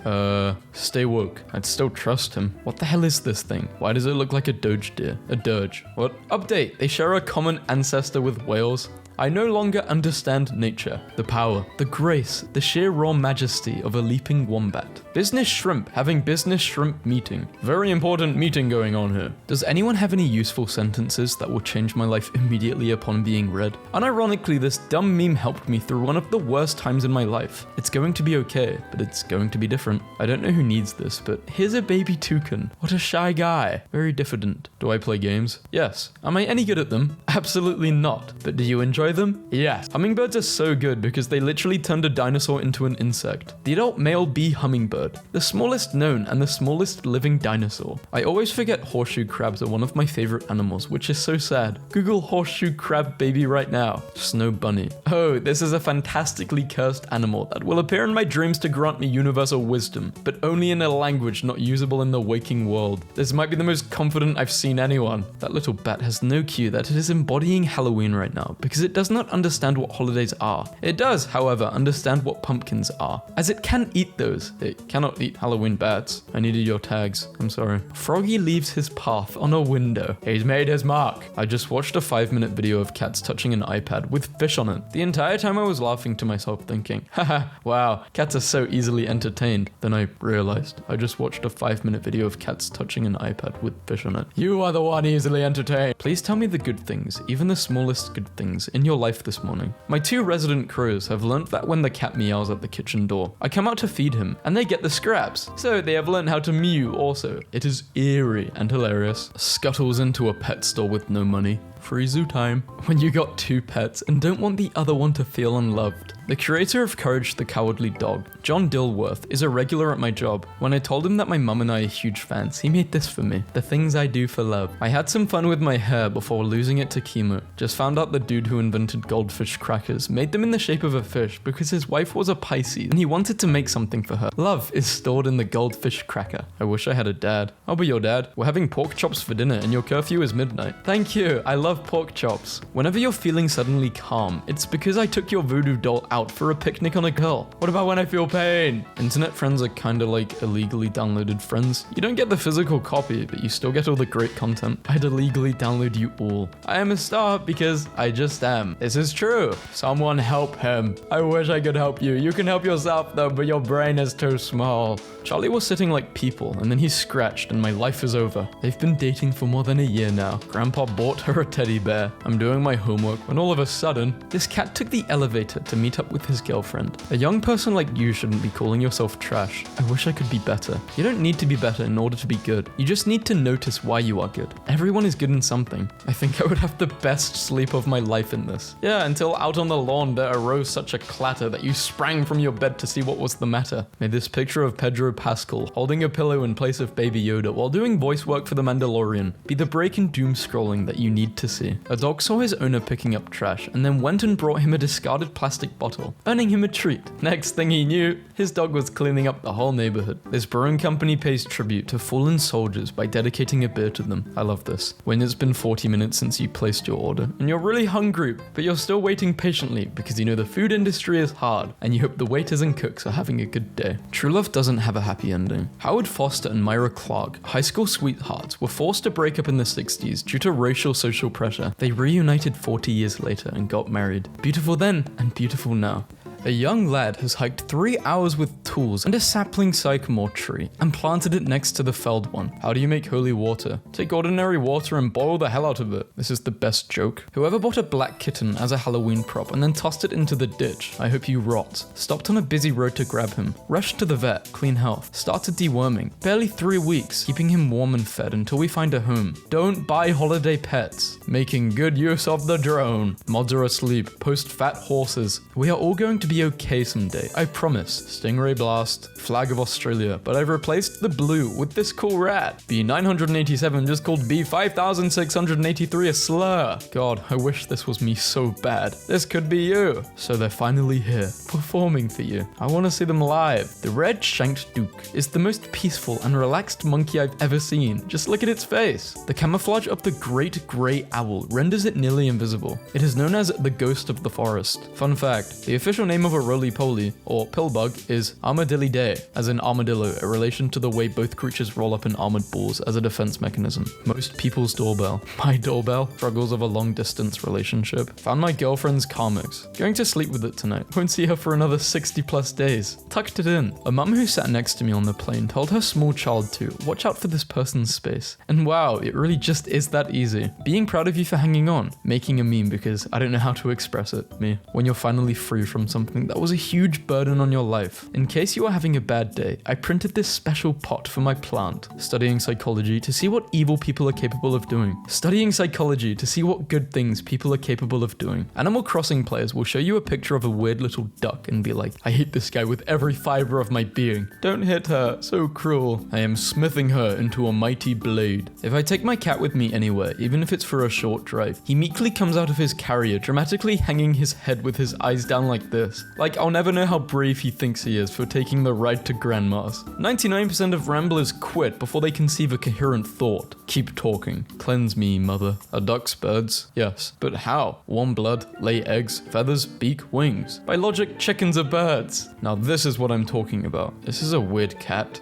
Stay woke. I'd still trust him. What the hell is this thing? Why does it look like a doge deer? A dirge. What? Update. They share a common ancestor with whales. I no longer understand nature, the power, the grace, the sheer raw majesty of a leaping wombat. Business shrimp having business shrimp meeting. Very important meeting going on here. Does anyone have any useful sentences that will change my life immediately upon being read? Unironically, this dumb meme helped me through one of the worst times in my life. It's going to be okay, but it's going to be different. I don't know who needs this, but here's a baby toucan. What a shy guy. Very diffident. Do I play games? Yes. Am I any good at them? Absolutely not. But do you enjoy them? Yes. Hummingbirds are so good because they literally turned a dinosaur into an insect. The adult male bee hummingbird, the smallest known and the smallest living dinosaur. I always forget horseshoe crabs are one of my favorite animals, which is so sad. Google horseshoe crab baby right now. Snow bunny. Oh, this is a fantastically cursed animal that will appear in my dreams to grant me universal wisdom, but only in a language not usable in the waking world. This might be the most confident I've seen anyone. That little bat has no clue that it is embodying Halloween right now because it does not understand what holidays are. It does, however, understand what pumpkins are, as it can eat those. It cannot eat Halloween bats. I needed your tags. I'm sorry. Froggy leaves his path on a window. He's made his mark. I just watched a 5-minute video of cats touching an iPad with fish on it. The entire time I was laughing to myself thinking, haha, wow, cats are so easily entertained. Then I realized I just watched a 5-minute video of cats touching an iPad with fish on it. You are the one easily entertained. Please tell me the good things, even the smallest good things, in your life this morning. My 2 resident crows have learnt that when the cat meows at the kitchen door, I come out to feed him, and they get the scraps. So they have learnt how to mew also. It is eerie and hilarious. Scuttles into a pet store with no money. Free zoo time. When you got 2 pets and don't want the other one to feel unloved. The creator of Courage the Cowardly Dog, John Dilworth, is a regular at my job. When I told him that my mum and I are huge fans, he made this for me. The things I do for love. I had some fun with my hair before losing it to chemo. Just found out the dude who invented goldfish crackers made them in the shape of a fish because his wife was a Pisces and he wanted to make something for her. Love is stored in the goldfish cracker. I wish I had a dad. I'll be your dad. We're having pork chops for dinner and your curfew is midnight. Thank you. I love pork chops. Whenever you're feeling suddenly calm, it's because I took your voodoo doll out for a picnic on a girl. What about when I feel pain? Internet friends are kinda like illegally downloaded friends. You don't get the physical copy, but you still get all the great content. I'd illegally download you all. I am a star because I just am. This is true. Someone help him. I wish I could help you. You can help yourself though, but your brain is too small. Charlie was sitting like people, and then he scratched, and my life is over. They've been dating for more than a year now. Grandpa bought her a teddy bear. I'm doing my homework when all of a sudden, this cat took the elevator to meet up with his girlfriend. A young person like you shouldn't be calling yourself trash. I wish I could be better. You don't need to be better in order to be good. You just need to notice why you are good. Everyone is good in something. I think I would have the best sleep of my life in this. Yeah, until out on the lawn there arose such a clatter that you sprang from your bed to see what was the matter. May this picture of Pedro Pascal holding a pillow in place of Baby Yoda while doing voice work for The Mandalorian be the break in doom scrolling that you need to see. A dog saw his owner picking up trash and then went and brought him a discarded plastic bottle, earning him a treat. Next thing he knew, his dog was cleaning up the whole neighborhood. This brewing company pays tribute to fallen soldiers by dedicating a beer to them. I love this. When it's been 40 minutes since you placed your order and you're really hungry, but you're still waiting patiently because you know the food industry is hard and you hope the waiters and cooks are having a good day. True love doesn't have a happy ending. Howard Foster and Myra Clark, high school sweethearts, were forced to break up in the 60s due to racial social pressure. They reunited 40 years later and got married. Beautiful then and beautiful now. A young lad has hiked 3 hours with tools and a sapling sycamore tree and planted it next to the felled one. How do you make holy water? Take ordinary water and boil the hell out of it. This is the best joke. Whoever bought a black kitten as a Halloween prop and then tossed it into the ditch, I hope you rot. Stopped on a busy road to grab him. Rushed to the vet, clean health. Started deworming. Barely 3 weeks, keeping him warm and fed until we find a home. Don't buy holiday pets. Making good use of the drone. Mods are asleep. Post fat horses. We are all going to be okay someday, I promise. Stingray Blast, Flag of Australia, but I've replaced the blue with this cool rat. B987 just called B5683 a slur. God, I wish this was me so bad. This could be you. So they're finally here, performing for you. I want to see them live. The red-shanked duke is the most peaceful and relaxed monkey I've ever seen. Just look at its face. The camouflage of the great grey owl renders it nearly invisible. It is known as the ghost of the forest. Fun fact, the official name of a roly-poly, or pillbug, is Armadillidae, as in armadillo, a relation to the way both creatures roll up in armored balls as a defense mechanism. Most people's doorbell. My doorbell? Struggles of a long-distance relationship. Found my girlfriend's comics. Going to sleep with it tonight. Won't see her for another 60 plus days. Tucked it in. A mum who sat next to me on the plane told her small child to watch out for this person's space. And wow, it really just is that easy. Being proud of you for hanging on. Making a meme because I don't know how to express it. Me. When you're finally free from something that was a huge burden on your life. In case you are having a bad day, I printed this special pot for my plant. Studying psychology to see what evil people are capable of doing. Studying psychology to see what good things people are capable of doing. Animal Crossing players will show you a picture of a weird little duck and be like, I hate this guy with every fiber of my being. Don't hit her, so cruel. I am smithing her into a mighty blade. If I take my cat with me anywhere, even if it's for a short drive, he meekly comes out of his carrier, dramatically hanging his head with his eyes down like this. Like, I'll never know how brave he thinks he is for taking the ride to grandma's. 99% of ramblers quit before they conceive a coherent thought. Keep talking. Cleanse me, mother. Are ducks birds? Yes. But how? Warm blood, lay eggs, feathers, beak, wings. By logic, chickens are birds. Now this is what I'm talking about. This is a weird cat.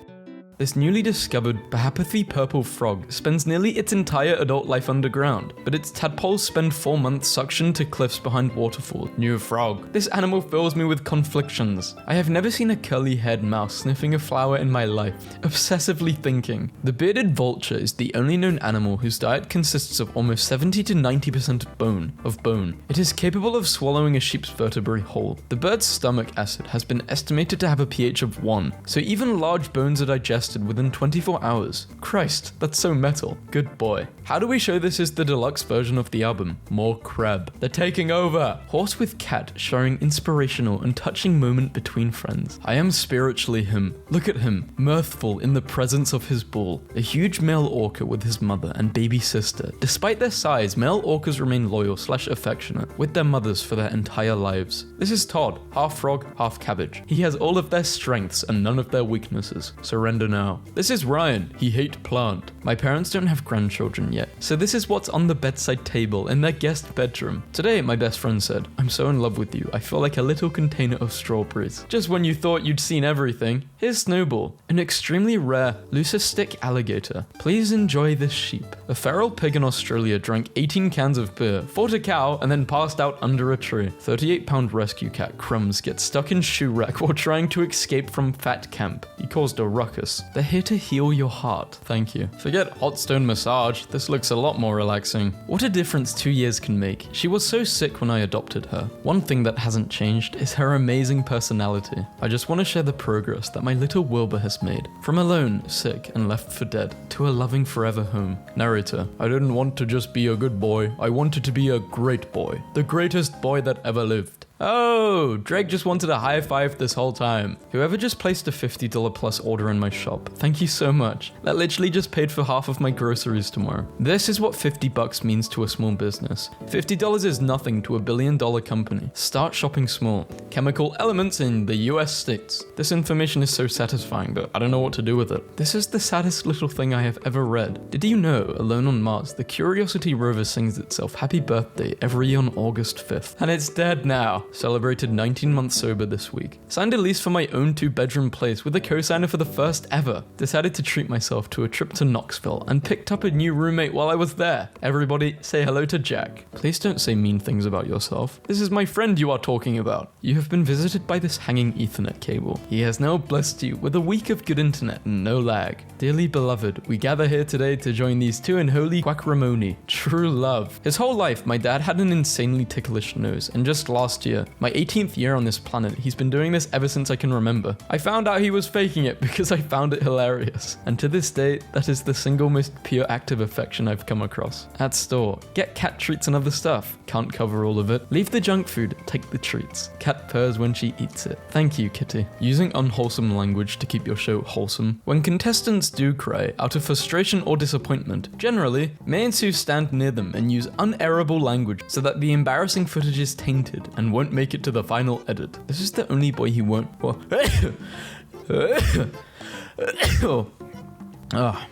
This newly discovered Bahapathy purple frog spends nearly its entire adult life underground, but its tadpoles spend 4 months suctioned to cliffs behind waterfalls. New frog. This animal fills me with conflictions. I have never seen a curly-haired mouse sniffing a flower in my life, obsessively thinking. The bearded vulture is the only known animal whose diet consists of almost 70 to 90% bone. It is capable of swallowing a sheep's vertebrae whole. The bird's stomach acid has been estimated to have a pH of 1, so even large bones are digestible digested within 24 hours. Christ, that's so metal. Good boy. How do we show this is the deluxe version of the album? More crab. They're taking over. Horse with cat showing inspirational and touching moment between friends. I am spiritually him. Look at him, mirthful in the presence of his bull. A huge male orca with his mother and baby sister. Despite their size, male orcas remain loyal/affectionate with their mothers for their entire lives. This is Todd, half frog, half cabbage. He has all of their strengths and none of their weaknesses. Surrender now. This is Ryan. He hate plant. My parents don't have grandchildren yet, so this is what's on the bedside table in their guest bedroom. Today, my best friend said, "I'm so in love with you, I feel like a little container of strawberries." Just when you thought you'd seen everything, here's Snowball, an extremely rare leucistic alligator. Please enjoy this sheep. A feral pig in Australia drank 18 cans of beer, fought a cow, and then passed out under a tree. 38-pound rescue cat Crumbs gets stuck in shoe rack while trying to escape from fat camp. He caused a ruckus. They're here to heal your heart. Thank you. Forget hot stone massage. This looks a lot more relaxing. What a difference 2 years can make. She was so sick when I adopted her. One thing that hasn't changed is her amazing personality. I just want to share the progress that my little Wilbur has made. From alone, sick, and left for dead, to a loving forever home. Narrator, I didn't want to just be a good boy. I wanted to be a great boy. The greatest boy that ever lived. Oh, Drake just wanted a high five this whole time. Whoever just placed a $50 plus order in my shop, thank you so much. That literally just paid for half of my groceries tomorrow. This is what $50 means to a small business. $50 is nothing to a billion-dollar company. Start shopping small. Chemical elements in the US states. This information is so satisfying, but I don't know what to do with it. This is the saddest little thing I have ever read. Did you know, Alone on Mars, the Curiosity rover sings itself happy birthday every year on August 5th. And it's dead now. Celebrated 19 months sober this week. Signed a lease for my own 2-bedroom place with a co-signer for the first ever. Decided to treat myself to a trip to Knoxville and picked up a new roommate while I was there. Everybody say hello to Jack. Please don't say mean things about yourself. This is my friend you are talking about. You have been visited by this hanging Ethernet cable. He has now blessed you with a week of good internet and no lag. Dearly beloved, we gather here today to join these two in holy quackramony. True love. His whole life, my dad had an insanely ticklish nose, and just last year, my 18th year on this planet, he's been doing this ever since I can remember. I found out he was faking it because I found it hilarious. And to this day, that is the single most pure act of affection I've come across. At store, get cat treats and other stuff. Can't cover all of it. Leave the junk food, take the treats. Cat purrs when she eats it. Thank you, kitty. Using unwholesome language to keep your show wholesome. When contestants do cry out of frustration or disappointment, generally, May and Sue stand near them and use unerrable language so that the embarrassing footage is tainted and won't make it to the final edit. This is the only boy he won't.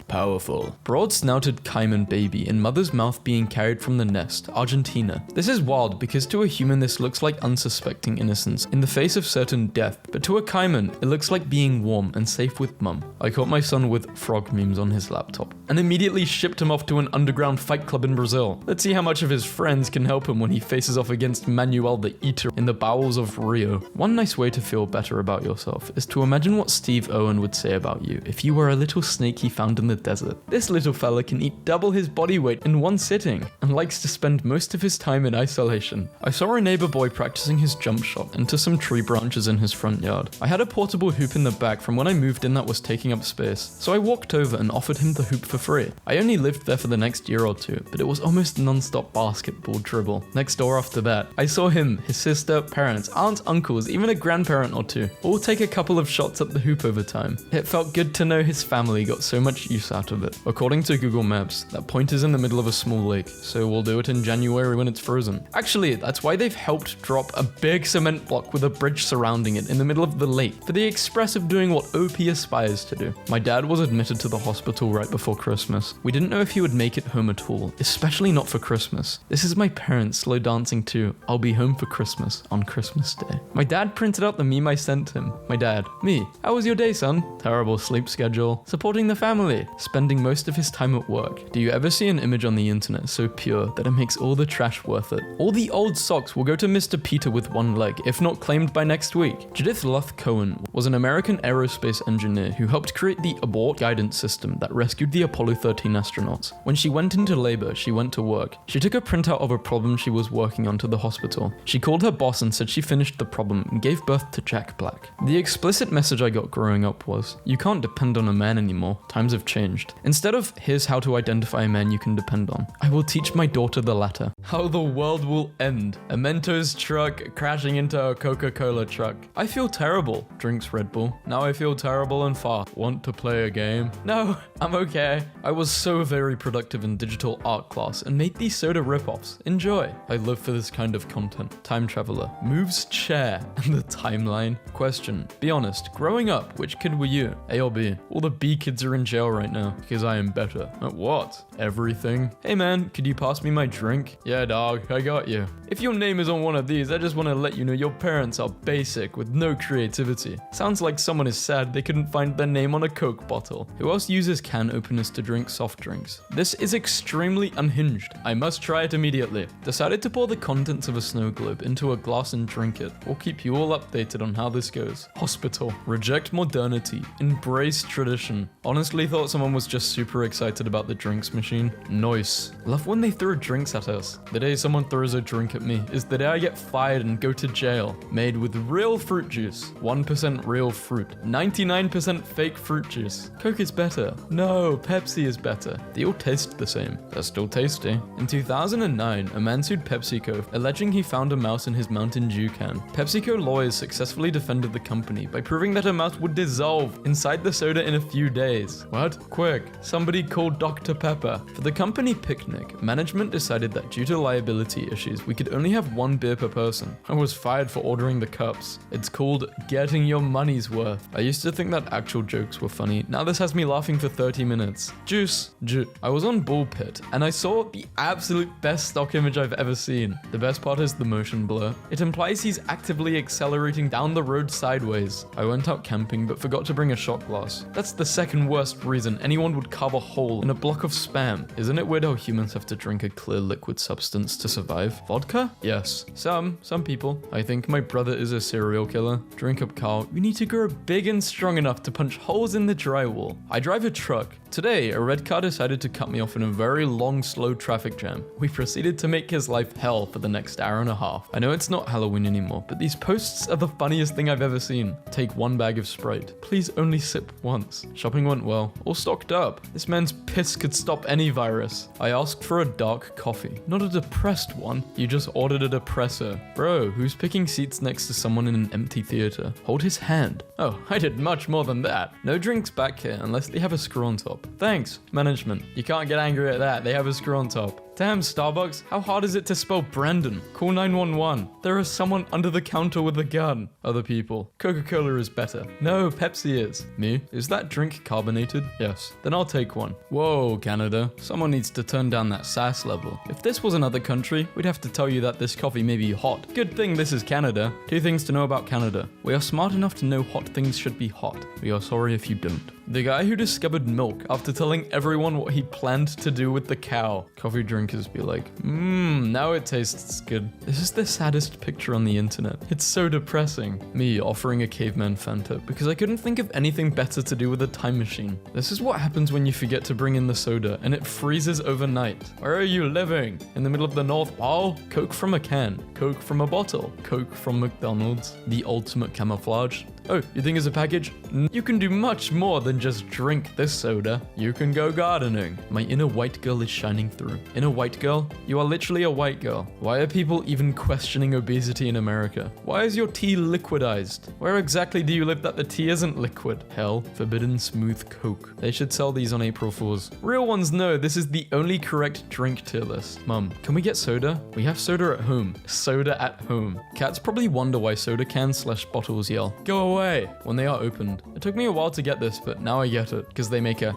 Powerful. Broad-snouted caiman baby in mother's mouth being carried from the nest, Argentina. This is wild because to a human this looks like unsuspecting innocence in the face of certain death, but to a caiman it looks like being warm and safe with mum. I caught my son with frog memes on his laptop and immediately shipped him off to an underground fight club in Brazil. Let's see how much of his friends can help him when he faces off against Manuel the Eater in the bowels of Rio. One nice way to feel better about yourself is to imagine what Steve Owen would say about you if you were a little snake he found in the desert. This little fella can eat double his body weight in one sitting and likes to spend most of his time in isolation. I saw a neighbor boy practicing his jump shot into some tree branches in his front yard. I had a portable hoop in the back from when I moved in that was taking up space, so I walked over and offered him the hoop for free. I only lived there for the next year or two, but it was almost non-stop basketball dribble. Next door after that, I saw him, his sister, parents, aunts, uncles, even a grandparent or two, all take a couple of shots at the hoop over time. It felt good to know his family got so much use out of it. According to Google Maps, that point is in the middle of a small lake, so we'll do it in January when it's frozen. Actually, that's why they've helped drop a big cement block with a bridge surrounding it in the middle of the lake, for the express of doing what OP aspires to do. My dad was admitted to the hospital right before Christmas. We didn't know if he would make it home at all, especially not for Christmas. This is my parents slow dancing to I'll Be Home for Christmas on Christmas Day. My dad printed out the meme I sent him. My dad, me, how was your day, son? Terrible sleep schedule. Supporting the family, spending most of his time at work. Do you ever see an image on the internet so pure that it makes all the trash worth it? All the old socks will go to Mr. Peter with one leg, if not claimed by next week. Judith Luth Cohen was an American aerospace engineer who helped create the abort guidance system that rescued the Apollo 13 astronauts. When she went into labor, she went to work. She took a printout of a problem she was working on to the hospital. She called her boss and said she finished the problem and gave birth to Jack Black. The explicit message I got growing up was, you can't depend on a man anymore. Times have changed. Instead of, here's how to identify a man you can depend on, I will teach my daughter the latter. How the world will end. A Mentos truck crashing into a Coca-Cola truck. I feel terrible. Drinks Red Bull. Now I feel terrible and fart. Want to play a game? No, I'm okay. I was so very productive in digital art class and made these soda ripoffs. Enjoy. I live for this kind of content. Time traveler. Moves chair and the timeline. Question. Be honest. Growing up, which kid were you? A or B? All the B kids are in jail right now because I am better. At what? Everything. Hey man, could you pass me my drink? Yeah dog, I got you. If your name is on one of these, I just want to let you know your parents are basic with no creativity. Sounds like someone is sad they couldn't find their name on a Coke bottle. Who else uses can openers to drink soft drinks? This is extremely unhinged. I must try it immediately. Decided to pour the contents of a snow globe into a glass and drink it. We'll keep you all updated on how this goes. Hospital. Reject modernity. Embrace tradition. Honestly thought someone was just super excited about the drinks machine. Nice. Love when they throw drinks at us. The day someone throws a drink at me is the day I get fired and go to jail. Made with real fruit juice. 1% real fruit. 99% fake fruit juice. Coke is better. No, Pepsi is better. They all taste the same. They're still tasty. In 2009, a man sued PepsiCo, alleging he found a mouse in his Mountain Dew can. PepsiCo lawyers successfully defended the company by proving that a mouse would dissolve inside the soda in a few days. What? Quick. Somebody called Dr. Pepper. For the company picnic, management decided that due to liability issues, we could only have one beer per person. I was fired for ordering the cups. It's called getting your money's worth. I used to think that actual jokes were funny. Now this has me laughing for 30 minutes. Juice. I was on Bull Pit and I saw the absolute best stock image I've ever seen. The best part is the motion blur. It implies he's actively accelerating down the road sideways. I went out camping but forgot to bring a shot glass. That's the second worst reason anyone would carve a hole in a block of Spam. Isn't it weird how humans have to drink a clear liquid substance to survive? Vodka? Yes. Some people. I think my brother is a serial killer. Drink up, Carl. You need to grow big and strong enough to punch holes in the drywall. I drive a truck. Today, a red car decided to cut me off in a very long, slow traffic jam. We proceeded to make his life hell for the next hour and a half. I know it's not Halloween anymore, but these posts are the funniest thing I've ever seen. Take one bag of Sprite. Please only sip once. Shopping went well. All stocked up. This man's piss could stop any virus. I asked for a dark coffee. Not a depressed one. You just ordered a depressor. Bro, who's picking seats next to someone in an empty theater? Hold his hand. Oh, I did much more than that. No drinks back here unless they have a screw on top. Thanks, management. You can't get angry at that. They have a screw on top. Damn, Starbucks, how hard is it to spell Brandon? Call 911. There is someone under the counter with a gun. Other people. Coca-Cola is better. No, Pepsi is. Me? Is that drink carbonated? Yes. Then I'll take one. Whoa, Canada. Someone needs to turn down that sass level. If this was another country, we'd have to tell you that this coffee may be hot. Good thing this is Canada. 2 things to know about Canada. We are smart enough to know hot things should be hot. We are sorry if you don't. The guy who discovered milk after telling everyone what he planned to do with the cow. Coffee drinkers be like, now it tastes good. This is the saddest picture on the internet. It's so depressing. Me offering a caveman Fanta because I couldn't think of anything better to do with a time machine. This is what happens when you forget to bring in the soda and it freezes overnight. Where are you living? In the middle of the North Pole? Coke from a can. Coke from a bottle. Coke from McDonald's. The ultimate camouflage. Oh, you think it's a package? You can do much more than just drink this soda. You can go gardening. My inner white girl is shining through. Inner white girl? You are literally a white girl. Why are people even questioning obesity in America? Why is your tea liquidized? Where exactly do you live that the tea isn't liquid? Hell, forbidden smooth Coke. They should sell these on April Fools. Real ones know this is the only correct drink tier list. Mum, can we get soda? We have soda at home. Soda at home. Cats probably wonder why soda cans/bottles yell, "Go away," when they are opened. It took me a while to get this, but now I get it, because they make a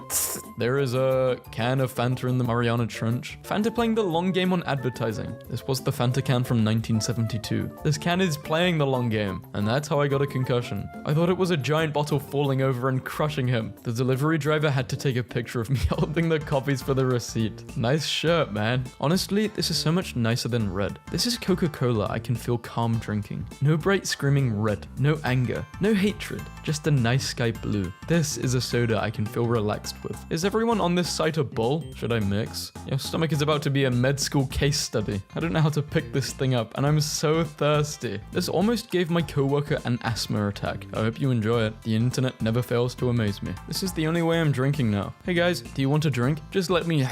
There is a can of Fanta in the Mariana Trench. Fanta playing the long game on advertising. This was the Fanta can from 1972. This can is playing the long game, and that's how I got a concussion. I thought it was a giant bottle falling over and crushing him. The delivery driver had to take a picture of me holding the copies for the receipt. Nice shirt, man. Honestly, this is so much nicer than red. This is Coca-Cola I can feel calm drinking. No bright screaming red, no anger, no hatred, just a nice sky blue. This is a soda I can feel relaxed with. Is everyone on this site a bull? Should I mix? Your stomach is about to be a med school case study. I don't know how to pick this thing up, and I'm so thirsty. This almost gave my coworker an asthma attack. I hope you enjoy it. The internet never fails to amaze me. This is the only way I'm drinking now. Hey guys, do you want a drink? Just let me.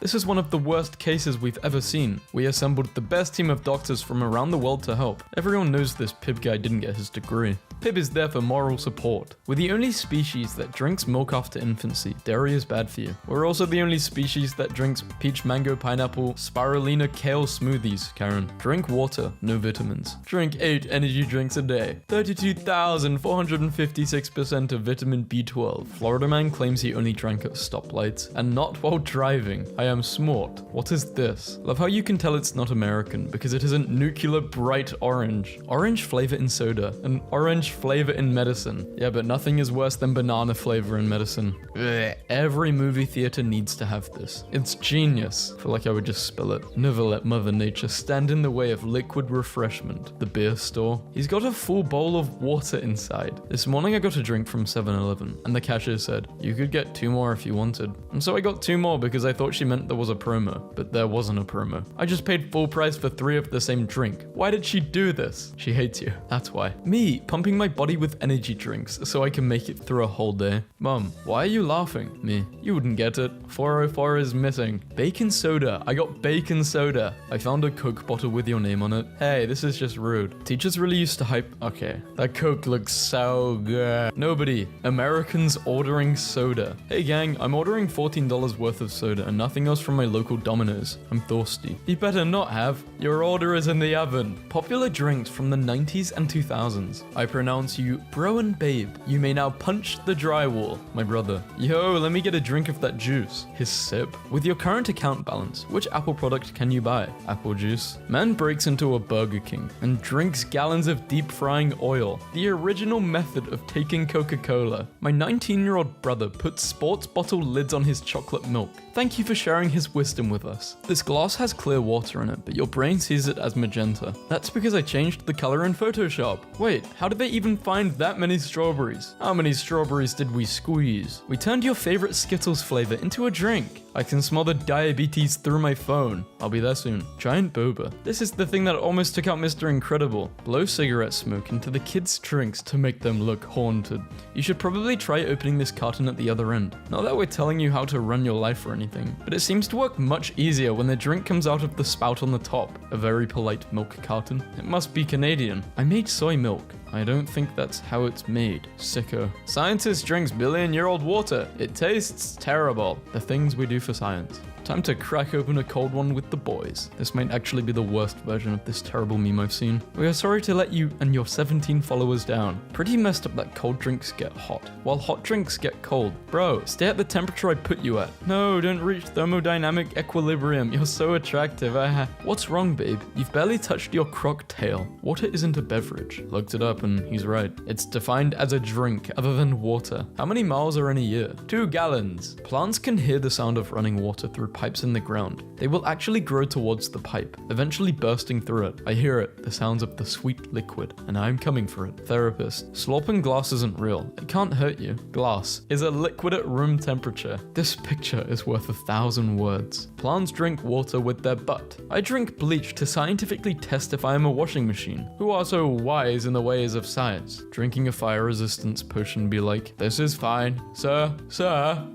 This is one of the worst cases we've ever seen. We assembled the best team of doctors from around the world to help. Everyone knows this Pib guy didn't get his degree. Pib is there for moral support. We're the only species that drinks milk after infancy. Dairy is bad for you. We're also the only species that drinks peach, mango, pineapple, spirulina, kale smoothies. Karen, drink water, no vitamins. Drink 8 energy drinks a day. 32,456% of vitamin B12. Florida man claims he only drank at stoplights and not while driving. I am smart. What is this? Love how you can tell it's not American because it isn't nuclear bright orange. Orange flavor in soda and orange flavor in medicine. Yeah, but nothing is worse than banana flavor in medicine. Ugh. Every movie theater needs to have this. It's genius. I feel like I would just spill it. Never let Mother Nature stand in the way of liquid refreshment. The beer store. He's got a full bowl of water inside. This morning I got a drink from 7-Eleven and the cashier said, you could get 2 more if you wanted. And so I got 2 more because I thought she meant there was a promo, but there wasn't a promo. I just paid full price for 3 of the same drink. Why did she do this? She hates you. That's why. Me, pumping my body with energy drinks so I can make it through a whole day. Mom, why are you laughing? Me, you wouldn't get it. 404 is missing. Bacon soda. I got bacon soda. I found a Coke bottle with your name on it. Hey, this is just rude. Teachers really used to hype. Okay, that Coke looks so good. Nobody. Americans ordering soda. Hey gang, I'm ordering $14 worth of soda and nothing else from my local Domino's. I'm thirsty. You better not have. Your order is in the oven. Popular drinks from the 90s and 2000s. I pronounce you bro and babe. You may now punch the drywall. My brother. Yo, let me get a drink of that juice. His sip. With your current account balance, which Apple product can you buy? Apple juice. Man breaks into a Burger King and drinks gallons of deep frying oil. The original method of taking Coca-Cola. My 19-year-old brother puts sports bottle lids on his chocolate milk. Thank you for sharing his wisdom with us. This glass has clear water in it, but your brain sees it as magenta. That's because I changed the color in Photoshop. Wait, how did they even find that many strawberries? How many strawberries did we squeeze? We turned your favorite Skittles flavor into a drink. I can smell the diabetes through my phone. I'll be there soon. Giant boba. This is the thing that almost took out Mr. Incredible. Blow cigarette smoke into the kids' drinks to make them look haunted. You should probably try opening this carton at the other end. Not that we're telling you how to run your life or anything, but it seems to work much easier when the drink comes out of the spout on the top. A very polite milk carton. It must be Canadian. I made soy milk. I don't think that's how it's made. Sicko. Scientist drinks billion-year-old water. It tastes terrible. The things we do for science. Time to crack open a cold one with the boys. This might actually be the worst version of this terrible meme I've seen. We are sorry to let you and your 17 followers down. Pretty messed up that cold drinks get hot, while hot drinks get cold. Bro, stay at the temperature I put you at. No, don't reach thermodynamic equilibrium. You're so attractive. What's wrong, babe? You've barely touched your croc tail. Water isn't a beverage. Looked it up and he's right. It's defined as a drink other than water. How many miles are in a year? 2 gallons. Plants can hear the sound of running water through pipes in the ground. They will actually grow towards the pipe, eventually bursting through it. I hear it, the sounds of the sweet liquid, and I'm coming for it. Therapist. Slurping glass isn't real. It can't hurt you. Glass is a liquid at room temperature. This picture is worth 1,000 words. Plants drink water with their butt. I drink bleach to scientifically test if I am a washing machine. Who are so wise in the ways of science? Drinking a fire resistance potion be like, this is fine. Sir,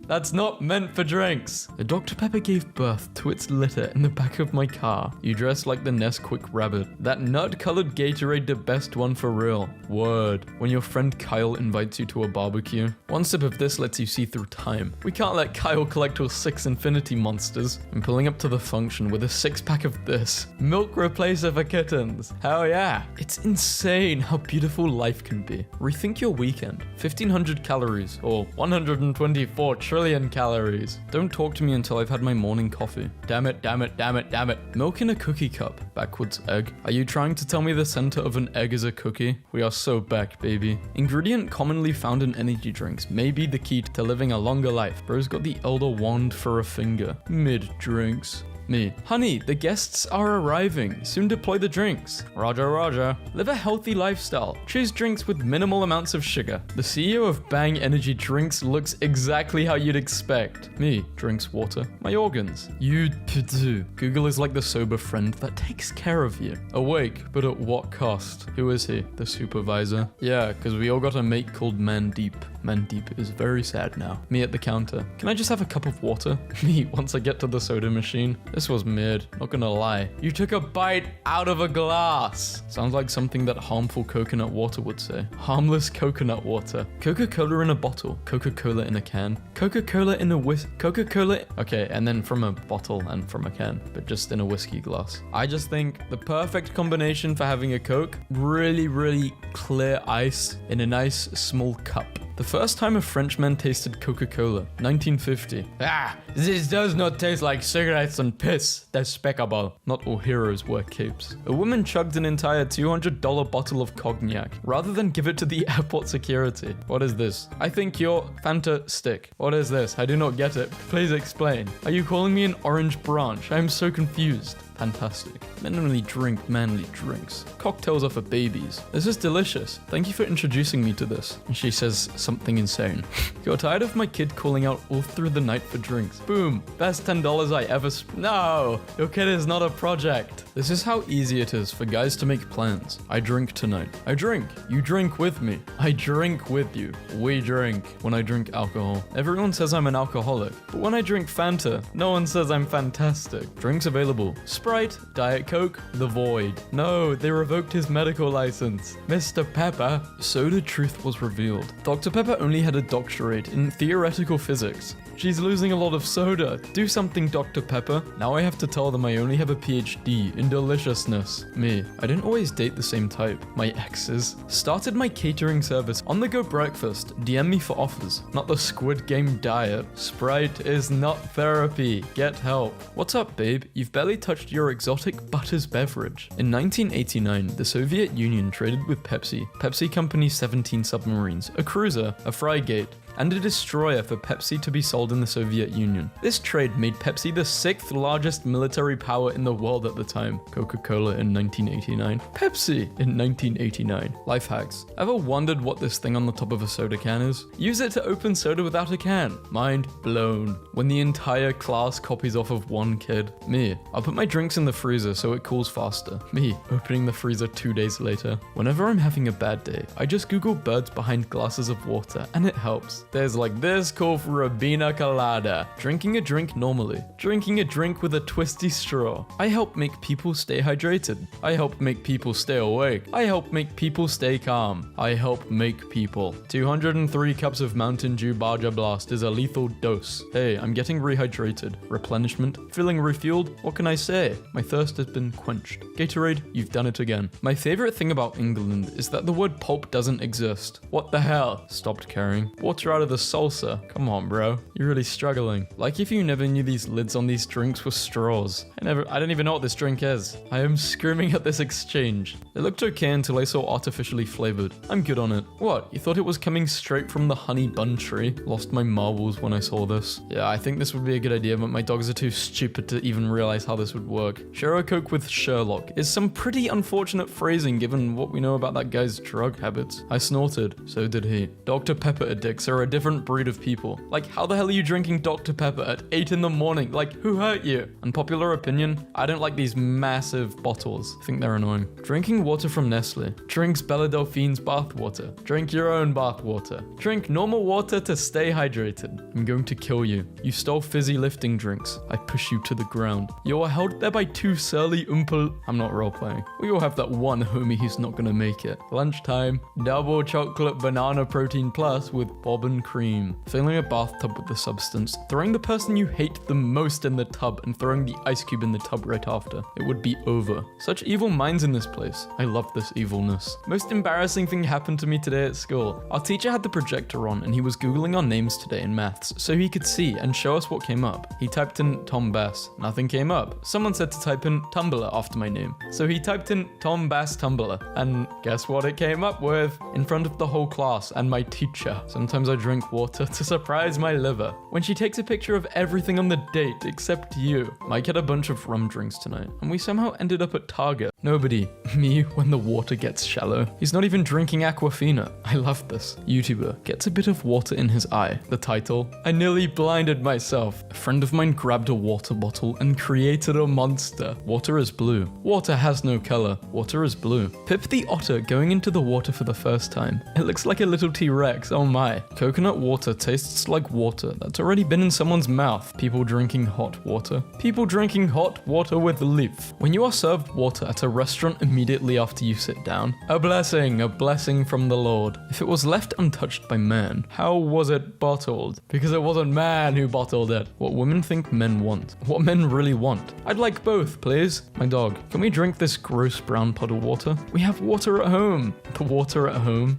that's not meant for drinks. A Dr. Pepper gave birth to its litter in the back of my car. You dressed like the Nesquik rabbit. That nut-colored Gatorade the best one for real. Word. When your friend Kyle invites you to a barbecue. One sip of this lets you see through time. We can't let Kyle collect all 6 infinity monsters. I'm pulling up to the function with a 6-pack of this. Milk replacer for kittens. Hell yeah. It's insane how beautiful life can be. Rethink your weekend. 1500 calories or 124 trillion calories. Don't talk to me until I've had my morning coffee. Damn it, damn it, damn it, damn it. Milk in a cookie cup. Backwards egg. Are you trying to tell me the center of an egg is a cookie? We are so back, baby. Ingredient commonly found in energy drinks may be the key to living a longer life. Bro's got the Elder Wand for a finger. Mid drinks. Me. Honey, the guests are arriving. Soon deploy the drinks. Roger, roger. Live a healthy lifestyle. Choose drinks with minimal amounts of sugar. The CEO of Bang Energy Drinks looks exactly how you'd expect. Me. Drinks water. My organs. You do. Google is like the sober friend that takes care of you. Awake, but at what cost? Who is he? The supervisor? Yeah, because we all got a mate called Mandeep. Mandeep is very sad now. Me at the counter. Can I just have a cup of water? Me, once I get to the soda machine. This was mid, not gonna lie. You took a bite out of a glass. Sounds like something that harmful coconut water would say. Harmless coconut water. Coca-Cola in a bottle. Coca-Cola in a can. Coca-Cola in a Coca-Cola. Okay, and then from a bottle and from a can, but just in a whiskey glass. I just think the perfect combination for having a Coke. Really, really clear ice in a nice small cup. The first time a Frenchman tasted Coca-Cola, 1950. This does not taste like cigarettes and piss. Despicable. Not all heroes wear capes. A woman chugged an entire $200 bottle of cognac, rather than give it to the airport security. What is this? I think you're fantastic. What is this? I do not get it. Please explain. Are you calling me an orange branch? I am so confused. Fantastic. Men only drink manly drinks. Cocktails are for babies. This is delicious. Thank you for introducing me to this. And she says something insane. You're tired of my kid calling out all through the night for drinks. Boom. Best $10 I ever No, your kid is not a project. This is how easy it is for guys to make plans. I drink tonight. I drink. You drink with me. I drink with you. We drink. When I drink alcohol. Everyone says I'm an alcoholic. But when I drink Fanta, no one says I'm fantastic. Drinks available. Sprite, Diet Coke, The Void. No, they revoked his medical license. Mr. Pepper. Soda truth was revealed. Dr. Pepper only had a doctorate in theoretical physics. She's losing a lot of soda. Do something, Dr. Pepper. Now I have to tell them I only have a PhD in deliciousness. Me. I didn't always date the same type. My exes. Started my catering service. On the go breakfast. DM me for offers. Not the Squid Game diet. Sprite is not therapy. Get help. What's up, babe? You've barely touched your exotic Butters beverage. In 1989, the Soviet Union traded with Pepsi. Pepsi Company's 17 submarines, a cruiser, a frigate, and a destroyer for Pepsi to be sold in the Soviet Union. This trade made Pepsi the 6th largest military power in the world at the time. Coca-Cola in 1989. Pepsi in 1989. Life hacks. Ever wondered what this thing on the top of a soda can is? Use it to open soda without a can. Mind blown. When the entire class copies off of one kid. Me. I'll put my drinks in the freezer so it cools faster. Me. Opening the freezer 2 days later. Whenever I'm having a bad day, I just Google birds behind glasses of water and it helps. There's like this call for a pina colada. Drinking a drink normally. Drinking a drink with a twisty straw. I help make people stay hydrated. I help make people stay awake. I help make people stay calm. I help make people. 203 cups of Mountain Dew Barja Blast is a lethal dose. Hey, I'm getting rehydrated. Replenishment. Feeling refueled? What can I say? My thirst has been quenched. Gatorade, you've done it again. My favorite thing about England is that the word pulp doesn't exist. What the hell? Stopped caring. Water out of the salsa. Come on, bro. You're really struggling. Like if you never knew these lids on these drinks were straws. I don't even know what this drink is. I am screaming at this exchange. It looked okay until I saw artificially flavored. I'm good on it. What? You thought it was coming straight from the honey bun tree? Lost my marbles when I saw this. Yeah, I think this would be a good idea, but my dogs are too stupid to even realize how this would work. Share a Coke with Sherlock is some pretty unfortunate phrasing given what we know about that guy's drug habits. I snorted. So did he. Dr. Pepper addicts are are a different breed of people. Like, how the hell are you drinking Dr. Pepper at 8 in the morning? Like, who hurt you? Unpopular opinion, I don't like these massive bottles. I think they're annoying. Drinking water from Nestle. Drinks Bella Delphine's bath water. Drink your own bath water. Drink normal water to stay hydrated. I'm going to kill you. You stole fizzy lifting drinks. I push you to the ground. You are held there by two surly umpal. I'm not role-playing. We all have that one homie who's not gonna make it. Lunchtime, double chocolate banana protein plus with bob and cream. Filling a bathtub with the substance. Throwing the person you hate the most in the tub and throwing the ice cube in the tub right after. It would be over. Such evil minds in this place. I love this evilness. Most embarrassing thing happened to me today at school. Our teacher had the projector on and he was googling our names today in maths so he could see and show us what came up. He typed in Tom Bass. Nothing came up. Someone said to type in Tumblr after my name. So he typed in Tom Bass Tumblr. And guess what it came up with? In front of the whole class and my teacher. Sometimes I drink water to surprise my liver. When she takes a picture of everything on the date except you. Mike had a bunch of rum drinks tonight and we somehow ended up at Target. Nobody. Me when the water gets shallow. He's not even drinking Aquafina. I love this. YouTuber gets a bit of water in his eye. The title, I nearly blinded myself. A friend of mine grabbed a water bottle and created a monster. Water is blue. Water has no color. Water is blue. Pip the otter going into the water for the first time. It looks like a little T-Rex, oh my. Coconut water tastes like water that's already been in someone's mouth. People drinking hot water. People drinking hot water with leaf. When you are served water at a restaurant immediately after you sit down, a blessing from the Lord. If it was left untouched by man, how was it bottled? Because it wasn't man who bottled it. What women think men want. What men really want. I'd like both, please. My dog, can we drink this gross brown puddle water? We have water at home. The water at home?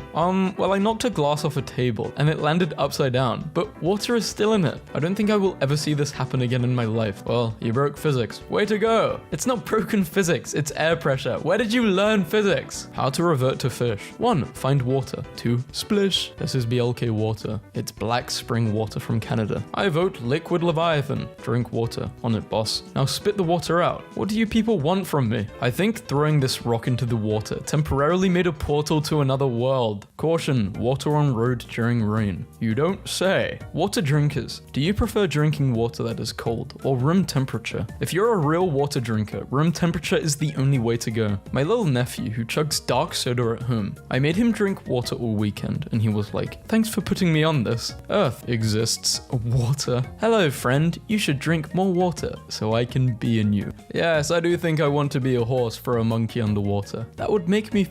Well, I knocked a glass off a table and it landed upside down, but water is still in it. I don't think I will ever see this happen again in my life. Well, you broke physics. Way to go. It's not broken physics, it's air pressure. Where did you learn physics? How to revert to fish. 1. Find water. 2. Splish. This is BLK water. It's black spring water from Canada. I vote liquid Leviathan. Drink water. On it, boss. Now spit the water out. What do you people want from me? I think throwing this rock into the water temporarily made a portal to another world. Caution, water on road during rain. You don't say. Water drinkers. Do you prefer drinking water that is cold or room temperature? If you're a real water drinker, room temperature is the only way to go. My little nephew who chugs dark soda at home, I made him drink water all weekend and he was like, thanks for putting me on this. Earth exists. Water. Hello friend, you should drink more water so I can be in you. Yes, I do think I want to be a horse for a monkey underwater.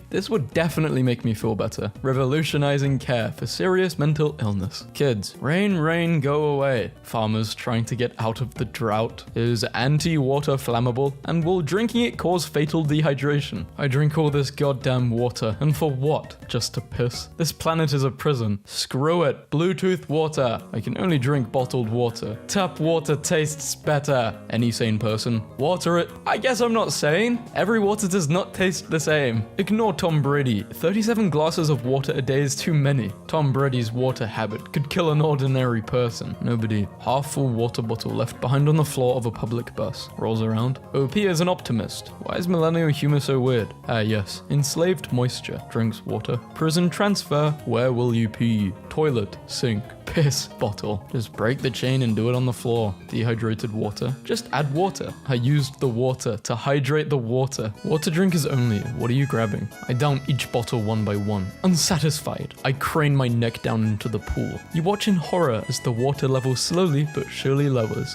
This would definitely make me feel better. Revolutionizing care for serious mental illness. Kids, rain, go away. Farmers trying to get out of the drought. Is anti-water flammable? And will drinking it cause fatal dehydration? I drink all this goddamn water, and for what? Just to piss? This planet is a prison. Screw it. Bluetooth water. I can only drink bottled water. Tap water tastes better. Any sane person. Water it. I guess I'm not sane. Every water does not taste the same. Ignore Tom Brady. 37 glasses of water a day is too many. Tom Brady's water habit could kill an ordinary person. Nobody. Half full water bottle left behind on the floor of a public bus. Rolls around. OP is an optimist. Why is millennial humor so weird? Yes. Enslaved moisture. Drinks water. Prison transfer. Where will you pee? Toilet. Sink. Piss bottle. Just break the chain and do it on the floor. Dehydrated water. Just add water. I used the water to hydrate the water. Water drinkers only. What are you grabbing? I down each bottle one by one. Unsatisfied, I crane my neck down into the pool. You watch in horror as the water level slowly but surely lowers.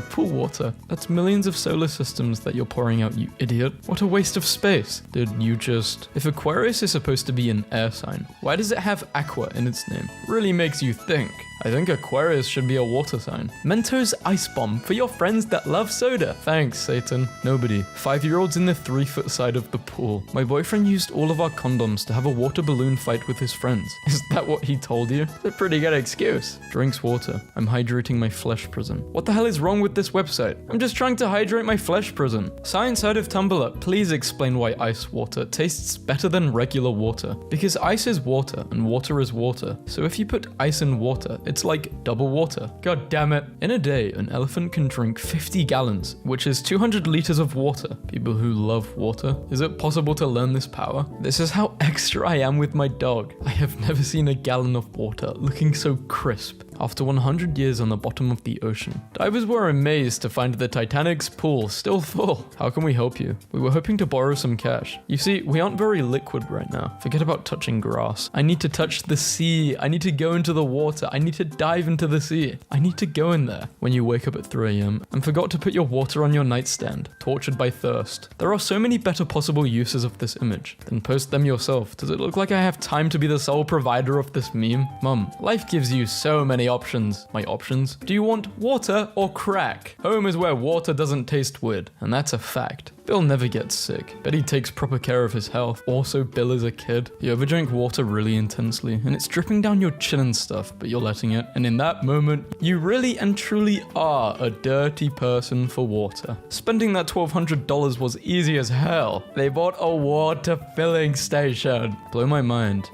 Pool water. That's millions of solar systems that you're pouring out, you idiot. What a waste of space. Did you just... If Aquarius is supposed to be an air sign, why does it have aqua in its name? Really makes you think. I think Aquarius should be a water sign. Mentos Ice Bomb for your friends that love soda. Thanks, Satan. Nobody. 5-year-olds in the 3-foot side of the pool. My boyfriend used all of our condoms to have a water balloon fight with his friends. Is that what he told you? It's a pretty good excuse. Drinks water. I'm hydrating my flesh prison. What the hell is wrong with this website? I'm just trying to hydrate my flesh prison. Science out of Tumblr, please explain why ice water tastes better than regular water. Because ice is water and water is water. So if you put ice in water, It's like double water. God damn it. In a day, an elephant can drink 50 gallons, which is 200 liters of water. People who love water. Is it possible to learn this power? This is how extra I am with my dog. I have never seen a gallon of water looking so crisp. After 100 years on the bottom of the ocean, divers were amazed to find the Titanic's pool still full. How can we help you? We were hoping to borrow some cash. You see, we aren't very liquid right now. Forget about touching grass. I need to touch the sea. I need to go into the water. I need to dive into the sea. I need to go in there. When you wake up at 3 a.m. and forgot to put your water on your nightstand, tortured by thirst. There are so many better possible uses of this image. Then post them yourself. Does it look like I have time to be the sole provider of this meme? Mum, life gives you so many options. My options? Do you want water or crack? Home is where water doesn't taste weird, and that's a fact. Bill never gets sick, but he takes proper care of his health. Also, Bill is a kid. You ever drink water really intensely, and it's dripping down your chin and stuff, but you're letting it, and in that moment, you really and truly are a dirty person for water. Spending that $1,200 was easy as hell. They bought a water filling station. Blow my mind.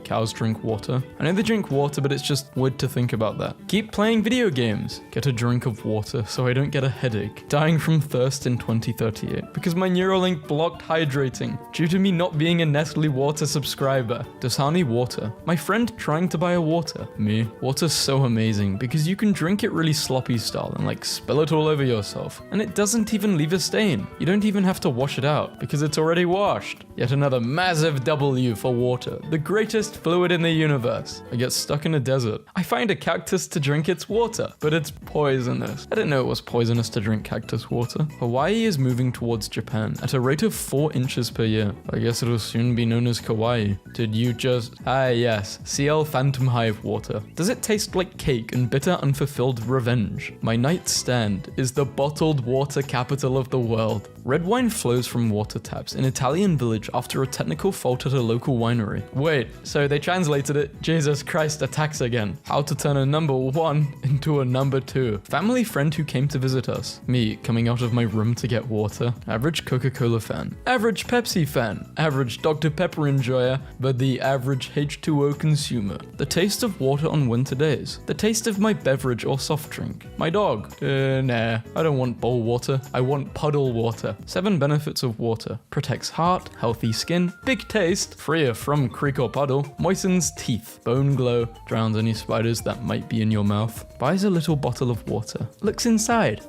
Cows drink water. I know they drink water, but it's just weird to think about that. Keep playing video games. Get a drink of water so I don't get a headache. Dying from thirst in 2038 because my Neuralink blocked hydrating due to me not being a Nestle Water subscriber. Dasani water. My friend trying to buy a water. Me. Water's so amazing because you can drink it really sloppy style and like spill it all over yourself. And it doesn't even leave a stain. You don't even have to wash it out because it's already washed. Yet another massive W for water. The greatest fluid in the universe. I get stuck in a desert. I find a cactus to drink its water, but it's poisonous. I didn't know it was poisonous to drink cactus water. Hawaii is moving towards Japan at a rate of 4 inches per year. I guess it'll soon be known as Kauai. Did you just... yes. CL Phantom Hive water. Does it taste like cake and bitter unfulfilled revenge? My nightstand is the bottled water capital of the world. Red wine flows from water taps in Italian village after a technical fault at a local winery. Wait, so they translated it, Jesus Christ attacks again. How to turn a number 1 into a number 2. Family friend who came to visit us. Me, coming out of my room to get water. Average Coca-Cola fan. Average Pepsi fan. Average Dr. Pepper enjoyer, but the average H2O consumer. The taste of water on winter days. The taste of my beverage or soft drink. My dog. Nah, I don't want bowl water. I want puddle water. 7 benefits of water. Protects heart, healthy skin, big taste, freer from creek or puddle, moistens teeth, bone glow, drowns any spiders that might be in your mouth. Buys a little bottle of water. Looks inside.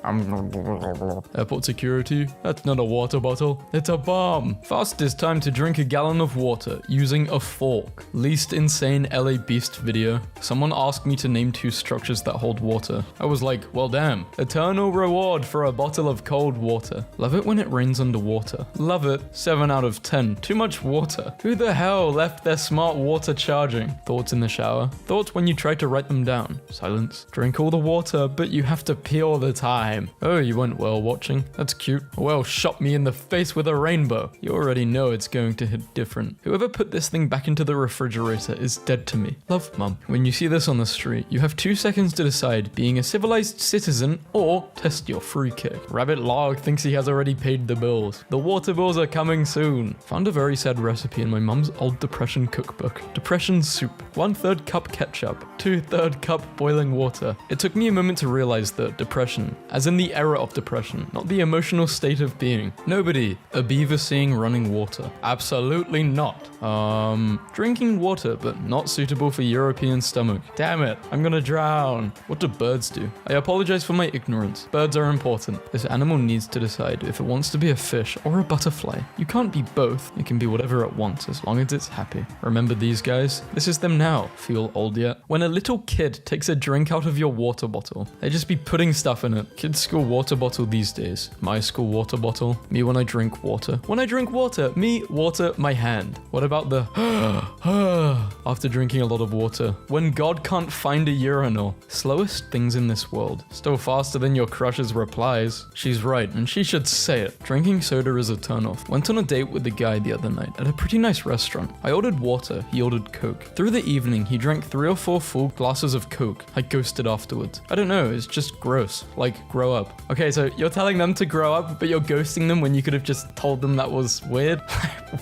Airport security. That's not a water bottle. It's a bomb. Fastest time to drink a gallon of water using a fork. Least insane LA Beast video. Someone asked me to name 2 structures that hold water. I was like, well damn. Eternal reward for a bottle of cold water. Love it when it rains underwater. Love it. 7 out of 10. Too much water. Who the hell left their smart water charging? Thoughts in the shower. Thoughts when you try to write them down. Silence. Drink all the water, but you have to pee all the time. Oh, you went whale watching. That's cute. A whale shot me in the face with a rainbow. You already know it's going to hit different. Whoever put this thing back into the refrigerator is dead to me. Love, Mum. When you see this on the street, you have 2 seconds to decide being a civilized citizen or test your free kick. Rabbit Log thinks he has already paid the bills. The water bills are coming soon. Found a very sad recipe in my mum's old depression cookbook. Depression soup. 1/3 cup ketchup. 2/3 cup boiling water. It took me a moment to realize that depression, as in the era of depression, not the emotional state of being. Nobody. A beaver seeing running water. Absolutely not. Drinking water, but not suitable for European stomach. Damn it. I'm gonna drown. What do birds do? I apologize for my ignorance. Birds are important. This animal needs to decide if it wants to be a fish or a butterfly. You can't be both. It can be whatever it wants as long as it's happy. Remember these guys? This is them now. Feel old yet? When a little kid takes a drink out of your water bottle, they just be putting stuff in it. Kids' school water bottle these days. My school water bottle. Me when I drink water. When I drink water, me water my hand. What about the after drinking a lot of water? When God can't find a urinal. Slowest things in this world. Still faster than your crush's replies. She's right, and she should say it. Drinking soda is a turnoff. Went on a date with the guy the other night at a pretty nice restaurant. I ordered water, he ordered Coke. Through the evening, he drank 3 or 4 full glasses of Coke. I ghosted afterwards. I don't know, it's just gross. Like, grow up. Okay, so you're telling them to grow up, but you're ghosting them when you could have just told them that was weird?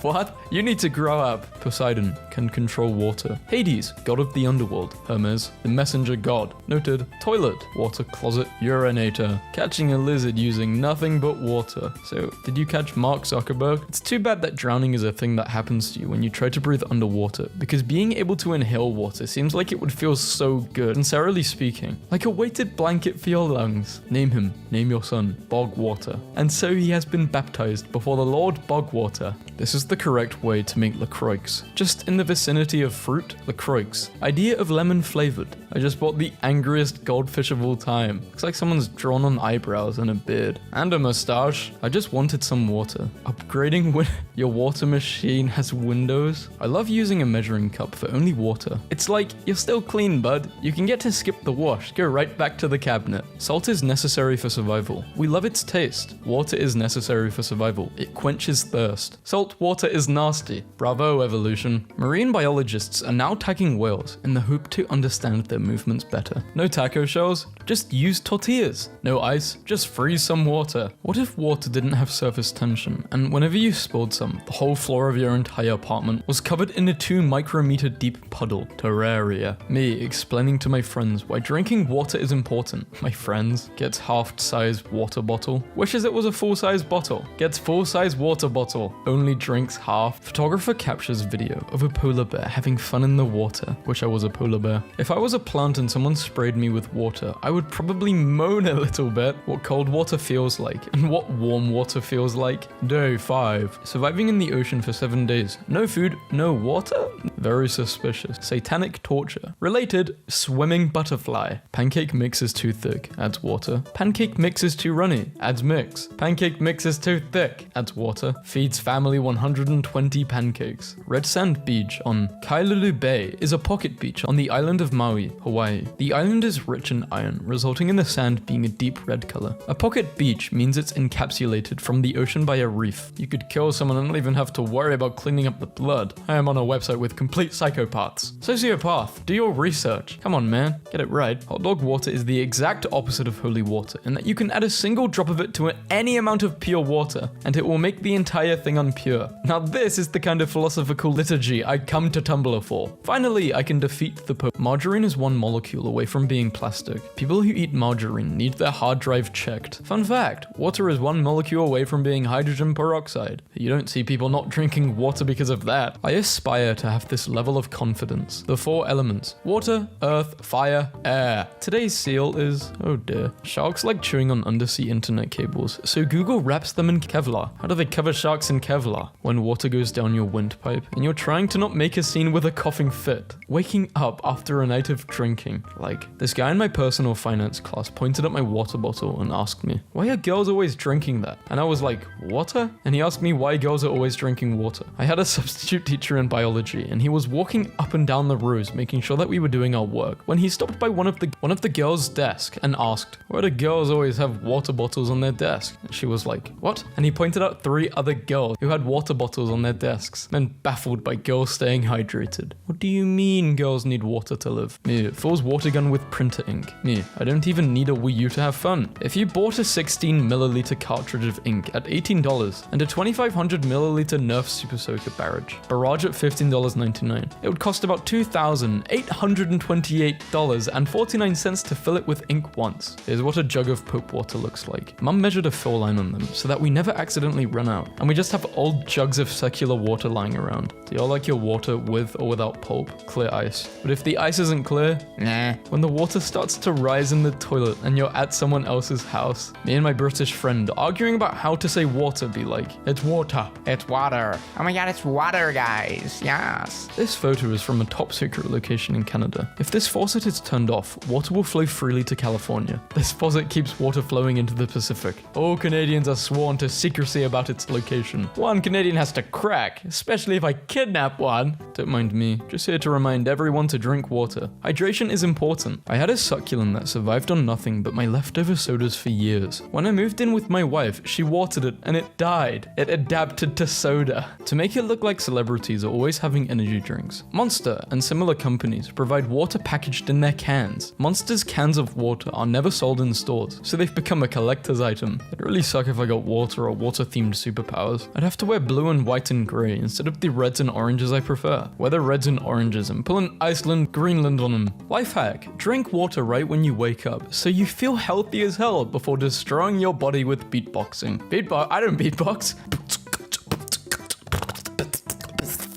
What? You need to grow up. Poseidon can control water. Hades, god of the underworld. Hermes, the messenger god. Noted. Toilet, water closet, urinator. Catching a lizard using nothing but water. So, did you catch Mark Zuckerberg? It's too bad that drowning is a thing that happens to you when you try to breathe underwater, because being able to inhale water seems like it would feel so good, sincerely speaking. Like a weighted blanket for your lungs. Name him, name your son, Bogwater. And so he has been baptized before the Lord Bogwater. This is the correct way to make LaCroix. Just in the vicinity of fruit, LaCroix. Idea of lemon flavored. I just bought the angriest goldfish of all time. Looks like someone's drawn on eyebrows and a beard. And a mustache. I just wanted some water. Upgrading your water machine has windows. I love using a measuring cup for only water. It's like, you're still clean, bud. You can get to skip the wash, go right back to the cabinet. Salt is necessary for survival. We love its taste. Water is necessary for survival. It quenches thirst. Salt water is nasty. Bravo, evolution. Marine biologists are now tagging whales in the hope to understand their movements better. No taco shells, just use tortillas. No ice, just freeze some water. What if water didn't have surface tension, and whenever you spilled some, the whole floor of your entire apartment was covered in a 2 micrometer deep puddle? Terraria. Me explaining to my friends why drinking water is important. My friends gets half-size water bottle. Wishes it was a full-size bottle. Gets full-size water bottle. Only drinks half. Photographer captures video of a polar bear having fun in the water. Wish I was a polar bear. If I was a plant and someone sprayed me with water, I would probably moan a little bit. What cold water feels like and what warm water feels like. Day 5. Surviving in the ocean for 7 days. No food, no water? Very suspicious. Satanic torture. Related, swimming butterfly. Pancake mix is too thick, adds water. Pancake mix is too runny, adds mix. Pancake mix is too thick, adds water. Feeds family 120 pancakes. Red sand beach on Kailulu Bay is a pocket beach on the island of Maui, Hawaii. The island is rich in iron, resulting in the sand being a deep red color. A pocket beach means it's encapsulated from the ocean by a reef. You could kill someone and not even have to worry about cleaning up the blood. I am on a website with complete psychopaths. Sociopath, do your research. Come on, man, get it right. Hot dog water is the exact opposite of holy water in that you can add a single drop of it to any amount of pure water and it will make the entire thing unpure. Now this is the kind of philosophical liturgy I come to Tumblr for. Finally, I can defeat the Pope. Margarine is 1 molecule away from being plastic. People who eat margarine need their hard drive checked. Fun fact, water is 1 molecule away from being hydrogen peroxide. You don't see people not drinking water because of that. I aspire to have this level of confidence. The 4 elements: water, earth, fire, air. Today's seal is, oh dear, sharks like chewing on undersea internet cables, so Google wraps them in Kevlar. How do they cover sharks in Kevlar? When water goes down your windpipe and you're trying to not make a scene with a coughing fit. Waking up after a night of drinking. Like, this guy in my personal finance class pointed at my water bottle and asked me, why are girls always drinking that? And I was like, water? And he asked me why girls are always drinking water. I had a substitute teacher in biology and he was walking up and down the rows making sure that we were doing our work when he stopped by one of the girls' desk and asked, why do girls always have water bottles on their desk? And she was like, what? And he pointed out 3 other girls who had water bottles on their desks, then baffled by girls staying hydrated. What do you mean girls need water to live? Me, Fool's water gun with printer ink. Me, I don't even need a Wii U to have fun. If you bought a 16 milliliter cartridge of ink at $18 and a 2500 milliliter Nerf Super Soaker barrage at $15.99, it would cost about $2,828.49 to fill it with ink once. Here's what a jug of Pope water looks like. Mum measured a fill line on them so that we never accidentally run out, and we just have old jugs of circular water lying around. Do y'all like your water with or without pulp? Clear ice. But if the ice isn't clear, nah. When the water starts to rise in the toilet and you're at someone else's house, me and my British friend arguing about how to say water be like, it's water. It's water. Oh my god, it's water, guys. Yes. This photo is from a top secret location in Canada. If this faucet is turned off, water will flow freely to California. This faucet keeps water flowing into the Pacific. All Canadians are sworn to secrecy about its location. One Canadian has to crack, especially if I kidnap one. Don't mind me, just here to remind everyone to drink water. Hydration is important. I had a succulent that survived on nothing but my leftover sodas for years. When I moved in with my wife, she watered it and it died. It adapted to soda. To make it look like celebrities are always having energy energy drinks. Monster and similar companies provide water packaged in their cans. Monster's cans of water are never sold in stores, so they've become a collector's item. It'd really suck if I got water or water-themed superpowers. I'd have to wear blue and white and grey instead of the reds and oranges I prefer. Wear the reds and oranges and pull an Iceland, Greenland on them. Life hack: drink water right when you wake up, so you feel healthy as hell before destroying your body with beatboxing. I don't beatbox.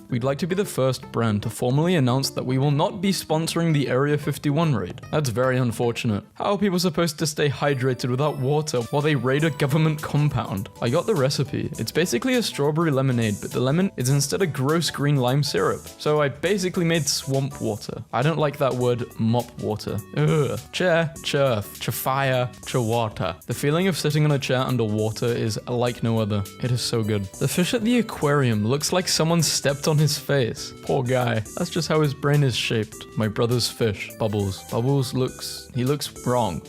We'd like to be the first brand to formally announce that we will not be sponsoring the Area 51 raid. That's very unfortunate. How are people supposed to stay hydrated without water while they raid a government compound? I got the recipe. It's basically a strawberry lemonade, but the lemon is instead a gross green lime syrup. So I basically made swamp water. I don't like that word mop water. Ugh. Chair, churf, chafire, chawata. The feeling of sitting on a chair underwater is like no other. It is so good. The fish at the aquarium looks like someone stepped on his face. Poor guy. That's just how his brain is shaped. My brother's fish. Bubbles. Bubbles he looks wrong.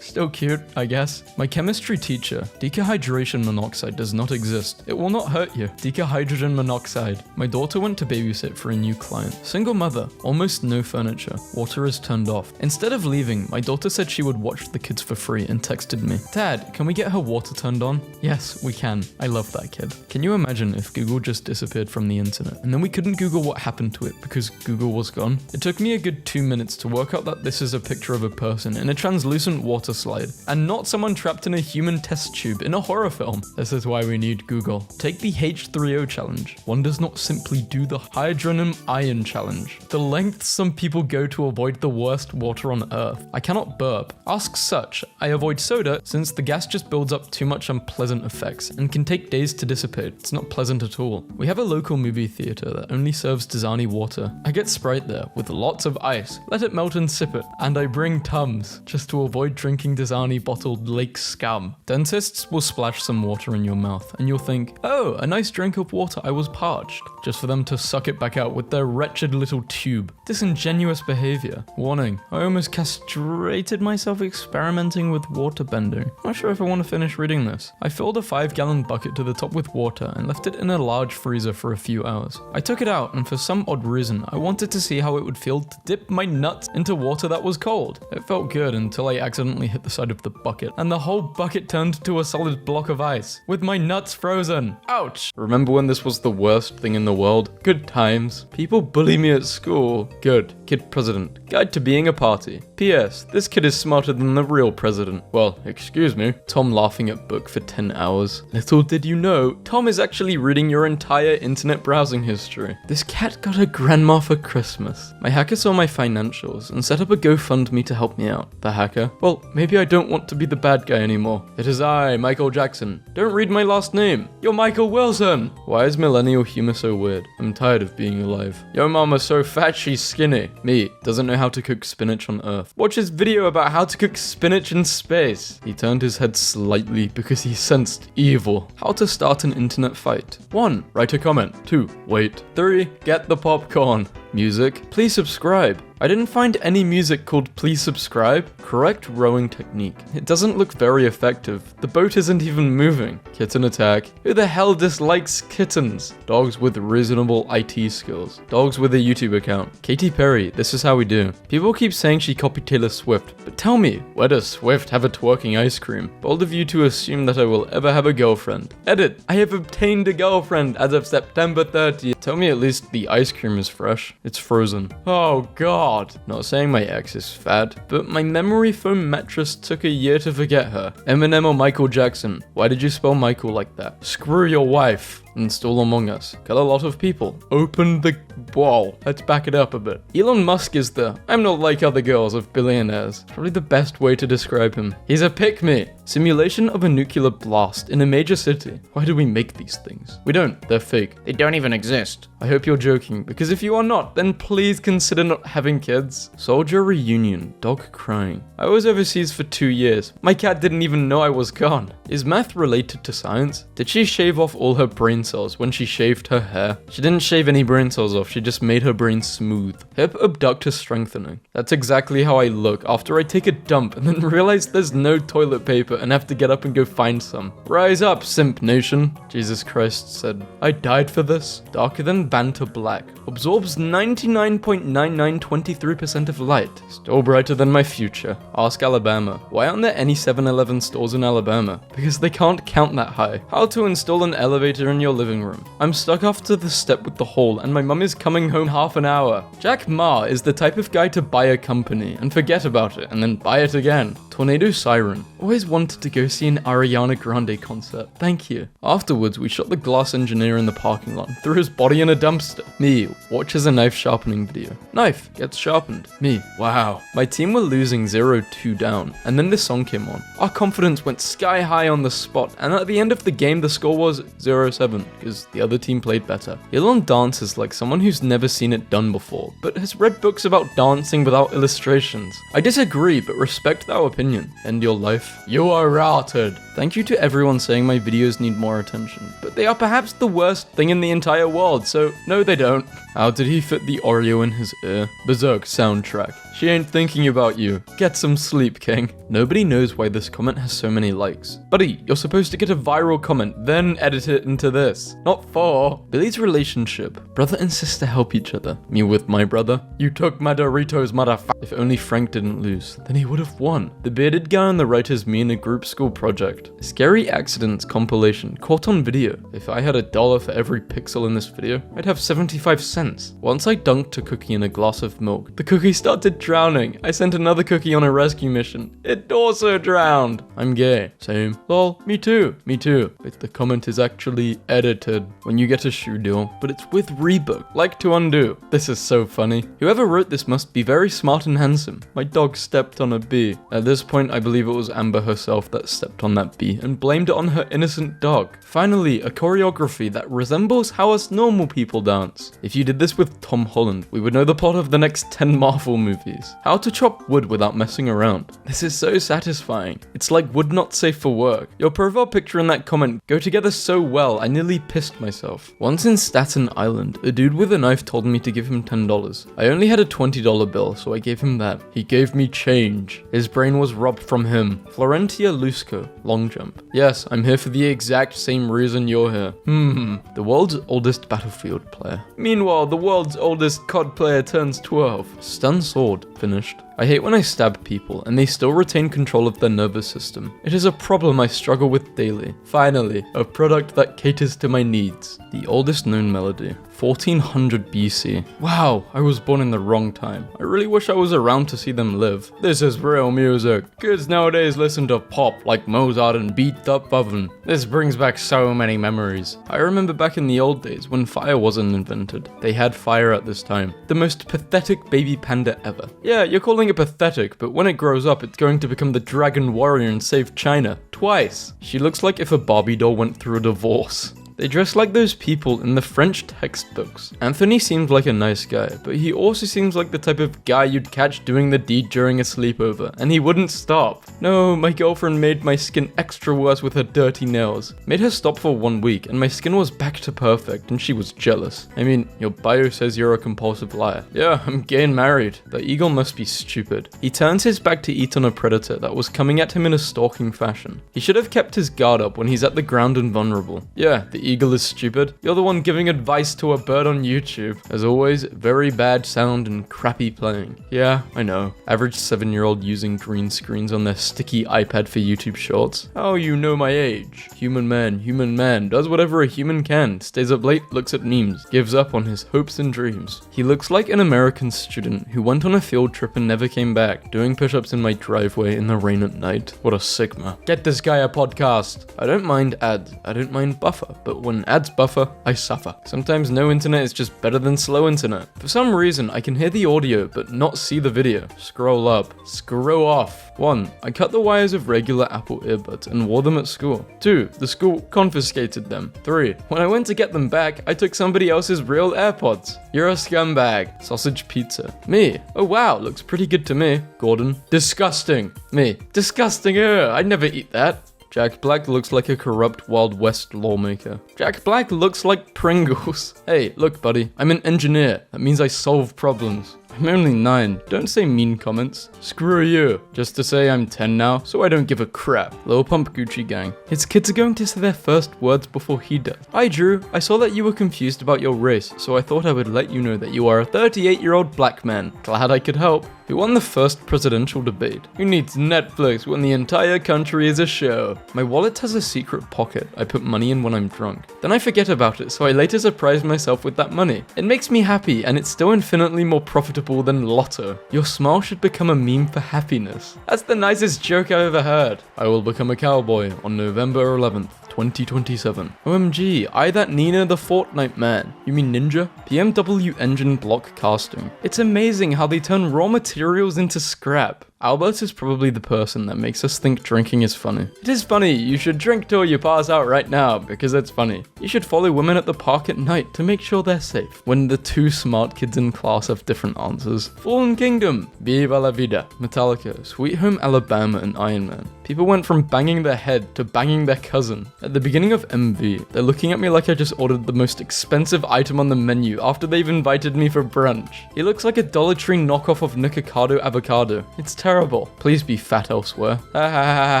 Still cute, I guess. My chemistry teacher: decahydration monoxide does not exist. It will not hurt you. Decahydrogen monoxide. My daughter went to babysit for a new client. Single mother. Almost no furniture. Water is turned off. Instead of leaving, my daughter said she would watch the kids for free and texted me, "Dad, can we get her water turned on?" Yes, we can. I love that kid. Can you imagine if Google just disappeared from the internet and then we couldn't Google what happened to it because Google was gone? It took me a good 2 minutes to work out that this is a picture of a person in a translucent water slide, and not someone trapped in a human test tube in a horror film. This is why we need Google. Take the H3O challenge. One does not simply do the hydrogen ion challenge. The lengths some people go to avoid the worst water on earth. I cannot burp. Ask Such. I avoid soda since the gas just builds up too much unpleasant effects and can take days to dissipate. It's not pleasant at all. We have a local movie theater that only serves Dasani water. I get Sprite there with lots of ice. Let it melt and sip it. And I bring Tums just to avoid drinking Dasani bottled lake scum. Dentists will splash some water in your mouth and you'll think, oh, a nice drink of water, I was parched, just for them to suck it back out with their wretched little tube. Disingenuous behavior. Warning, I almost castrated myself experimenting with water bending. Not sure if I want to finish reading this. I filled a 5-gallon bucket to the top with water and left it in a large freezer for a few hours. I took it out and for some odd reason, I wanted to see how it would feel to dip my nuts into water that was cold. It felt good until I accidentally hit the side of the bucket and the whole bucket turned to a solid block of ice with my nuts frozen. Ouch! Remember when this was the worst thing in the world? Good times. People bully me at school. Good. Kid president. Guide to being a party. P.S. This kid is smarter than the real president. Well, excuse me. Tom laughing at book for 10 hours. Little did you know, Tom is actually reading your entire internet browsing history. This cat got a grandma for Christmas. My hacker saw my financials and set up a GoFundMe to help me out. The hacker? Well, maybe I don't want to be the bad guy anymore. It is I, Michael Jackson. Don't read my last name. You're Michael Wilson. Why is millennial humor so weird? I'm tired of being alive. Yo mama's so fat she's skinny. Me, doesn't know how to cook spinach on Earth. Watch his video about how to cook spinach in space. He turned his head slightly because he sensed evil. How to start an internet fight. 1. Write a comment. 2. Wait. 3. Get the popcorn. Music. Please subscribe. I didn't find any music called please subscribe. Correct rowing technique. It doesn't look very effective. The boat isn't even moving. Kitten attack. Who the hell dislikes kittens? Dogs with reasonable IT skills. Dogs with a YouTube account. Katy Perry, this is how we do. People keep saying she copied Taylor Swift, but tell me, where does Swift have a twerking ice cream? Bold of you to assume that I will ever have a girlfriend. Edit. I have obtained a girlfriend as of September 30th. Tell me at least the ice cream is fresh. It's frozen. Oh god. Not saying my ex is fat, but my memory foam mattress took a year to forget her. Eminem or Michael Jackson? Why did you spell Michael like that? Screw your wife. Install Among Us. Kill a lot of people. Open the wall. Let's back it up a bit. Elon Musk is the I'm not like other girls of billionaires. Probably the best way to describe him. He's a pick-me. Simulation of a nuclear blast in a major city. Why do we make these things? We don't. They're fake. They don't even exist. I hope you're joking, because if you are not, then please consider not having kids. Soldier reunion. Dog crying. I was overseas for 2 years. My cat didn't even know I was gone. Is math related to science? Did she shave off all her brain brain cells when she shaved her hair. She didn't shave any brain cells off, she just made her brain smooth. Hip abductor strengthening. That's exactly how I look after I take a dump and then realize there's no toilet paper and have to get up and go find some. Rise up, simp nation. Jesus Christ said, I died for this. Darker than Banter Black. Absorbs 99.9923% of light. Still brighter than my future. Ask Alabama. Why aren't there any 7-Eleven stores in Alabama? Because they can't count that high. How to install an elevator in your living room. I'm stuck after the step with the hole and my mum is coming home half an hour. Jack Ma is the type of guy to buy a company and forget about it and then buy it again. Tornado Siren. Always wanted to go see an Ariana Grande concert. Thank you. Afterwards, we shot the glass engineer in the parking lot and threw his body in a dumpster. Me, watches a knife sharpening video. Knife gets sharpened. Me, wow. My team were losing 0-2 down, and then this song came on. Our confidence went sky high on the spot, and at the end of the game, the score was 0-7, because the other team played better. Elon dances like someone who's never seen it done before, but has read books about dancing without illustrations. I disagree, but respect our opinion. End your life. You are routed. Thank you to everyone saying my videos need more attention, but they are perhaps the worst thing in the entire world, so no they don't. How did he fit the Oreo in his ear? Berserk soundtrack. She ain't thinking about you. Get some sleep, King. Nobody knows why this comment has so many likes. Buddy, you're supposed to get a viral comment, then edit it into this. Not 4. Billy's relationship. Brother and sister help each other. Me with my brother. You took my Doritos, motherfucker. If only Frank didn't lose, then he would have won. The bearded guy on the right is me in a group school project. Scary accidents compilation. Caught on video. If I had $1 for every pixel in this video, I'd have 75 cents. Once I dunked a cookie in a glass of milk. The cookie started drowning. I sent another cookie on a rescue mission. It also drowned. I'm gay. Same. Lol. Me too. Me too. But the comment is actually edited when you get a shoe deal, but it's with Reebok. Like to undo. This is so funny. Whoever wrote this must be very smart and handsome. My dog stepped on a bee. At this point, I believe it was Amber herself that stepped on that bee and blamed it on her innocent dog. Finally, a choreography that resembles how us normal people dance. If you did this with Tom Holland, we would know the plot of the next 10 Marvel movies. How to chop wood without messing around. This is so satisfying. It's like wood not safe for work. Your profile picture and that comment go together so well, I nearly pissed myself. Once in Staten Island, a dude with a knife told me to give him $10. I only had a $20 bill, so I gave him that. He gave me change. His brain was robbed from him. Florentia Lusco, long jump. Yes, I'm here for the exact same reason you're here. The world's oldest Battlefield player. Meanwhile, the world's oldest COD player turns 12. Stun sword, finished. I hate when I stab people and they still retain control of their nervous system. It is a problem I struggle with daily. Finally, a product that caters to my needs. The oldest known melody. 1400 BC. Wow, I was born in the wrong time. I really wish I was around to see them live. This is real music. Kids nowadays listen to pop like Mozart and Beat Up Oven. This brings back so many memories. I remember back in the old days when fire wasn't invented. They had fire at this time. The most pathetic baby panda ever. Yeah, you're calling it pathetic, but when it grows up, it's going to become the dragon warrior and save China. Twice. She looks like if a Barbie doll went through a divorce. They dress like those people in the French textbooks. Anthony seems like a nice guy, but he also seems like the type of guy you'd catch doing the deed during a sleepover, and he wouldn't stop. No, my girlfriend made my skin extra worse with her dirty nails. Made her stop for 1 week, and my skin was back to perfect, and she was jealous. I mean, your bio says you're a compulsive liar. Yeah, I'm gay and married. The eagle must be stupid. He turns his back to eat on a predator that was coming at him in a stalking fashion. He should have kept his guard up when he's at the ground and vulnerable. Yeah, the eagle is stupid. You're the one giving advice to a bird on YouTube. As always, very bad sound and crappy playing. Yeah, I know. Average 7-year-old using green screens on their sticky iPad for YouTube shorts. Oh, you know my age. Human man, does whatever a human can, stays up late, looks at memes, gives up on his hopes and dreams. He looks like an American student who went on a field trip and never came back, doing push-ups in my driveway in the rain at night. What a sigma. Get this guy a podcast. I don't mind ads. I don't mind buffer, but when ads buffer, I suffer. Sometimes no internet is just better than slow internet. For some reason, I can hear the audio but not see the video. Scroll up. Scroll off. 1. I cut the wires of regular Apple earbuds and wore them at school. 2. The school confiscated them. 3. When I went to get them back, I took somebody else's real AirPods. You're a scumbag. Sausage pizza. Me. Oh wow, looks pretty good to me. Gordon. Disgusting. Me. Disgusting. I'd never eat that. Jack Black looks like a corrupt Wild West lawmaker. Jack Black looks like Pringles. Hey, look buddy, I'm an engineer. That means I solve problems. I'm only 9. Don't say mean comments. Screw you. Just to say I'm 10 now, so I don't give a crap. Lil Pump Gucci Gang. His kids are going to say their first words before he does. Hi Drew, I saw that you were confused about your race, so I thought I would let you know that you are a 38-year-old black man. Glad I could help. Who won the first presidential debate? Who needs Netflix when the entire country is a show? My wallet has a secret pocket. I put money in when I'm drunk. Then I forget about it, so I later surprise myself with that money. It makes me happy, and it's still infinitely more profitable than Lotto. Your smile should become a meme for happiness. That's the nicest joke I ever heard. I will become a cowboy on November 11th. 2027. OMG, I that Nina the Fortnite man. You mean Ninja? BMW engine block casting. It's amazing how they turn raw materials into scrap. Albert is probably the person that makes us think drinking is funny. It is funny, you should drink till you pass out right now, because it's funny. You should follow women at the park at night to make sure they're safe. When the 2 smart kids in class have different answers. Fallen Kingdom, Viva la Vida, Metallica, Sweet Home Alabama, and Iron Man. People went from banging their head to banging their cousin. At the beginning of MV, they're looking at me like I just ordered the most expensive item on the menu after they've invited me for brunch. He looks like a Dollar Tree knockoff of Nikocado Avocado. It's terrible. Please be fat elsewhere. Ha ha ha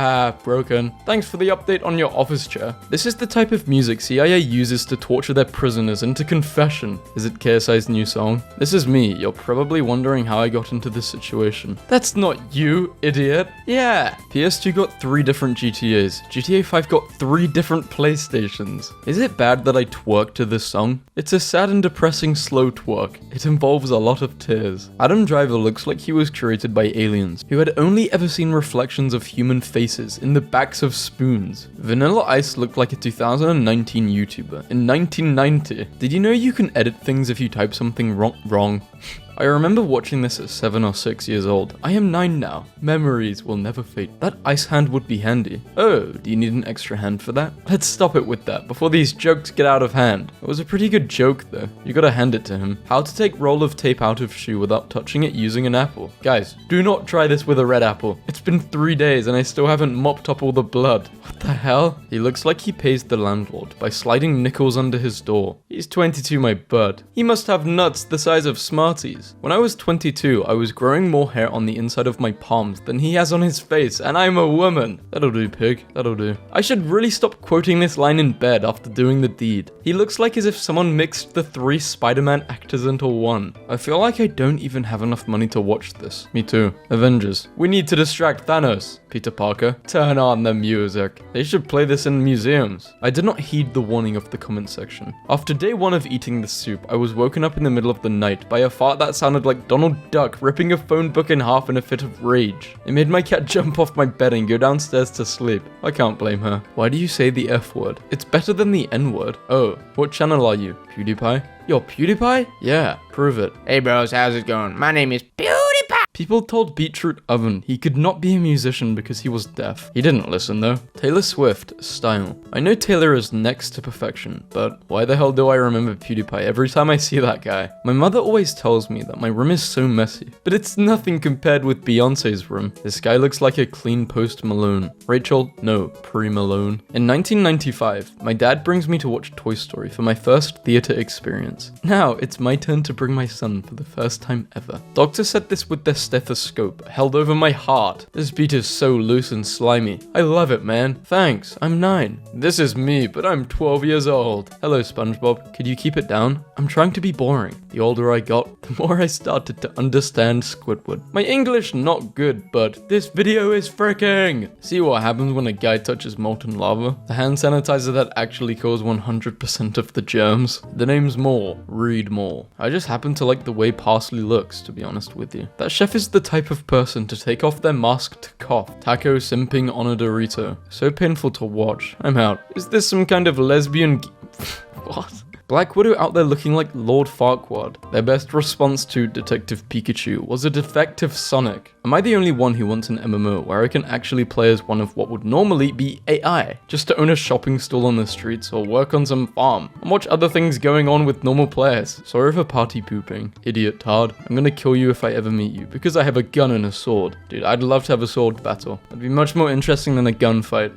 ha, broken. Thanks for the update on your office chair. This is the type of music CIA uses to torture their prisoners into confession. Is it KSI's new song? This is me. You're probably wondering how I got into this situation. That's not you, idiot. Yeah. PS2 got 3 different GTAs. GTA 5 got 3 different PlayStations. Is it bad that I twerk to this song? It's a sad and depressing slow twerk. It involves a lot of tears. Adam Driver looks like he was created by aliens who had only ever seen reflections of human faces in the backs of spoons. Vanilla Ice looked like a 2019 YouTuber in 1990. Did you know you can edit things if you type something wrong? I remember watching this at 7 or 6 years old. I am 9 now. Memories will never fade. That ice hand would be handy. Oh, do you need an extra hand for that? Let's stop it with that before these jokes get out of hand. It was a pretty good joke though. You gotta hand it to him. How to take roll of tape out of shoe without touching it using an apple. Guys, do not try this with a red apple. It's been 3 days and I still haven't mopped up all the blood. What the hell? He looks like he pays the landlord by sliding nickels under his door. He's 22, my bud. He must have nuts the size of Smarties. When I was 22, I was growing more hair on the inside of my palms than he has on his face, and I'm a woman. That'll do, pig. That'll do. I should really stop quoting this line in bed after doing the deed. He looks like as if someone mixed the 3 Spider-Man actors into one. I feel like I don't even have enough money to watch this. Me too. Avengers. We need to distract Thanos. Peter Parker. Turn on the music. They should play this in museums. I did not heed the warning of the comment section. After day 1 of eating the soup, I was woken up in the middle of the night by a fart that sounded like Donald Duck ripping a phone book in half in a fit of rage. It made my cat jump off my bed and go downstairs to sleep. I can't blame her. Why do you say the F word? It's better than the N word. Oh, what channel are you? PewDiePie? You're PewDiePie? Yeah, prove it. Hey bros, how's it going? My name is PewDiePie. People told Beetroot Oven he could not be a musician because he was deaf. He didn't listen though. Taylor Swift, style. I know Taylor is next to perfection, but why the hell do I remember PewDiePie every time I see that guy? My mother always tells me that my room is so messy, but it's nothing compared with Beyonce's room. This guy looks like a clean Post Malone. Rachel, no, pre-Malone. In 1995, my dad brings me to watch Toy Story for my first theater experience. Now, it's my turn to bring my son for the first time ever. Doctor said this with their stethoscope held over my heart. This beat is so loose and slimy. I love it, man. Thanks, I'm 9. This is me, but I'm 12 years old. Hello, SpongeBob. Could you keep it down? I'm trying to be boring. The older I got, the more I started to understand Squidward. My English not good, but this video is freaking. See what happens when a guy touches molten lava? The hand sanitizer that actually kills 100% of the germs. The name's More. Read more. I just happen to like the way parsley looks, to be honest with you. That chef is the type of person to take off their mask to cough. Taco simping on a Dorito. So painful to watch. I'm out. Is this some kind of lesbian what? Black Widow out there looking like Lord Farquaad. Their best response to Detective Pikachu was a defective Sonic. Am I the only one who wants an MMO where I can actually play as one of what would normally be AI, just to own a shopping stall on the streets or work on some farm and watch other things going on with normal players? Sorry for party pooping, idiot tard. I'm gonna kill you if I ever meet you because I have a gun and a sword. Dude, I'd love to have a sword battle. That'd be much more interesting than a gunfight.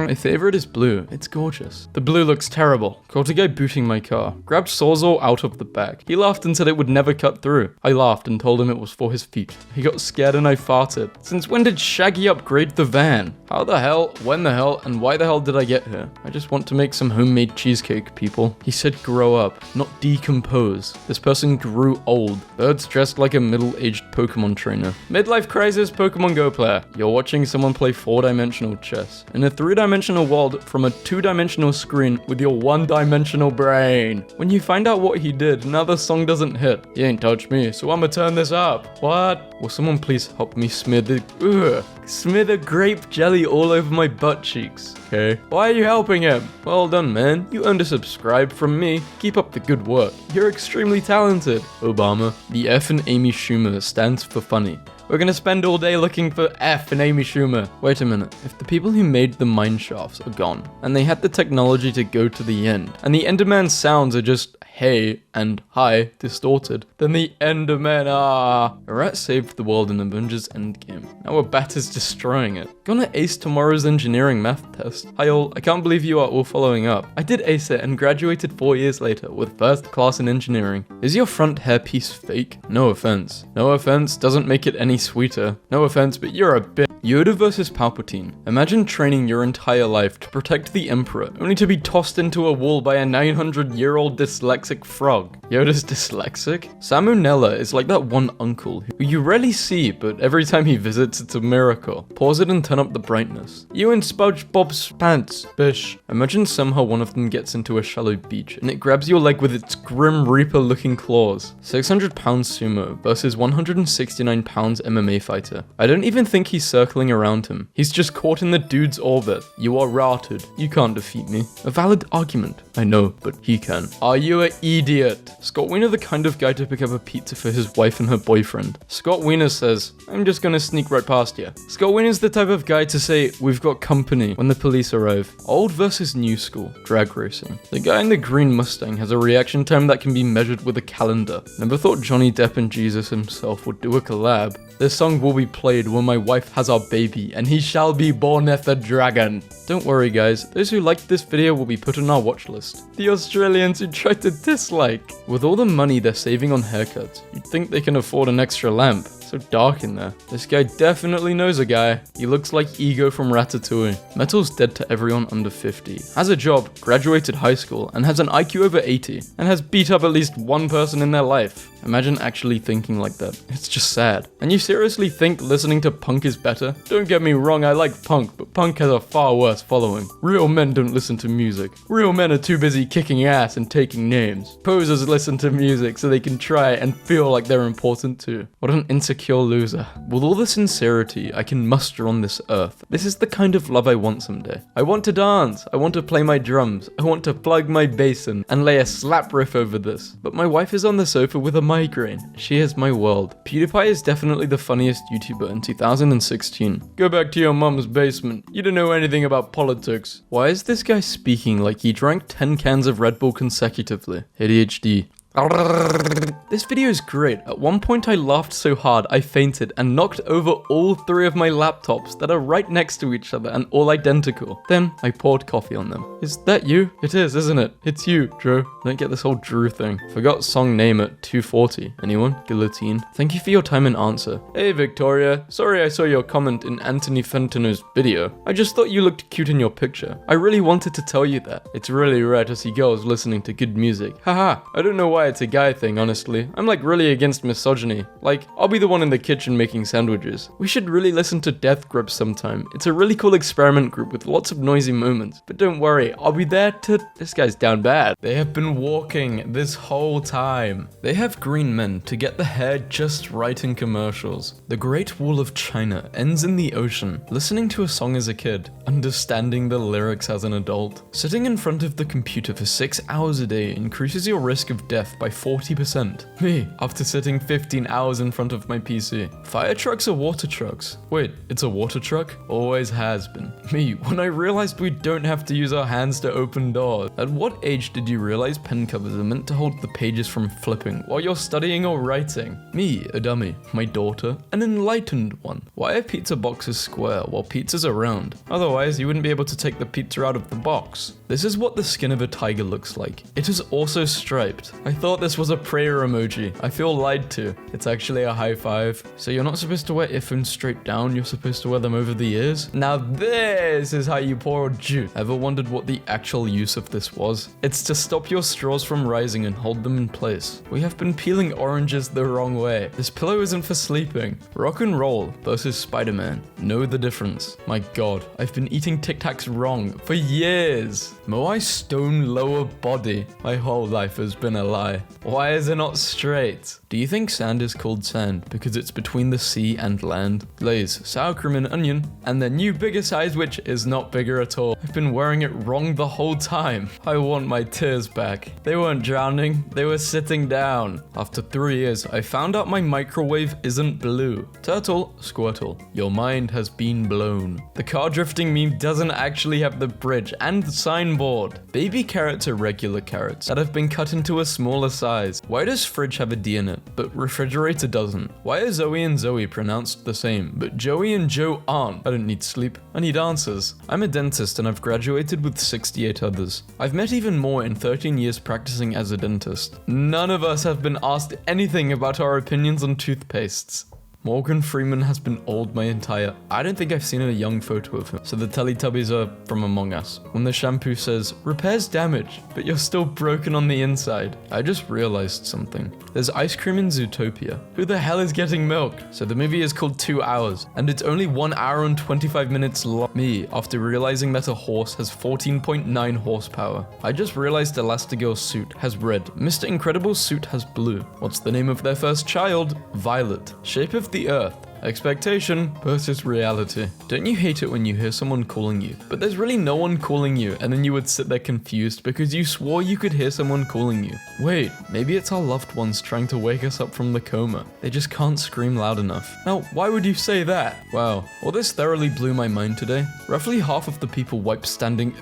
My favorite is blue. It's gorgeous. The blue looks terrible. Caught a guy booting my car. Grabbed Sawzall out of the bag. He laughed and said it would never cut through. I laughed and told him it was for his feet. He got scared and I farted. Since when did Shaggy upgrade the van? How the hell, when the hell, and why the hell did I get here? I just want to make some homemade cheesecake, people. He said grow up, not decompose. This person grew old. Birds dressed like a middle-aged Pokemon trainer. Midlife crisis Pokemon Go player. You're watching someone play 4-dimensional chess in a 3-dimensional world from a 2-dimensional screen with your 1-dimensional brain. When you find out what he did, now the song doesn't hit. He ain't touched me, so I'ma turn this up. What? Will someone please help me smear the grape jelly all over my butt cheeks? Okay. Why are you helping him? Well done, man. You earned a subscribe from me. Keep up the good work. You're extremely talented. Obama. The F in Amy Schumer stands for funny. We're gonna spend all day looking for F in Amy Schumer. Wait a minute. If the people who made the mine shafts are gone, and they had the technology to go to the end, and the Enderman sounds are just hey and hi distorted, then the Enderman, a rat saved the world in Avengers Endgame. Now a bat is destroying it. Gonna ace tomorrow's engineering math test. Hi all, I can't believe you are all following up. I did ace it and graduated 4 years later with first class in engineering. Is your front hairpiece fake? No offense. No offense doesn't make it any sweeter. No offense, but you're a bitch. Yoda versus Palpatine. Imagine training your entire life to protect the Emperor, only to be tossed into a wall by a 900-year-old dyslexic frog. Yoda's dyslexic? Salmonella is like that one uncle who you rarely see, but every time he visits, it's a miracle. Pause it and turn up the brightness. You and SpongeBob's pants, bish. Imagine somehow one of them gets into a shallow beach, and it grabs your leg with its Grim Reaper-looking claws. 600-pound sumo versus 169-pound MMA fighter. I don't even think he's circling around him. He's just caught in the dude's orbit. You are routed. You can't defeat me. A valid argument. I know, but he can. Are you an idiot? Scott Wiener the kind of guy to pick up a pizza for his wife and her boyfriend. Scott Wiener says, I'm just gonna sneak right past you. Scott Wiener's the type of guy to say, we've got company when the police arrive. Old versus new school. Drag racing. The guy in the green Mustang has a reaction time that can be measured with a calendar. Never thought Johnny Depp and Jesus himself would do a collab. This song will be played when my wife has our baby, and he shall be borneth a dragon. Don't worry guys, those who liked this video will be put on our watch list. The Australians who tried to dislike. With all the money they're saving on haircuts, you'd think they can afford an extra lamp. So dark in there. This guy definitely knows a guy. He looks like Ego from Ratatouille. Metal's dead to everyone under 50. Has a job, graduated high school, and has an IQ over 80. And has beat up at least one person in their life. Imagine actually thinking like that. It's just sad. And you seriously think listening to punk is better? Don't get me wrong, I like punk, but punk has a far worse following. Real men don't listen to music. Real men are too busy kicking ass and taking names. Posers listen to music so they can try and feel like they're important too. What an insecure loser. With all the sincerity I can muster on this earth, this is the kind of love I want someday. I want to dance. I want to play my drums. I want to plug my bass in and lay a slap riff over this. But my wife is on the sofa with a migraine. She is my world. PewDiePie is definitely the funniest YouTuber in 2016. Go back to your mom's basement. You don't know anything about politics. Why is this guy speaking like he drank 10 cans of Red Bull consecutively? ADHD. This video is great. At one point I laughed so hard I fainted and knocked over all 3 of my laptops that are right next to each other and all identical. Then I poured coffee on them. Is that you? It is, isn't it? It's you, Drew. Don't get this whole Drew thing. Forgot song name at 2:40. Anyone? Guillotine. Thank you for your time and answer. Hey Victoria. Sorry I saw your comment in Anthony Fentano's video. I just thought you looked cute in your picture. I really wanted to tell you that. It's really rare to see girls listening to good music. Haha. I don't know why why it's a guy thing, honestly. I'm like really against misogyny. Like, I'll be the one in the kitchen making sandwiches. We should really listen to Death Grips sometime. It's a really cool experiment group with lots of noisy moments. But don't worry, I'll be there to... This guy's down bad. They have been walking this whole time. They have green men to get the hair just right in commercials. The Great Wall of China ends in the ocean. Listening to a song as a kid, understanding the lyrics as an adult. Sitting in front of the computer for 6 hours a day increases your risk of death by 40%. Me, after sitting 15 hours in front of my PC. Fire trucks are water trucks. Wait, it's a water truck? Always has been. Me, when I realized we don't have to use our hands to open doors. At what age did you realize pen covers are meant to hold the pages from flipping while you're studying or writing? Me, a dummy. My daughter, an enlightened one. Why are pizza boxes square while pizzas are round? Otherwise, you wouldn't be able to take the pizza out of the box. This is what the skin of a tiger looks like. It is also striped. I thought this was a prayer emoji. I feel lied to. It's actually a high five. So you're not supposed to wear earphones straight down, you're supposed to wear them over the ears? Now this is how you pour juice. Ever wondered what the actual use of this was? It's to stop your straws from rising and hold them in place. We have been peeling oranges the wrong way. This pillow isn't for sleeping. Rock and roll versus Spider-Man. Know the difference. My god, I've been eating Tic Tacs wrong for years. Moai's stone lower body. My whole life has been a lie. Why is it not straight? Do you think sand is called sand because it's between the sea and land? Lay's, sour cream and onion, and their new bigger size which is not bigger at all. I've been wearing it wrong the whole time. I want my tears back. They weren't drowning, they were sitting down. After 3 years, I found out my microwave isn't blue. Turtle, Squirtle, your mind has been blown. The car drifting meme doesn't actually have the bridge and the signboard. Baby carrots are regular carrots that have been cut into a smaller size. Why does fridge have a D in it, but refrigerator doesn't? Why are Zoe and Zoe pronounced the same, but Joey and Joe aren't? I don't need sleep, I need answers. I'm a dentist and I've graduated with 68 others. I've met even more in 13 years practicing as a dentist. None of us have been asked anything about our opinions on toothpastes. Morgan Freeman has been old my entire... I don't think I've seen a young photo of him. So the Teletubbies are from Among Us. When the shampoo says, repairs damage, but you're still broken on the inside. I just realized something. There's ice cream in Zootopia. Who the hell is getting milk? So the movie is called 2 hours, and it's only 1 hour and 25 minutes long. Me, after realizing that a horse has 14.9 horsepower. I just realized Elastigirl's suit has red. Mr. Incredible's suit has blue. What's the name of their first child? Violet. Shape of the Earth. Expectation versus reality. Don't you hate it when you hear someone calling you, but there's really no one calling you, and then you would sit there confused because you swore you could hear someone calling you? Wait, maybe it's our loved ones trying to wake us up from the coma. They just can't scream loud enough. Now, why would you say that? Wow, well this thoroughly blew my mind today. Roughly half of the people wipe standing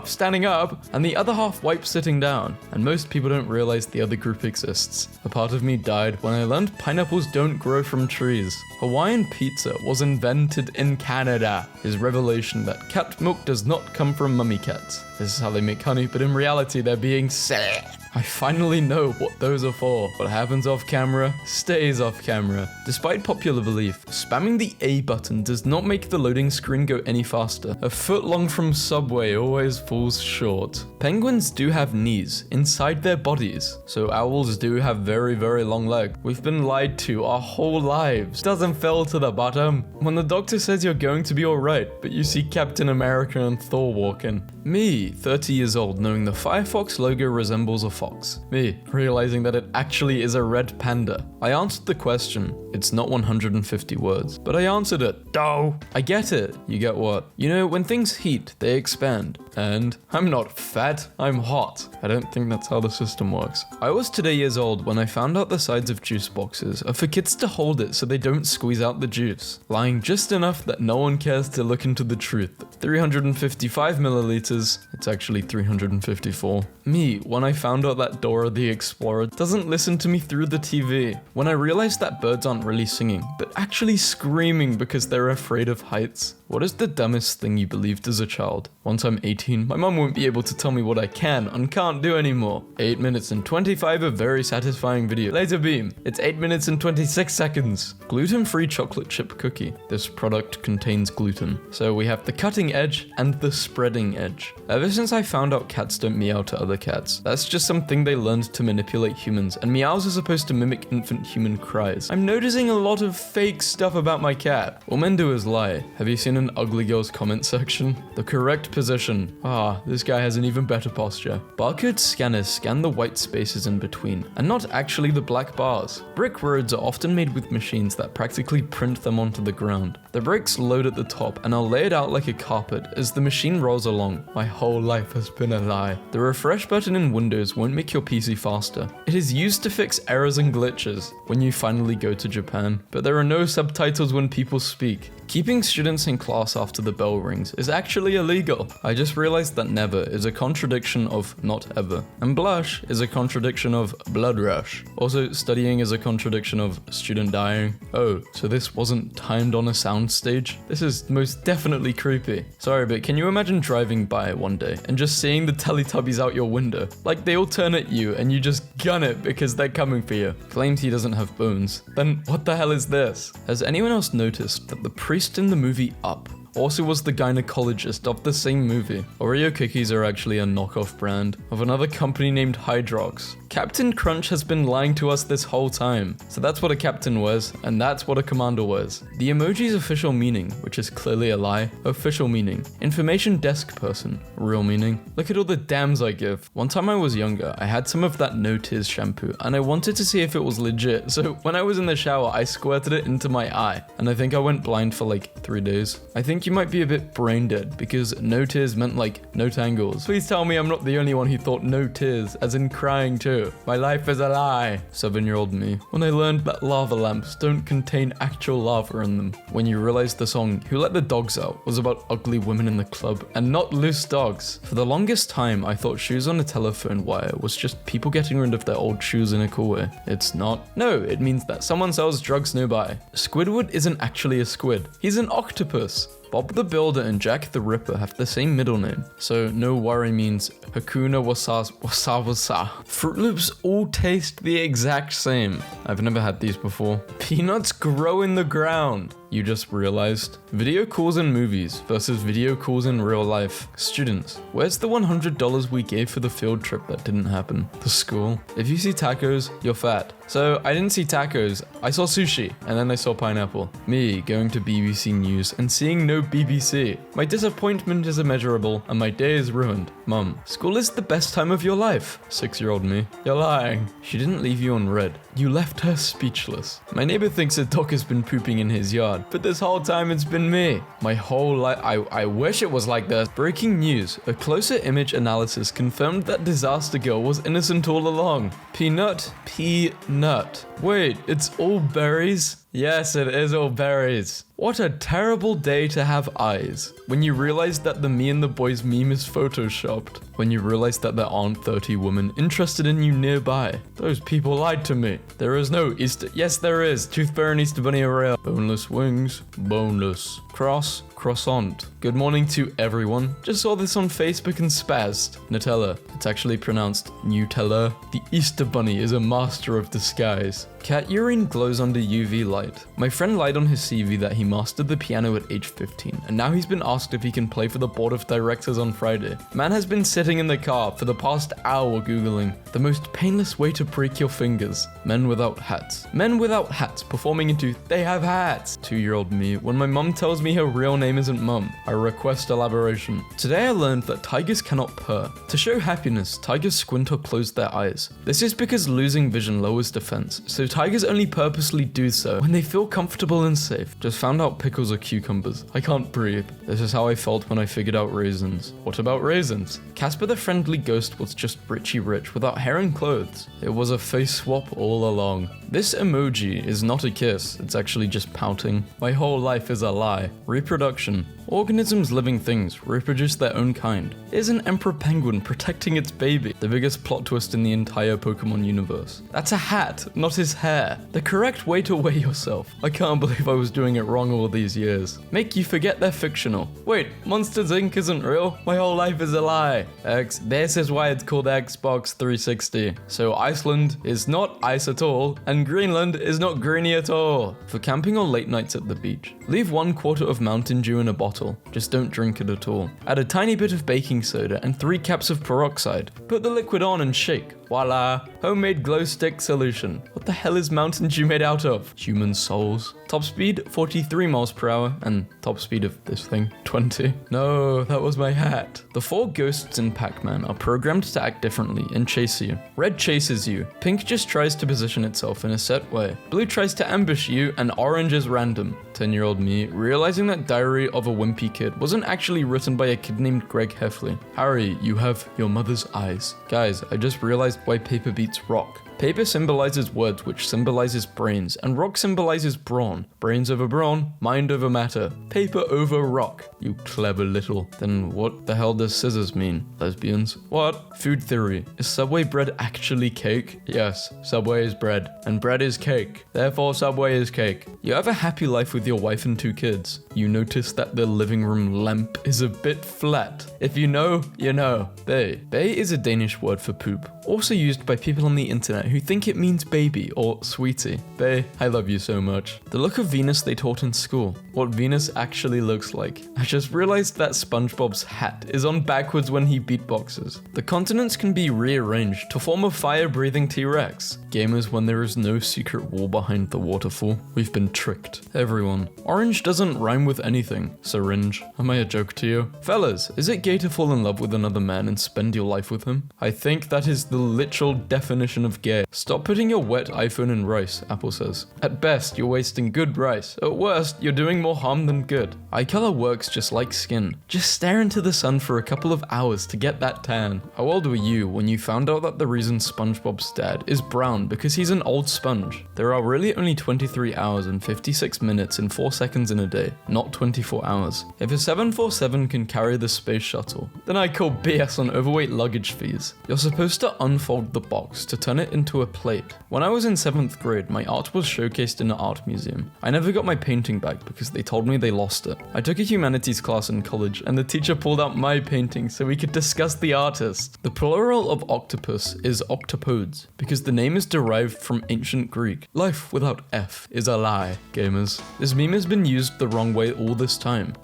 standing up, and the other half wipe sitting down. And most people don't realize the other group exists. A part of me died when I learned pineapples don't grow from trees. Hawaiian pizza was invented in Canada. His revelation that cat milk does not come from mummy cats. This is how they make honey, but in reality they're being silly. I finally know what those are for. What happens off camera, stays off camera. Despite popular belief, spamming the A button does not make the loading screen go any faster. A foot long from Subway always falls short. Penguins do have knees inside their bodies, so owls do have very, very long legs. We've been lied to our whole lives. Doesn't fall to the bottom. When the doctor says you're going to be alright, but you see Captain America and Thor walking. Me, 30 years old, knowing the Firefox logo resembles a fox. Me, realizing that it actually is a red panda. I answered the question. It's not 150 words, but I answered it. Doh! I get it. You get what? You know, when things heat, they expand. And I'm not fat, I'm hot. I don't think that's how the system works. I was today years old when I found out the sides of juice boxes are for kids to hold it so they don't squeeze out the juice. Lying just enough that no one cares to look into the truth. 355 milliliters, it's actually 354. Me, when I found out that Dora the Explorer doesn't listen to me through the TV. When I realized that birds aren't really singing, but actually screaming because they're afraid of heights. What is the dumbest thing you believed as a child? Once I'm 18, my mom won't be able to tell me what I can and can't do anymore. 8 minutes and 25 of very satisfying video. Laser beam. It's 8 minutes and 26 seconds. Gluten-free chocolate chip cookie. This product contains gluten. So we have the cutting edge and the spreading edge. Ever since I found out cats don't meow to other cats, that's just something they learned to manipulate humans, and meows are supposed to mimic infant human cries. I'm noticing a lot of fake stuff about my cat. All men do is lie. Have you seen an ugly girl's comment section? The correct position. This guy has an even better posture. Barcode scanners scan the white spaces in between, and not actually the black bars. Brick roads are often made with machines that practically print them onto the ground. The bricks load at the top and are laid out like a carpet as the machine rolls along. My whole life has been a lie. The refresh button in Windows won't make your PC faster. It is used to fix errors and glitches when you finally go to Japan, but there are no subtitles when people speak. Keeping students in class after the bell rings is actually illegal. I just realized that never is a contradiction of not ever. And blush is a contradiction of blood rush. Also, studying is a contradiction of student dying. Oh, so this wasn't timed on a soundstage? This is most definitely creepy. Sorry, but can you imagine driving by one day and just seeing the Teletubbies out your window? Like they all turn at you and you just gun it because they're coming for you. Claims he doesn't have bones. Then what the hell is this? Has anyone else noticed that the priest in the movie Up also was the gynecologist of the same movie? Oreo cookies are actually a knockoff brand of another company named Hydrox. Captain Crunch has been lying to us this whole time. So that's what a captain wears, and that's what a commander wears. The emoji's official meaning, which is clearly a lie, official meaning. Information desk person, real meaning. Look at all the damns I give. One time I was younger, I had some of that No Tears shampoo, and I wanted to see if it was legit. So when I was in the shower, I squirted it into my eye, and I think I went blind for like 3 days. I think you might be a bit brain dead because no tears meant like no tangles. Please tell me I'm not the only one who thought no tears as in crying too. My life is a lie. 7-year-old me. When I learned that lava lamps don't contain actual lava in them. When you realized the song Who Let the Dogs Out was about ugly women in the club and not loose dogs. For the longest time I thought shoes on a telephone wire was just people getting rid of their old shoes in a cool way. It's not. No, it means that someone sells drugs nearby. Squidward isn't actually a squid. He's an octopus. Bob the Builder and Jack the Ripper have the same middle name, so no worry means Hakuna Wasa. Fruit Loops all taste the exact same. I've never had these before. Peanuts grow in the ground. You just realized. Video calls in movies versus video calls in real life. Students, where's the $100 we gave for the field trip that didn't happen? The school. If you see tacos, you're fat. So I didn't see tacos, I saw sushi, and then I saw pineapple. Me going to BBC News and seeing no BBC. My disappointment is immeasurable and my day is ruined. Mum, school is the best time of your life. 6-year-old me. You're lying. She didn't leave you on red. You left her speechless. My neighbor thinks a dog has been pooping in his yard, but this whole time it's been me. My whole life, I wish it was like this. Breaking news, a closer image analysis confirmed that Disaster Girl was innocent all along. Peanut. Wait, it's all berries? Yes, it is all berries. What a terrible day to have eyes. When you realize that the Me and the Boys meme is photoshopped. When you realize that there aren't 30 women interested in you nearby. Those people lied to me. There is no Easter. Yes, there is. Tooth Fairy and Easter Bunny are real. Boneless wings. Boneless. Croissant. Good morning to everyone. Just saw this on Facebook and spazzed. Nutella. It's actually pronounced Nutella. The Easter Bunny is a master of disguise. Cat urine glows under UV light. My friend lied on his CV that he mastered the piano at age 15, and now he's been asked if he can play for the board of directors on Friday. Man has been sitting in the car for the past hour googling the most painless way to break your fingers. Men without hats. Men without hats performing into They Have Hats. 2-year-old me. When my mum tells me her real name isn't Mum, I request elaboration. Today I learned that tigers cannot purr. To show happiness, tigers squint or close their eyes. This is because losing vision lowers defense, so tigers only purposely do so when they feel comfortable and safe. Just found out pickles are cucumbers. I can't breathe. This is how I felt when I figured out raisins. What about raisins? Casper the Friendly Ghost was just Richie Rich without hair and clothes. It was a face swap all along. This emoji is not a kiss, it's actually just pouting. My whole life is a lie. Reproduction. Organisms living things reproduce their own kind. Is an emperor penguin protecting its baby? The biggest plot twist in the entire Pokemon universe. That's a hat, not his hair. The correct way to weigh yourself. I can't believe I was doing it wrong all these years. Make you forget they're fictional. Wait, Monsters Inc. isn't real? My whole life is a lie. This is why it's called Xbox 360. So Iceland is not ice at all, and Greenland is not greeny at all. For camping or late nights at the beach, leave 1/4 of Mountain Dew in a bottle. Just don't drink it at all. Add a tiny bit of baking soda and 3 caps of peroxide. Put the liquid on and shake. Voila! Homemade glow stick solution. What the hell is Mountain Dew made out of? Human souls. Top speed 43 miles per hour, and top speed of this thing 20. No, that was my hat. The 4 ghosts in Pac-Man are programmed to act differently and chase you. Red chases you. Pink just tries to position itself in a set way. Blue tries to ambush you, and orange is random. 10-year-old me, realizing that Diary of a Wimpy Kid wasn't actually written by a kid named Greg Heffley. Harry, you have your mother's eyes. Guys, I just realized why paper beats rock. Paper symbolizes words, which symbolizes brains, and rock symbolizes brawn. Brains over brawn, mind over matter. Paper over rock. You clever little. Then what the hell does scissors mean? Lesbians? What? Food theory. Is Subway bread actually cake? Yes, Subway is bread, and bread is cake. Therefore, Subway is cake. You have a happy life with your wife and 2 kids. You notice that the living room lamp is a bit flat. If you know, you know. Bay. Bay is a Danish word for poop, also used by people on the internet who think it means baby or sweetie. Bay, I love you so much. The look of Venus they taught in school. What Venus actually looks like. I just realized that SpongeBob's hat is on backwards when he beatboxes. The continents can be rearranged to form a fire-breathing T-Rex. Gamers, when there is no secret wall behind the waterfall, we've been tricked. Everyone. Orange doesn't rhyme with anything. Syringe. Am I a joke to you? Fellas, is it gay to fall in love with another man and spend your life with him? I think that is the literal definition of gay. Stop putting your wet iPhone in rice, Apple says. At best, you're wasting good rice. At worst, you're doing more harm than good. Eye color works just like skin. Just stare into the sun for a couple of hours to get that tan. How old were you when you found out that the reason SpongeBob's dad is brown because he's an old sponge? There are really only 23 hours and 56 minutes and 4 seconds in a day, not 24 hours. If a 747 can carry the space shuttle, then I call BS on overweight luggage fees. You're supposed to unfold the box to turn it into a plate. When I was in 7th grade, my art was showcased in an art museum. I never got my painting back because they told me they lost it. I took a humanities class in college and the teacher pulled out my painting so we could discuss the artist. The plural of octopus is octopodes because the name is derived from ancient Greek. Life without F is a lie, gamers. This meme has been used the wrong way all this time.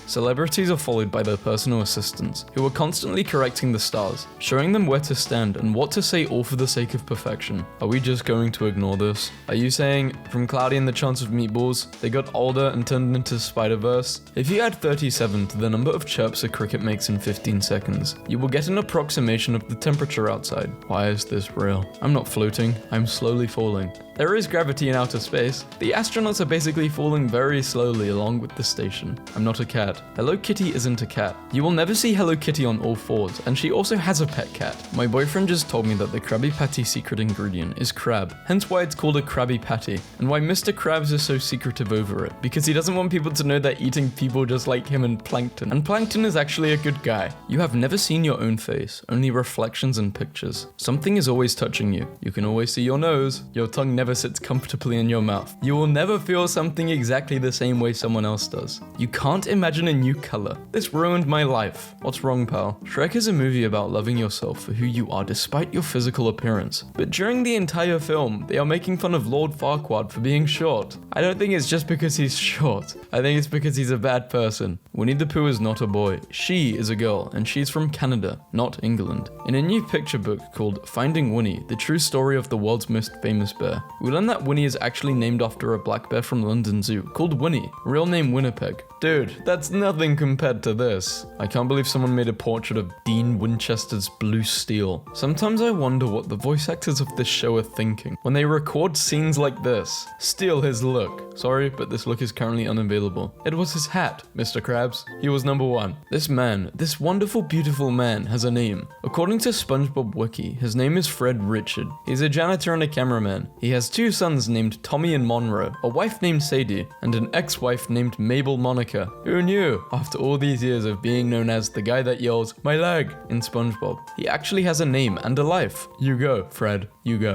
Celebrities are followed by their personal assistants, who are constantly correcting the stars, showing them where to stand and what to say, all for the sake of perfection. Are we just going to ignore this? Are you saying, from Cloudy and the Chance of Meatballs, they got older and turned into Spider-Verse? If you add 37 to the number of chirps a cricket makes in 15 seconds, you will get an approximation of the temperature outside. Why is this real? I'm not floating, I'm slowly falling. There is gravity in outer space. The astronauts are basically falling very slowly along with the station. I'm not a cat. Hello Kitty isn't a cat. You will never see Hello Kitty on all fours, and she also has a pet cat. My boyfriend just told me that the Krabby Patty secret ingredient is crab, hence why it's called a Krabby Patty, and why Mr. Krabs is so secretive over it, because he doesn't want people to know they're eating people just like him and Plankton. And Plankton is actually a good guy. You have never seen your own face, only reflections and pictures. Something is always touching you. You can always see your nose. Your tongue never sits comfortably in your mouth. You will never feel something exactly the same way someone else does. You can't imagine a new color. This ruined my life. What's wrong, pal? Shrek is a movie about loving yourself for who you are despite your physical appearance. But during the entire film, they are making fun of Lord Farquaad for being short. I don't think it's just because he's short. I think it's because he's a bad person. Winnie the Pooh is not a boy. She is a girl, and she's from Canada, not England. In a new picture book called Finding Winnie, the true story of the world's most famous bear, we learn that Winnie is actually named after a black bear from London Zoo called Winnie, real name Winnipeg. Dude, that's nothing compared to this. I can't believe someone made a portrait of Dean Winchester's Blue Steel. Sometimes I wonder what the voice actors of this show are thinking when they record scenes like this. Steal his look. Sorry, but this look is currently unavailable. It was his hat, Mr. Krabs. He was number one. This man, this wonderful, beautiful man, has a name. According to SpongeBob Wiki, his name is Fred Richard. He's a janitor and a cameraman. He has 2 sons named Tommy and Monroe, a wife named Sadie, and an ex-wife named Mabel Monica. Who knew? After all these years of being known as the guy that yells, "My leg," in SpongeBob, he actually has a name and a life. You go, Fred. You go.